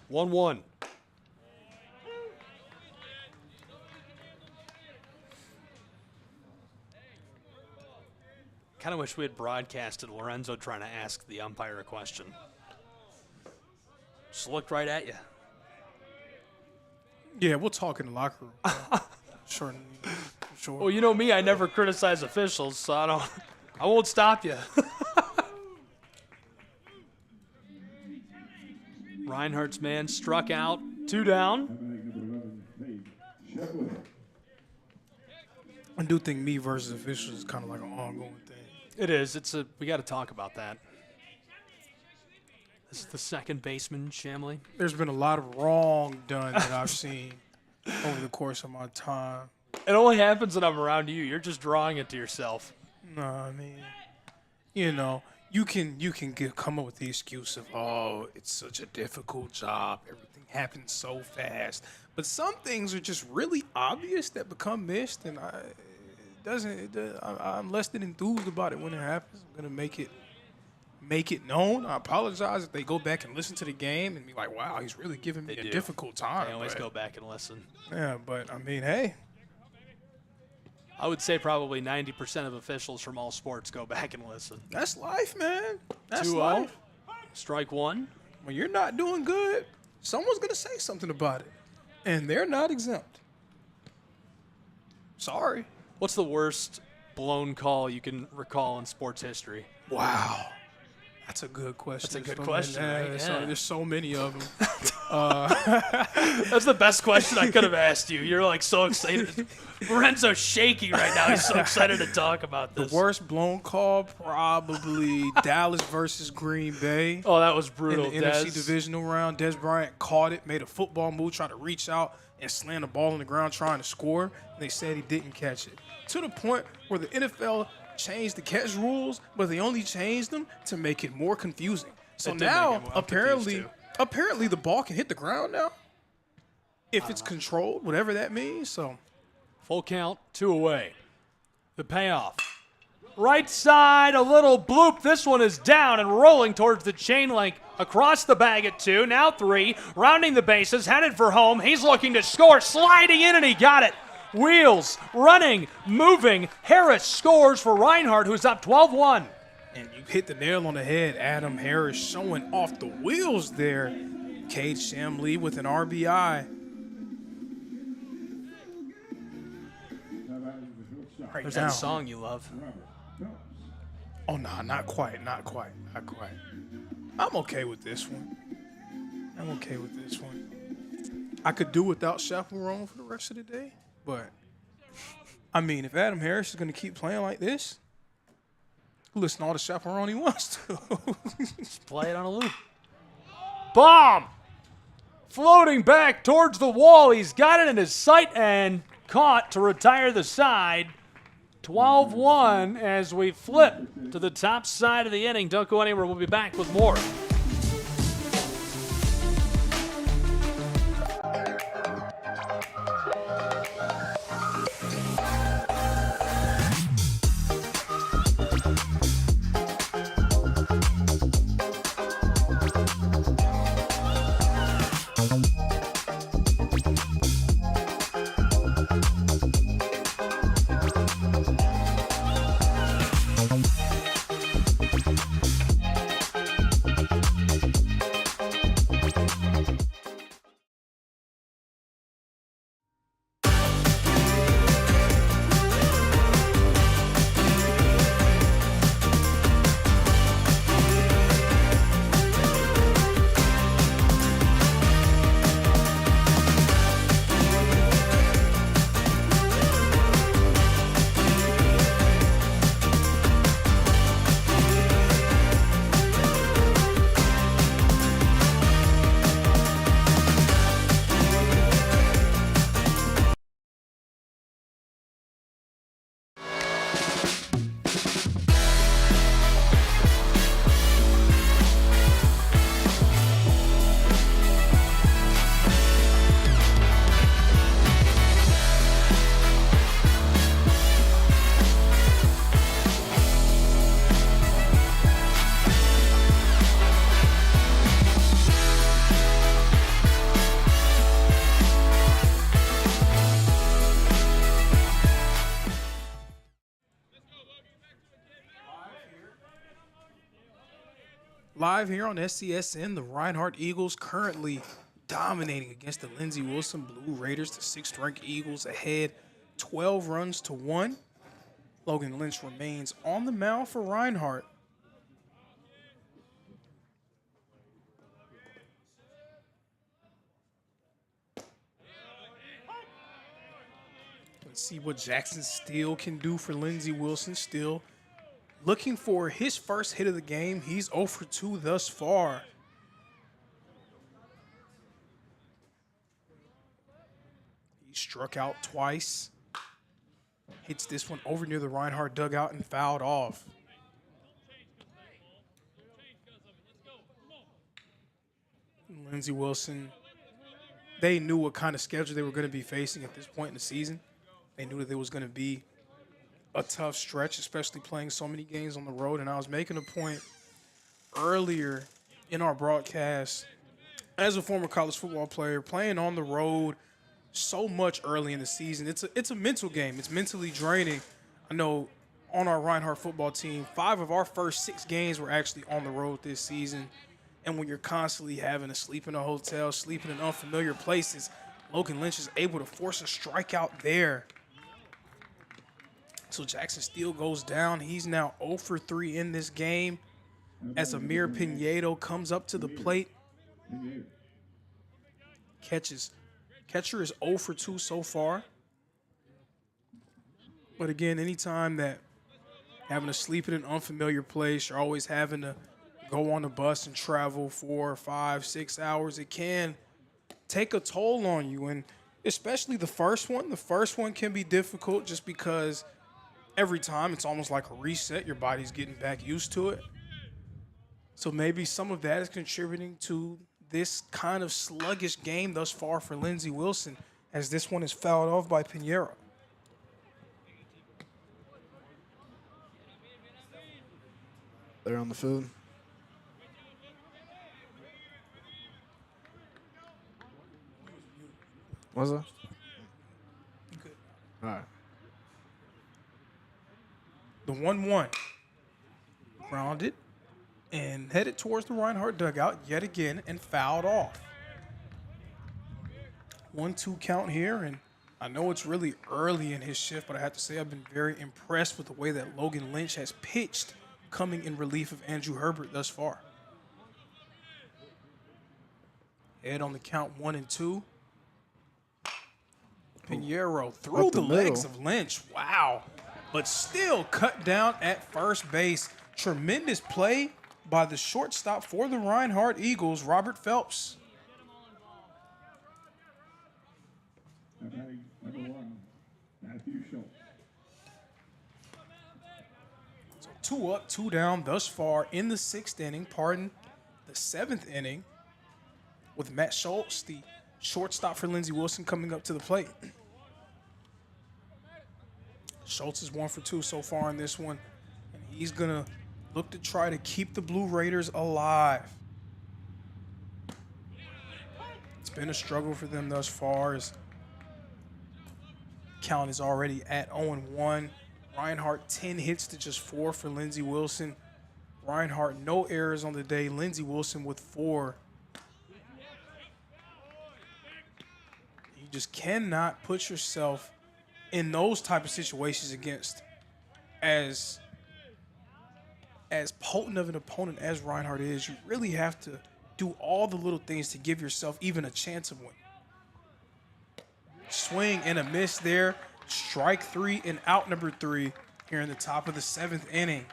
One. Kind of wish we had broadcasted Lorenzo trying to ask the umpire a question. Just looked right at you. Yeah, we'll talk in the locker room. Sure. Well, you know me, I never criticize officials, so I won't stop you. Reinhardt's man struck out, 2 down. I do think me versus officials is kind of like an ongoing thing. It is. We got to talk about that. This is the second baseman, Shamley. There's been a lot of wrong done that I've seen over the course of my time. It only happens when I'm around you. You're just drawing it to yourself. No, I mean, you know, you can come up with the excuse of, oh, it's such a difficult job. Everything happens so fast. But some things are just really obvious that become missed, and I'm less than enthused about it when it happens. I'm gonna make it known. I apologize if they go back and listen to the game and be like, wow, he's really giving me a difficult time. They always go back and listen. Yeah, but I mean, hey. I would say probably 90% of officials from all sports go back and listen. That's life, man. That's 2-0. life. Strike 1. When you're not doing good, someone's going to say something about it. And they're not exempt. Sorry. What's the worst blown call you can recall in sports history? Wow. That's a good question. That's a good question, right? Yeah. There's so many of them. That's the best question I could have asked you. You're like so excited. Lorenzo's shaking right now. He's so excited to talk about this. The worst blown call, probably Dallas versus Green Bay. Oh, that was brutal. In the NFC divisional round, Des Bryant caught it, made a football move, tried to reach out and slam the ball on the ground trying to score. And they said he didn't catch it. To the point where the NFL changed the catch rules, but they only changed them to make it more confusing. So now, apparently the ball can hit the ground now if it's controlled, whatever that means. So, full count, 2 away. The payoff. Right side, a little bloop. This one is down and rolling towards the chain link. Across the bag at 2, now 3. Rounding the bases, headed for home. He's looking to score, sliding in, and he got it. Wheels, running, moving. Harris scores for Reinhardt, who's up 12-1. And you hit the nail on the head. Adam Harris showing off the wheels there. Cade Shamley with an RBI. There's that song you love. Oh, no, not quite. I'm okay with this one. I could do without Chaperone for the rest of the day. But, I mean, if Adam Harris is going to keep playing like this, listen to all the Chaperone he wants to. Just play it on a loop. Bomb! Floating back towards the wall. He's got it in his sight and caught to retire the side. 12-1 as we flip to the top side of the inning. Don't go anywhere. We'll be back with more. live here on SCSN. The Reinhardt Eagles currently dominating against the Lindsey Wilson Blue Raiders. The 6th-ranked Eagles ahead 12 runs to 1. Logan Lynch remains on the mound for Reinhardt. Let's see what Jackson Steele can do for Lindsey Wilson. Steele looking for his first hit of the game. He's 0 for 2 thus far. He struck out twice. Hits this one over near the Reinhardt dugout and fouled off. Lindsey Wilson, they knew what kind of schedule they were going to be facing at this point in the season. They knew that there was going to be a tough stretch, especially playing so many games on the road. And I was making a point earlier in our broadcast, as a former college football player, playing on the road so much early in the season, it's a mental game. It's mentally draining. I know on our Reinhardt football team, 5 of our first 6 games were actually on the road this season. And when you're constantly having to sleep in a hotel, sleeping in unfamiliar places, Logan Lynch is able to force a strikeout there. So Jackson Steele goes down. He's now 0 for 3 in this game as Amir Pinedo comes up to the plate. Catcher is 0 for 2 so far. But again, anytime that having to sleep in an unfamiliar place, you're always having to go on a bus and travel 4, 5, 6 hours, it can take a toll on you. And especially the first one can be difficult just because every time it's almost like a reset. Your body's getting back used to it. So maybe some of that is contributing to this kind of sluggish game thus far for Lindsey Wilson, as this one is fouled off by Pinheiro. They're on the field. Was it? Good. All right. The 1-1. Grounded and headed towards the Reinhardt dugout yet again and fouled off. 1-2 count here, and I know it's really early in his shift, but I have to say I've been very impressed with the way that Logan Lynch has pitched coming in relief of Andrew Herbert thus far. Head on the count 1-2. Pinheiro through the legs of Lynch. Wow. But still cut down at first base. Tremendous play by the shortstop for the Reinhardt Eagles, Robert Phelps. Number 1, Matthew Schultz. So 2 up, 2 down thus far in the 6th inning. Pardon, the 7th inning, with Matt Schultz, the shortstop for Lindsey Wilson, coming up to the plate. Schultz is 1 for 2 so far in this one, and he's going to look to try to keep the Blue Raiders alive. It's been a struggle for them thus far, as count is already at 0-1. Reinhardt 10 hits to just 4 for Lindsey Wilson. Reinhardt no errors on the day. Lindsey Wilson with 4. You just cannot put yourself in those type of situations against as potent of an opponent as Reinhardt is. You really have to do all the little things to give yourself even a chance of winning. Swing and a miss there. Strike 3 and out number 3 here in the top of the 7th inning.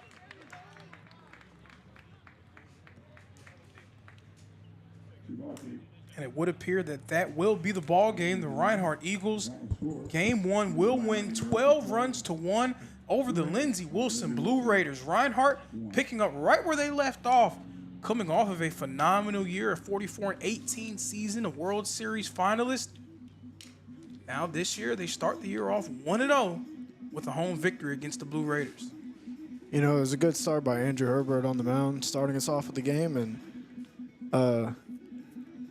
And it would appear that that will be the ball game. The Reinhardt Eagles, game 1, will win 12 runs to 1 over the Lindsey Wilson Blue Raiders. Reinhardt picking up right where they left off, coming off of a phenomenal year, a 44-18 season, a World Series finalist. Now this year, they start the year off 1-0 with a home victory against the Blue Raiders. You know, it was a good start by Andrew Herbert on the mound, starting us off with the game, and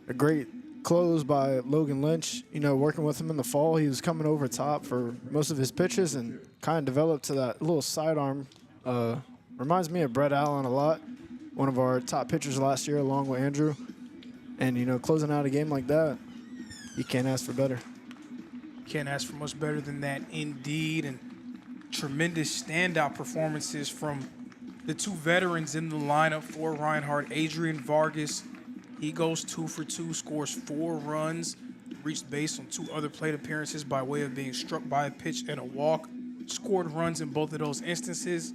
a great close by Logan Lynch. You know, working with him in the fall, he was coming over top for most of his pitches and kind of developed to that little sidearm. Reminds me of Brett Allen a lot. one of our top pitchers last year, along with Andrew. And, you know, closing out a game like that, you can't ask for better. Can't ask for much better than that, indeed. And tremendous standout performances from the two veterans in the lineup for Reinhardt. Adrian Vargas, he goes 2 for 2, scores 4 runs, reached base on 2 other plate appearances by way of being struck by a pitch and a walk, scored runs in both of those instances.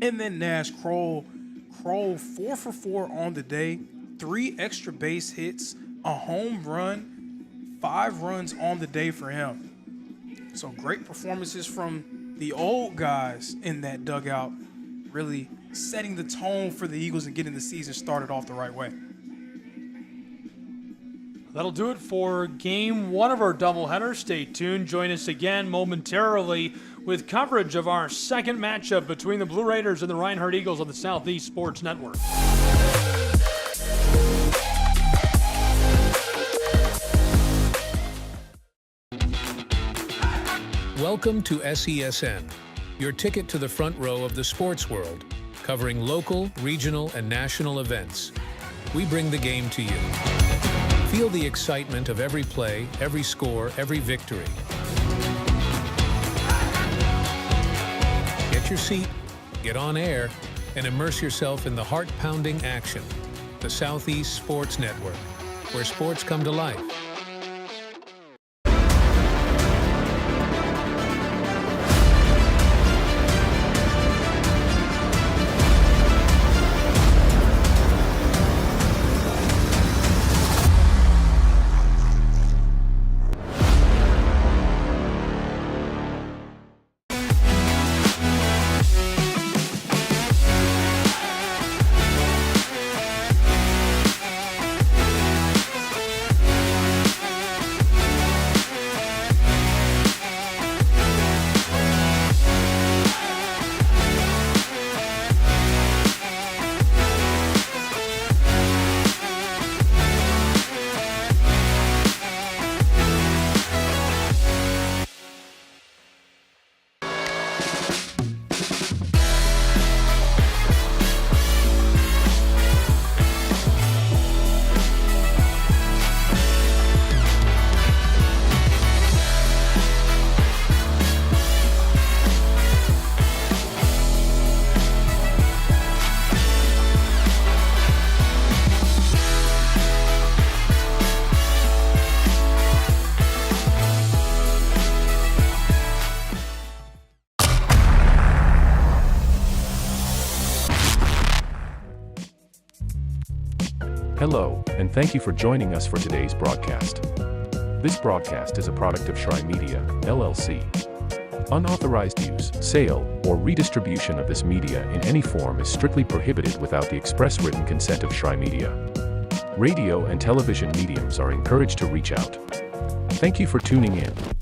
And then Nash Kroll 4 for 4 on the day, 3 extra base hits, a home run, 5 runs on the day for him. So great performances from the old guys in that dugout, really setting the tone for the Eagles and getting the season started off the right way. That'll do it for Game 1 of our doubleheader. Stay tuned. Join us again momentarily with coverage of our second matchup between the Blue Raiders and the Reinhardt Eagles on the Southeast Sports Network. Welcome to SESN, your ticket to the front row of the sports world, covering local, regional, and national events. We bring the game to you. Feel the excitement of every play, every score, every victory. Get your seat, get on air, and immerse yourself in the heart-pounding action. The Southeast Sports Network, where sports come to life. Hello, and thank you for joining us for today's broadcast. This broadcast is a product of Shry Media, LLC. Unauthorized use, sale, or redistribution of this media in any form is strictly prohibited without the express written consent of Shry Media. Radio and television mediums are encouraged to reach out. Thank you for tuning in.